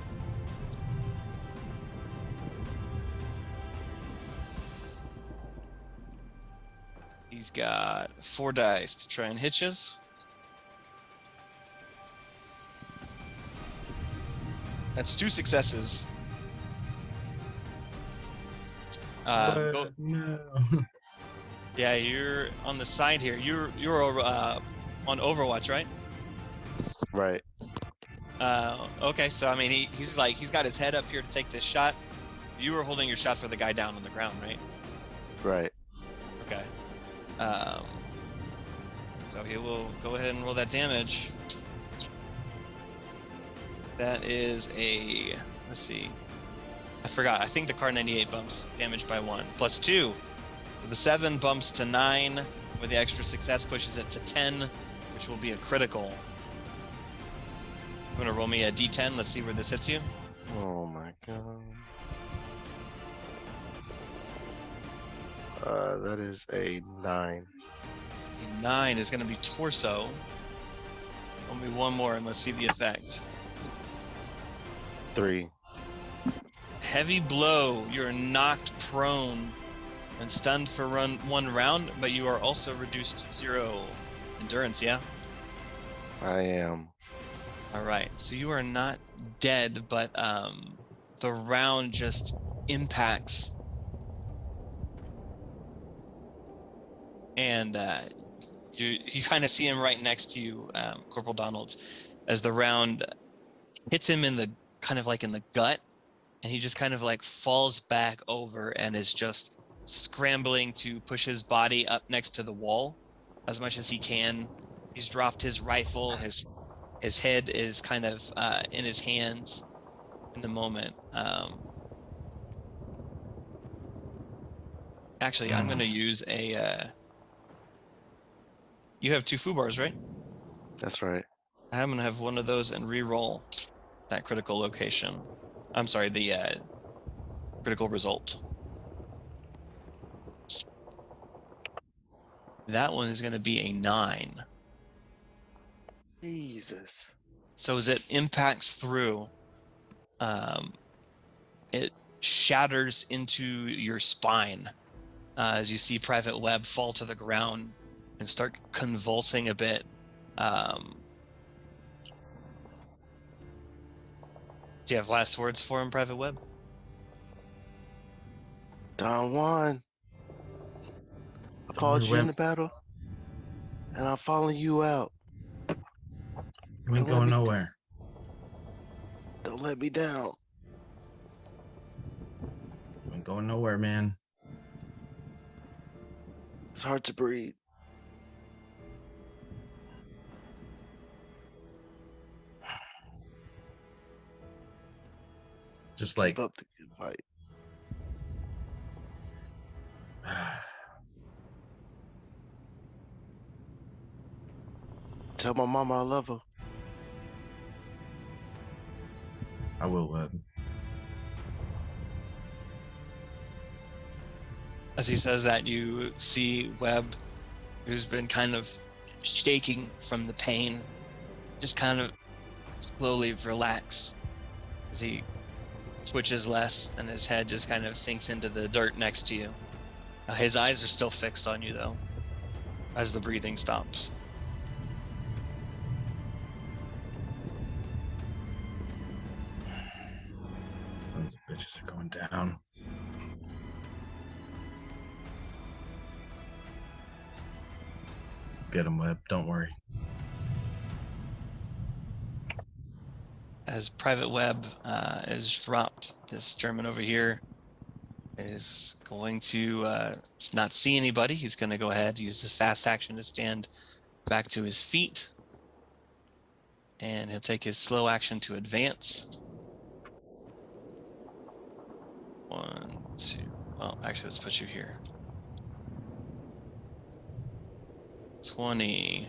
Speaker 1: He's got 4 dice to try and hit us. That's 2 successes.
Speaker 2: No.
Speaker 1: Yeah, you're on the side here. You're on Overwatch, right?
Speaker 6: Right.
Speaker 1: Okay, so I mean, he's got his head up here to take this shot. You were holding your shot for the guy down on the ground, right?
Speaker 6: Right.
Speaker 1: Okay. So he will go ahead and roll that damage. That is a, let's see. I forgot. I think the Car 98 bumps damage by 1 plus 2. So the 7 bumps to 9, with the extra success pushes it to 10, which will be a critical. I'm gonna roll me a D10. Let's see where this hits you.
Speaker 6: Oh my god. That is a 9.
Speaker 1: A 9 is gonna be torso. Roll me one more and let's see the effect.
Speaker 6: 3.
Speaker 1: Heavy blow. You're knocked prone and stunned for 1 round, but you are also reduced to 0 endurance. Yeah.
Speaker 6: I am.
Speaker 1: All right. So you are not dead, but the round just impacts, and you kind of see him right next to you, Corporal Donalds, as the round hits him in the kind of like in the gut, and he just kind of like falls back over and is just scrambling to push his body up next to the wall as much as he can. He's dropped his rifle. His head is kind of in his hands in the moment. Actually, I'm going to use a. You have 2 foobars, right?
Speaker 6: That's right.
Speaker 1: I'm going to have one of those and re-roll that critical location. I'm sorry, the critical result. That one is going to be a 9.
Speaker 4: Jesus.
Speaker 1: So as it impacts through, it shatters into your spine as you see Private Webb fall to the ground and start convulsing a bit. Do you have last words for him, Private Webb?
Speaker 6: Don Juan, I fought you in the battle, and I'm following you out.
Speaker 2: We ain't going nowhere.
Speaker 6: Don't let me down.
Speaker 2: We ain't going nowhere, man.
Speaker 6: It's hard to breathe.
Speaker 2: Just like
Speaker 6: Keep up the good fight. Tell my mama I love her.
Speaker 2: I will, Webb.
Speaker 1: As he says that, you see Webb, who's been kind of shaking from the pain, just kind of slowly relax as he twitches less and his head just kind of sinks into the dirt next to you. His eyes are still fixed on you, though, as the breathing stops.
Speaker 2: Sons of bitches are going down. get him, Webb. Don't worry.
Speaker 1: As Private Webb is dropped, this German over here is going to not see anybody. He's going to go ahead, use his fast action to stand back to his feet. And he'll take his slow action to advance. 1, 2. Well, actually, let's put you here. 20.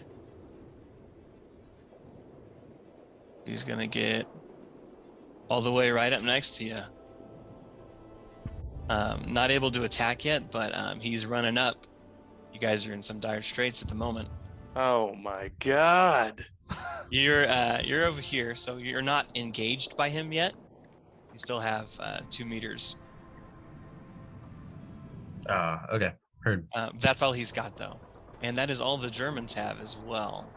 Speaker 1: He's going to get all the way right up next to you. Not able to attack yet, but he's running up. You guys are in some dire straits at the moment.
Speaker 4: Oh my god.
Speaker 1: You're over here, so you're not engaged by him yet. You still have 2 meters.
Speaker 2: Okay. Heard.
Speaker 1: That's all he's got, though. And that is all the Germans have as well.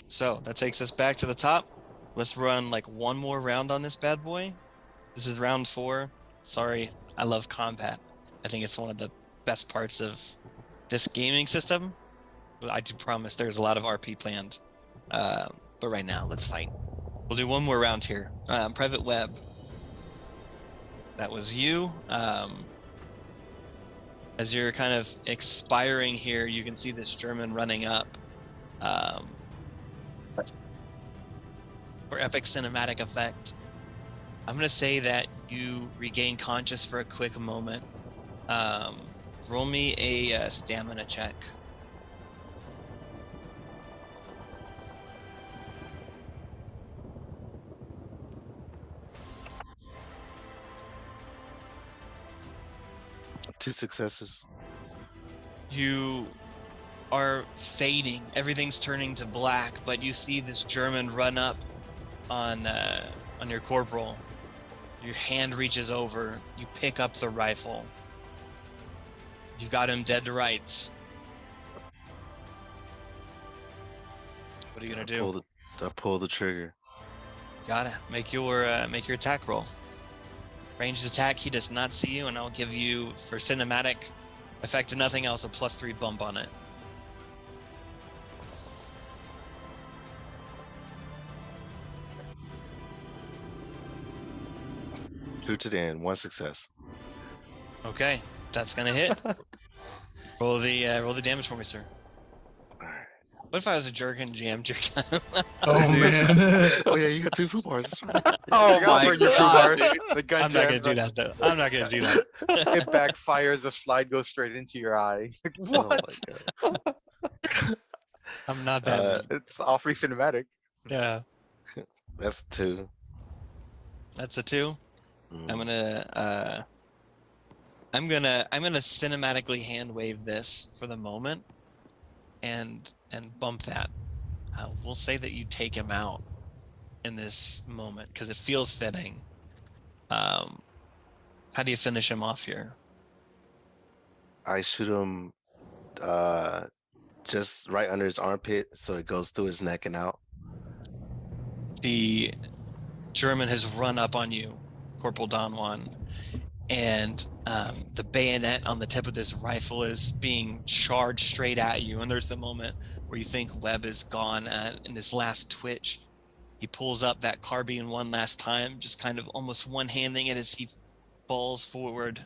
Speaker 1: So that takes us back to the top. Let's run like one more round on this bad boy. This is round 4. Sorry, I love combat. I think it's one of the best parts of this gaming system. But I do promise there's a lot of RP planned. But right now, let's fight. We'll do one more round here. Private Webb. That was you. As you're kind of expiring here, you can see this German running up. For epic cinematic effect, I'm going to say that you regain conscious for a quick moment. Roll me a stamina check.
Speaker 6: Two successes.
Speaker 1: You are fading. Everything's turning to black, but you see this German run up on your corporal. Your hand reaches over. You pick up the rifle. You've got him dead to rights. What are you gonna do?
Speaker 6: I pull the trigger.
Speaker 1: Gotta make your attack roll. Ranged attack. He does not see you, and I'll give you, for cinematic effect and nothing else, a +3 bump on it.
Speaker 6: True to the end. 1 success.
Speaker 1: Okay, that's gonna hit. roll the damage for me, sir.
Speaker 6: Alright.
Speaker 1: What if I was a jerk and jammed your gun?
Speaker 2: Oh, man.
Speaker 6: Oh yeah, you got 2 food bars. That's right.
Speaker 4: Oh
Speaker 3: You gotta
Speaker 4: my
Speaker 3: burn your
Speaker 4: god,
Speaker 3: food
Speaker 4: dude.
Speaker 3: bar. The gun
Speaker 1: I'm not gonna
Speaker 3: jams,
Speaker 1: do that though. I'm not gonna do that.
Speaker 3: It backfires. A slide goes straight into your eye. Like,
Speaker 6: Oh
Speaker 3: what?
Speaker 6: my god.
Speaker 1: I'm not that. mean.
Speaker 3: It's awfully cinematic.
Speaker 1: Yeah,
Speaker 6: That's 2.
Speaker 1: that's a 2.
Speaker 6: Mm.
Speaker 1: I'm gonna cinematically hand wave this for the moment, and bump that. We'll say that you take him out in this moment because it feels fitting. How do you finish him off here?
Speaker 6: I shoot him just right under his armpit, so it goes through his neck and out.
Speaker 1: The German has run up on you, Corporal Don Juan, and the bayonet on the tip of this rifle is being charged straight at you. And there's the moment where you think Webb is gone. In this last twitch, he pulls up that carbine one last time, just kind of almost one-handing it as he falls forward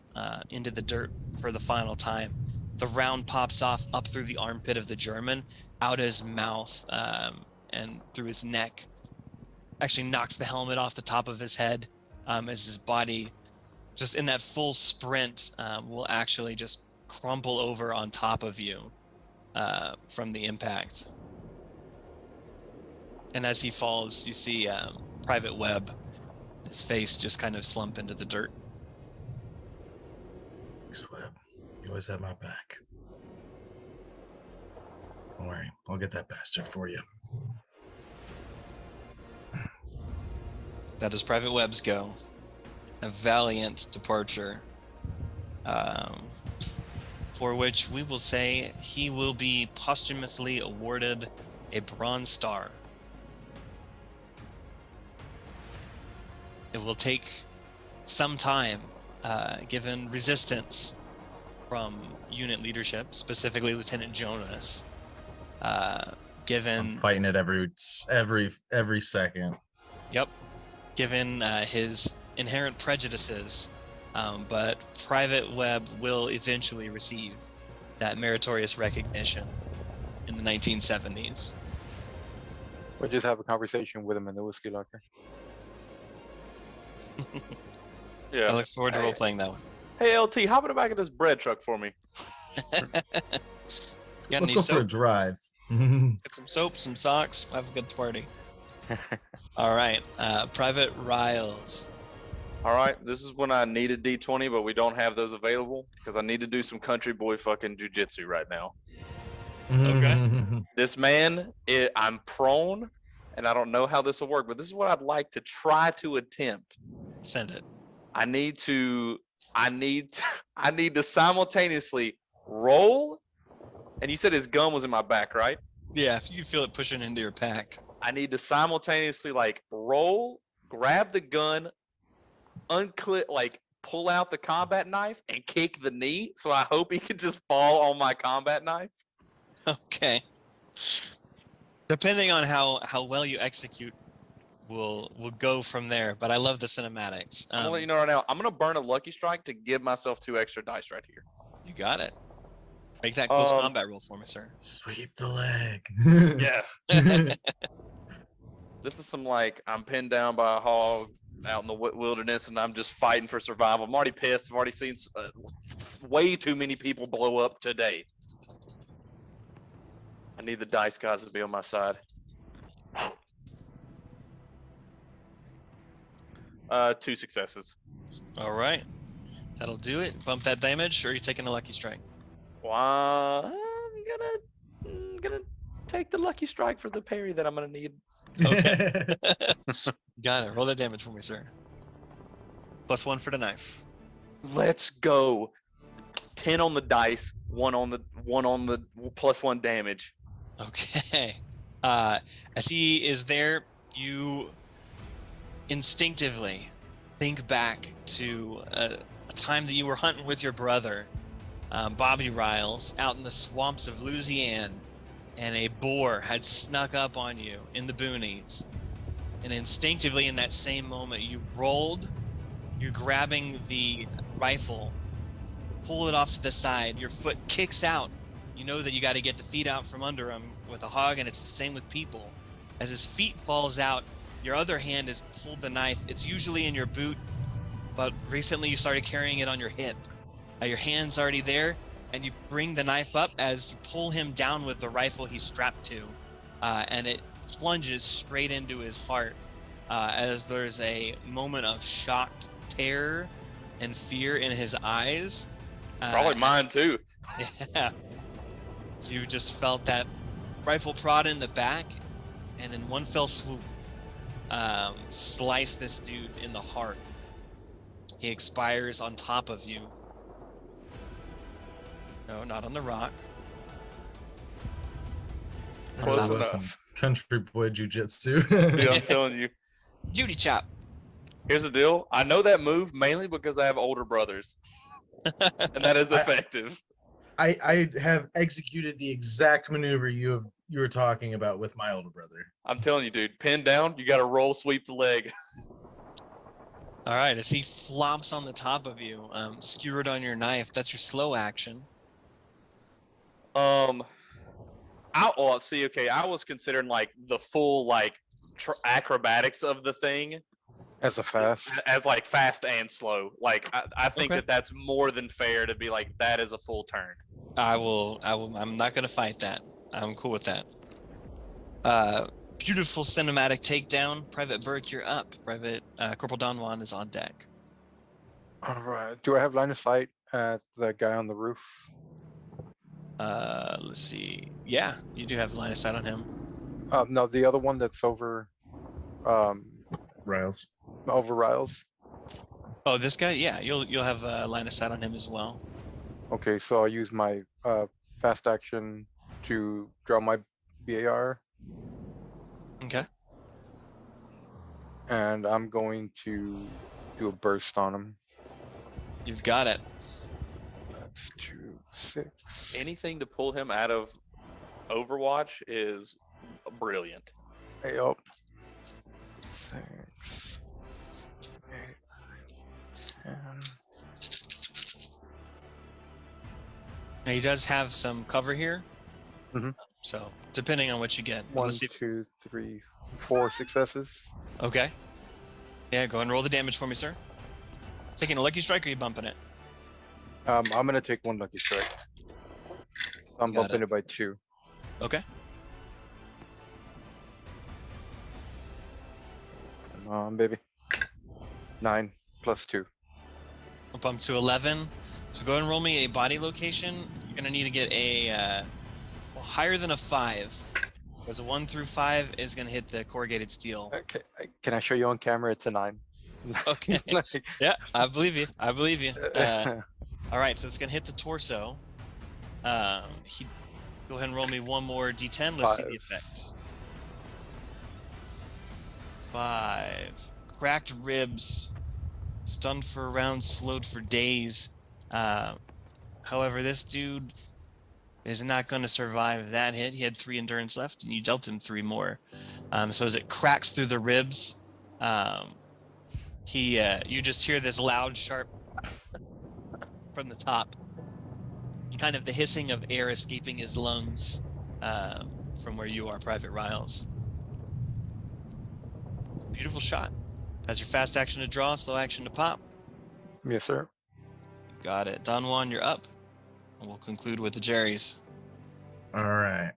Speaker 1: into the dirt for the final time. The round pops off up through the armpit of the German, out his mouth, and through his neck. Actually knocks the helmet off the top of his head, as his body, just in that full sprint, will actually just crumple over on top of you from the impact. And as he falls, you see Private Webb, his face just kind of slump into the dirt.
Speaker 2: Thanks, Webb. You always have my back. Don't worry. I'll get that bastard for you.
Speaker 1: That is Private Webb's go. A valiant departure, for which we will say he will be posthumously awarded a Bronze Star. It will take some time, given resistance from unit leadership, specifically Lieutenant Jonas,
Speaker 2: I'm
Speaker 1: Given
Speaker 2: fighting it every second.
Speaker 1: Yep, given his inherent prejudices, but Private Webb will eventually receive that meritorious recognition in the 1970s.
Speaker 3: We'll just have a conversation with him in the whiskey locker.
Speaker 4: Yeah.
Speaker 1: I look forward to
Speaker 3: Hey.
Speaker 1: role-playing that one.
Speaker 4: Hey, LT, hop in the back of this bread truck for me.
Speaker 1: Got
Speaker 2: Let's
Speaker 1: any
Speaker 2: go for a
Speaker 1: soap?
Speaker 2: drive.
Speaker 1: Get some soap, some socks. Have a good party. All right, Private Riles.
Speaker 4: All right, this is when I need a D20, but we don't have those available because I need to do some country boy fucking jujitsu right now.
Speaker 1: Okay.
Speaker 4: This man, I'm prone, and I don't know how this will work, but this is what I'd like to try to attempt.
Speaker 1: Send it.
Speaker 4: I need to simultaneously roll, and you said his gun was in my back, right?
Speaker 1: Yeah, if you feel it pushing into your pack.
Speaker 4: I need to simultaneously like roll, grab the gun, pull out the combat knife and kick the knee. So I hope he can just fall on my combat knife.
Speaker 1: Okay. Depending on how well you execute, we'll go from there. But I love the cinematics.
Speaker 4: I'm gonna let you know right now. I'm gonna burn a lucky strike to give myself 2 extra dice right here.
Speaker 1: You got it. Make that close combat roll for me, sir.
Speaker 2: Sweep the leg.
Speaker 4: Yeah. This is some like I'm pinned down by a hog out in the wilderness and I'm just fighting for survival. I'm already pissed. I've already seen way too many people blow up today. I need the dice gods to be on my side. 2 successes.
Speaker 1: All right. That'll do it. Bump that damage, or are you taking a lucky strike?
Speaker 4: Well, I'm gonna take the lucky strike for the parry that I'm gonna need.
Speaker 1: Okay. Got it. Roll that damage for me, sir. +1 for the knife.
Speaker 4: Let's go. 10 on the dice, 1 on the +1 damage.
Speaker 1: Okay. As he is there, you instinctively think back to a time that you were hunting with your brother, Bobby Riles, out in the swamps of Louisiana, and a boar had snuck up on you in the boonies. And instinctively, in that same moment, you rolled, you're grabbing the rifle, pull it off to the side, your foot kicks out. You know that you got to get the feet out from under him with a hog, and it's the same with people. As his feet falls out, your other hand has pulled the knife. It's usually in your boot, but recently you started carrying it on your hip. Your hand's already there, and you bring the knife up as you pull him down with the rifle he's strapped to, and it plunges straight into his heart as there's a moment of shocked terror and fear in his eyes.
Speaker 4: Probably mine too.
Speaker 1: Yeah. So you just felt that rifle prod in the back, and in one fell swoop, slice this dude in the heart. He expires on top of you. No, not on the rock.
Speaker 4: Close
Speaker 2: That was some
Speaker 4: enough.
Speaker 2: country boy jujitsu.
Speaker 4: Yeah, I'm telling you.
Speaker 1: Duty chop.
Speaker 4: Here's the deal. I know that move mainly because I have older brothers, and that is effective.
Speaker 2: I have executed the exact maneuver you were talking about with my older brother.
Speaker 4: I'm telling you, dude. Pinned down, you got to roll, sweep the leg.
Speaker 1: All right, as he flops on the top of you, skewered on your knife, that's your slow action.
Speaker 4: I was considering like the full like acrobatics of the thing
Speaker 3: As a fast.
Speaker 4: as like fast and slow. Like I think
Speaker 1: Okay.
Speaker 4: that's more than fair to be like that is a full turn.
Speaker 1: I'm not gonna fight that. I'm cool with that. Beautiful cinematic takedown. Private Burke, you're up. Private Corporal Don Juan is on deck.
Speaker 3: All right. Do I have line of sight at the guy on the roof?
Speaker 1: Let's see. Yeah, you do have line of sight on him.
Speaker 3: No, the other one that's over
Speaker 2: Riles.
Speaker 3: Riles.
Speaker 1: Oh, this guy? Yeah, you'll have line of sight on him as well.
Speaker 3: Okay, so I'll use my fast action to draw my BAR,
Speaker 1: Okay.
Speaker 3: and I'm going to do a burst on him.
Speaker 1: You've got it.
Speaker 3: That's 2, 6.
Speaker 4: Anything to pull him out of Overwatch is brilliant.
Speaker 3: Hey, up. 6, 8, 10.
Speaker 1: Now he does have some cover here.
Speaker 3: Mhm.
Speaker 1: So depending on what you get. But
Speaker 3: 1,
Speaker 1: let's see if-
Speaker 3: 2, 3, 4 successes.
Speaker 1: Okay. Yeah, go ahead and roll the damage for me, sir. Taking a lucky strike, or are you bumping it?
Speaker 3: I'm gonna take 1 lucky strike. I'm
Speaker 1: Got
Speaker 3: bumping it by 2.
Speaker 1: Okay.
Speaker 3: Come on, baby. 9 plus 2.
Speaker 1: I'll bump to 11. So go ahead and roll me a body location. You're gonna need to get a higher than a 5. Because a 1 through 5 is gonna hit the corrugated steel.
Speaker 3: Okay, can I show you on camera? It's a 9.
Speaker 1: Okay.
Speaker 3: Like,
Speaker 1: Yeah, I believe you. I believe you. All right, so it's gonna hit the torso. Go ahead and roll me one more d10. Let's see the
Speaker 3: 5.
Speaker 1: effect. 5. Cracked ribs. Stunned for a round, slowed for days. However, this dude is not going to survive that hit. He had 3 endurance left, and you dealt him 3 more. So as it cracks through the ribs, you just hear this loud, sharp from the top. Kind of the hissing of air escaping his lungs from where you are, Private Riles. Beautiful shot. Has your fast action to draw, slow action to pop.
Speaker 3: Yes, sir.
Speaker 1: You got it. Don Juan, you're up. And we'll conclude with the Jerrys.
Speaker 2: All right.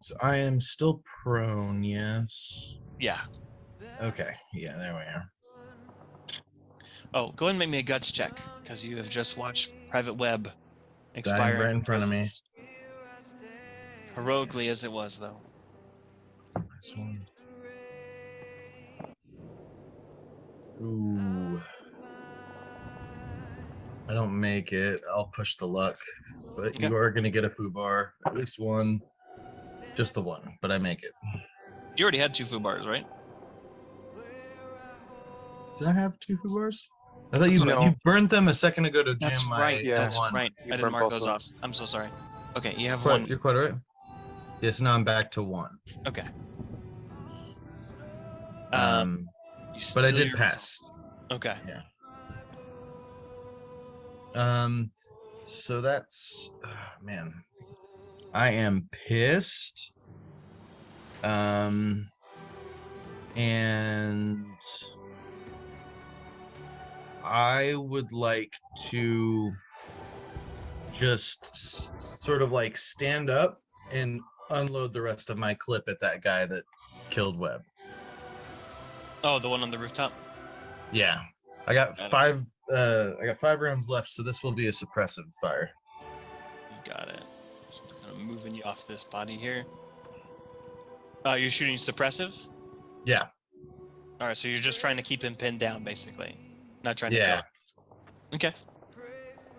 Speaker 2: So I am still prone, yes.
Speaker 1: Yeah.
Speaker 2: Okay. Yeah, there we are.
Speaker 1: Oh, go ahead and make me a guts check, because you have just watched Private Webb expire
Speaker 2: Dying right in front of me.
Speaker 1: presence. Heroically as it was, though.
Speaker 2: This one. Ooh. I don't make it. I'll push the luck. But
Speaker 1: Okay.
Speaker 2: you are going to get a foobar. At least one. Just the one. But I make it.
Speaker 1: You already had 2 food right?
Speaker 2: Did I have 2 foobars? I thought you
Speaker 3: No.
Speaker 2: you burned them a second ago to
Speaker 1: That's
Speaker 2: jam
Speaker 1: right.
Speaker 3: yeah.
Speaker 1: That's
Speaker 2: one.
Speaker 1: right.
Speaker 3: You
Speaker 1: I didn't
Speaker 3: burned
Speaker 1: mark
Speaker 3: both
Speaker 1: those
Speaker 3: of them.
Speaker 1: off. I'm so sorry. Okay, you have
Speaker 2: Quite-
Speaker 1: 1.
Speaker 2: You're quite all right. Yes, now I'm back to 1.
Speaker 1: Okay.
Speaker 2: But I
Speaker 1: Steal
Speaker 2: did
Speaker 1: your
Speaker 2: pass.
Speaker 1: result. Okay.
Speaker 2: So that's man. I am pissed. And I would like to just sort of like stand up and unload the rest of my clip at that guy that killed Webb.
Speaker 1: Oh, the one on the rooftop?
Speaker 2: Yeah. I got
Speaker 1: Got it.
Speaker 2: 5 I got 5 rounds left, so this will be a suppressive fire.
Speaker 1: You got it. Just kind of moving you off this body here. You're shooting suppressive?
Speaker 2: Yeah.
Speaker 1: All right, so you're just trying to keep him pinned down, basically. Not trying to kill
Speaker 2: Yeah.
Speaker 1: him. Okay.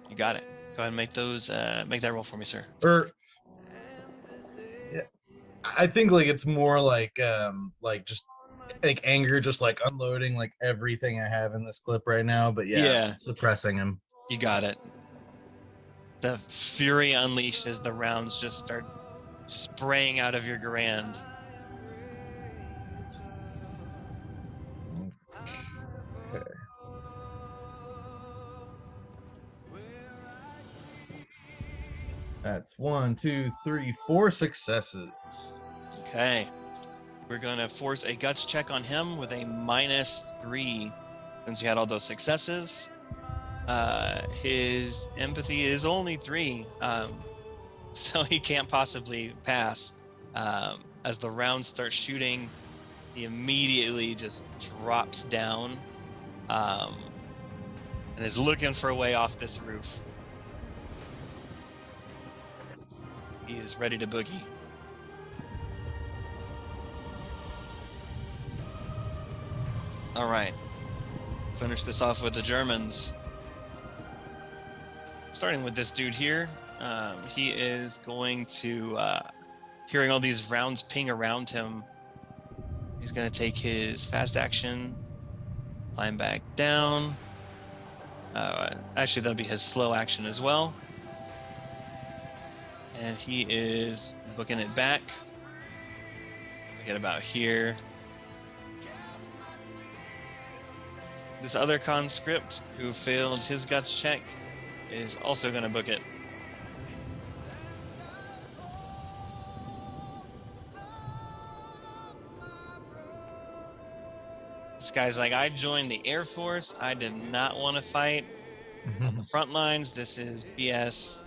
Speaker 1: You got it. Go ahead and make that roll for me, sir.
Speaker 2: Yeah. I think like it's more like just like anger, just like unloading like everything I have in this clip right now. But yeah. Suppressing him.
Speaker 1: You got it. The fury unleashed as the rounds just start spraying out of your Garand.
Speaker 2: Okay. That's 1, 2, 3, 4 successes.
Speaker 1: Okay. We're going to force a guts check on him with a -3 since you had all those successes. His empathy is only 3, so he can't possibly pass. As the rounds start shooting, he immediately just drops down and is looking for a way off this roof. He is ready to boogie. All right. Finish this off with the Germans. Starting with this dude here. He is going to, hearing all these rounds ping around him, he's going to take his fast action, climb back down. Actually, that'll be his slow action as well. And he is booking it back. Get about here. This other conscript who failed his guts check is also going to book it. This guy's like, I joined the Air Force. I did not want to fight on the front lines. This is BS.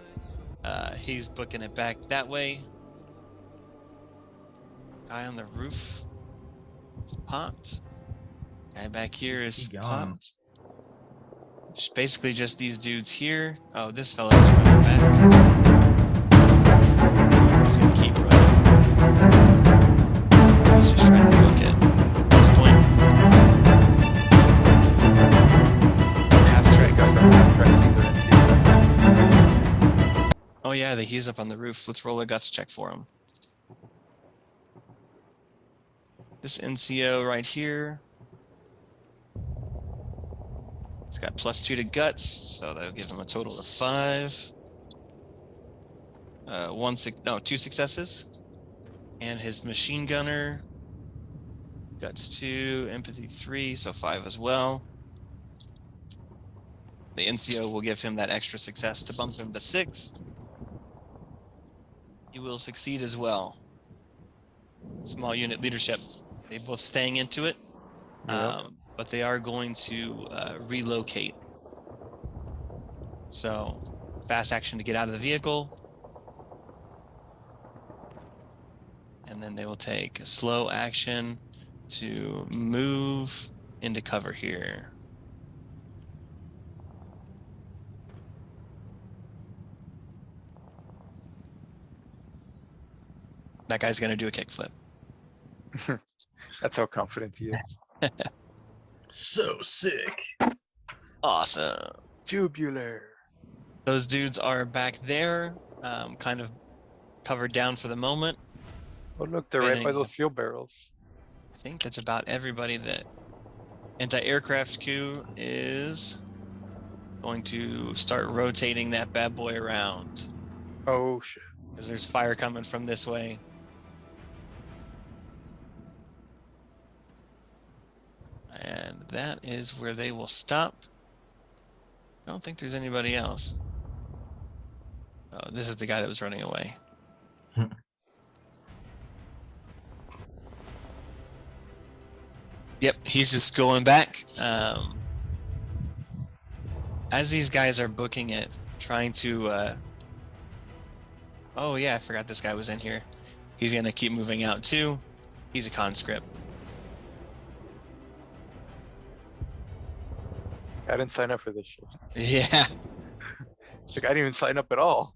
Speaker 1: He's booking it back that way. Guy on the roof is popped. Guy back here is popped. Just basically just these dudes here. Oh, this fella's running back. He's gonna keep running. He's just trying to book it. At this point, half track. Oh yeah, he's up on the roof. Let's roll a guts check for him. This NCO right here. He's got +2 to guts, so that'll give him a total of 5. 2 successes. And his machine gunner, guts 2, empathy 3, so 5 as well. The NCO will give him that extra success to bump him to 6. He will succeed as well. Small unit leadership. They both staying into it.
Speaker 3: Yep.
Speaker 1: But they are going to relocate. So, fast action to get out of the vehicle. And then they will take a slow action to move into cover here. That guy's going to do a kickflip.
Speaker 3: That's how confident he is.
Speaker 2: So sick.
Speaker 1: Awesome.
Speaker 3: Jubular.
Speaker 1: Those dudes are back there, kind of covered down for the moment.
Speaker 3: Oh look, they're right by
Speaker 1: Spinning.
Speaker 3: those fuel barrels.
Speaker 1: I think that's about everybody. That anti-aircraft crew is going to start rotating that bad boy around.
Speaker 3: Oh shit.
Speaker 1: Because there's fire coming from this way. And that is where they will stop. I don't think there's anybody else. Oh, this is the guy that was running away. Yep, he's just going back. As these guys are booking it, trying to... Oh yeah, I forgot this guy was in here. He's gonna keep moving out too. He's a conscript.
Speaker 3: I didn't sign up for this shit.
Speaker 1: Yeah,
Speaker 3: It's like I didn't even sign up at all.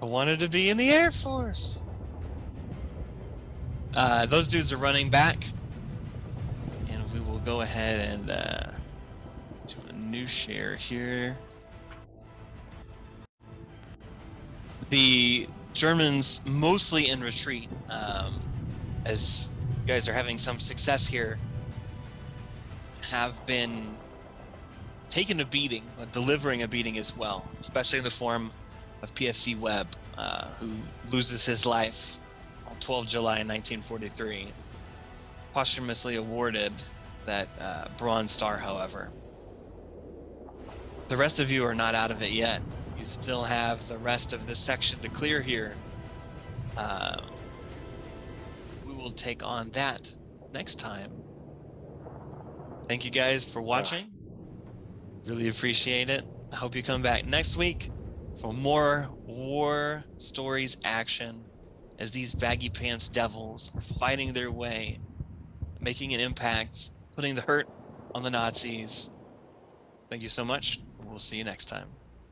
Speaker 1: I wanted to be in the Air Force. Those dudes are running back. And we will go ahead and do a new share here. The Germans mostly in retreat, as you guys are having some success here, have been taking a beating, but delivering a beating as well, especially in the form of PFC Webb, who loses his life on 12 July 1943, posthumously awarded that Bronze Star, however. The rest of you are not out of it yet. You still have the rest of this section to clear here. We will take on that next time. Thank you guys for watching. Really appreciate it. I hope you come back next week for more war stories action as these baggy pants devils are fighting their way, making an impact, putting the hurt on the Nazis. Thank you so much. We'll see you next time.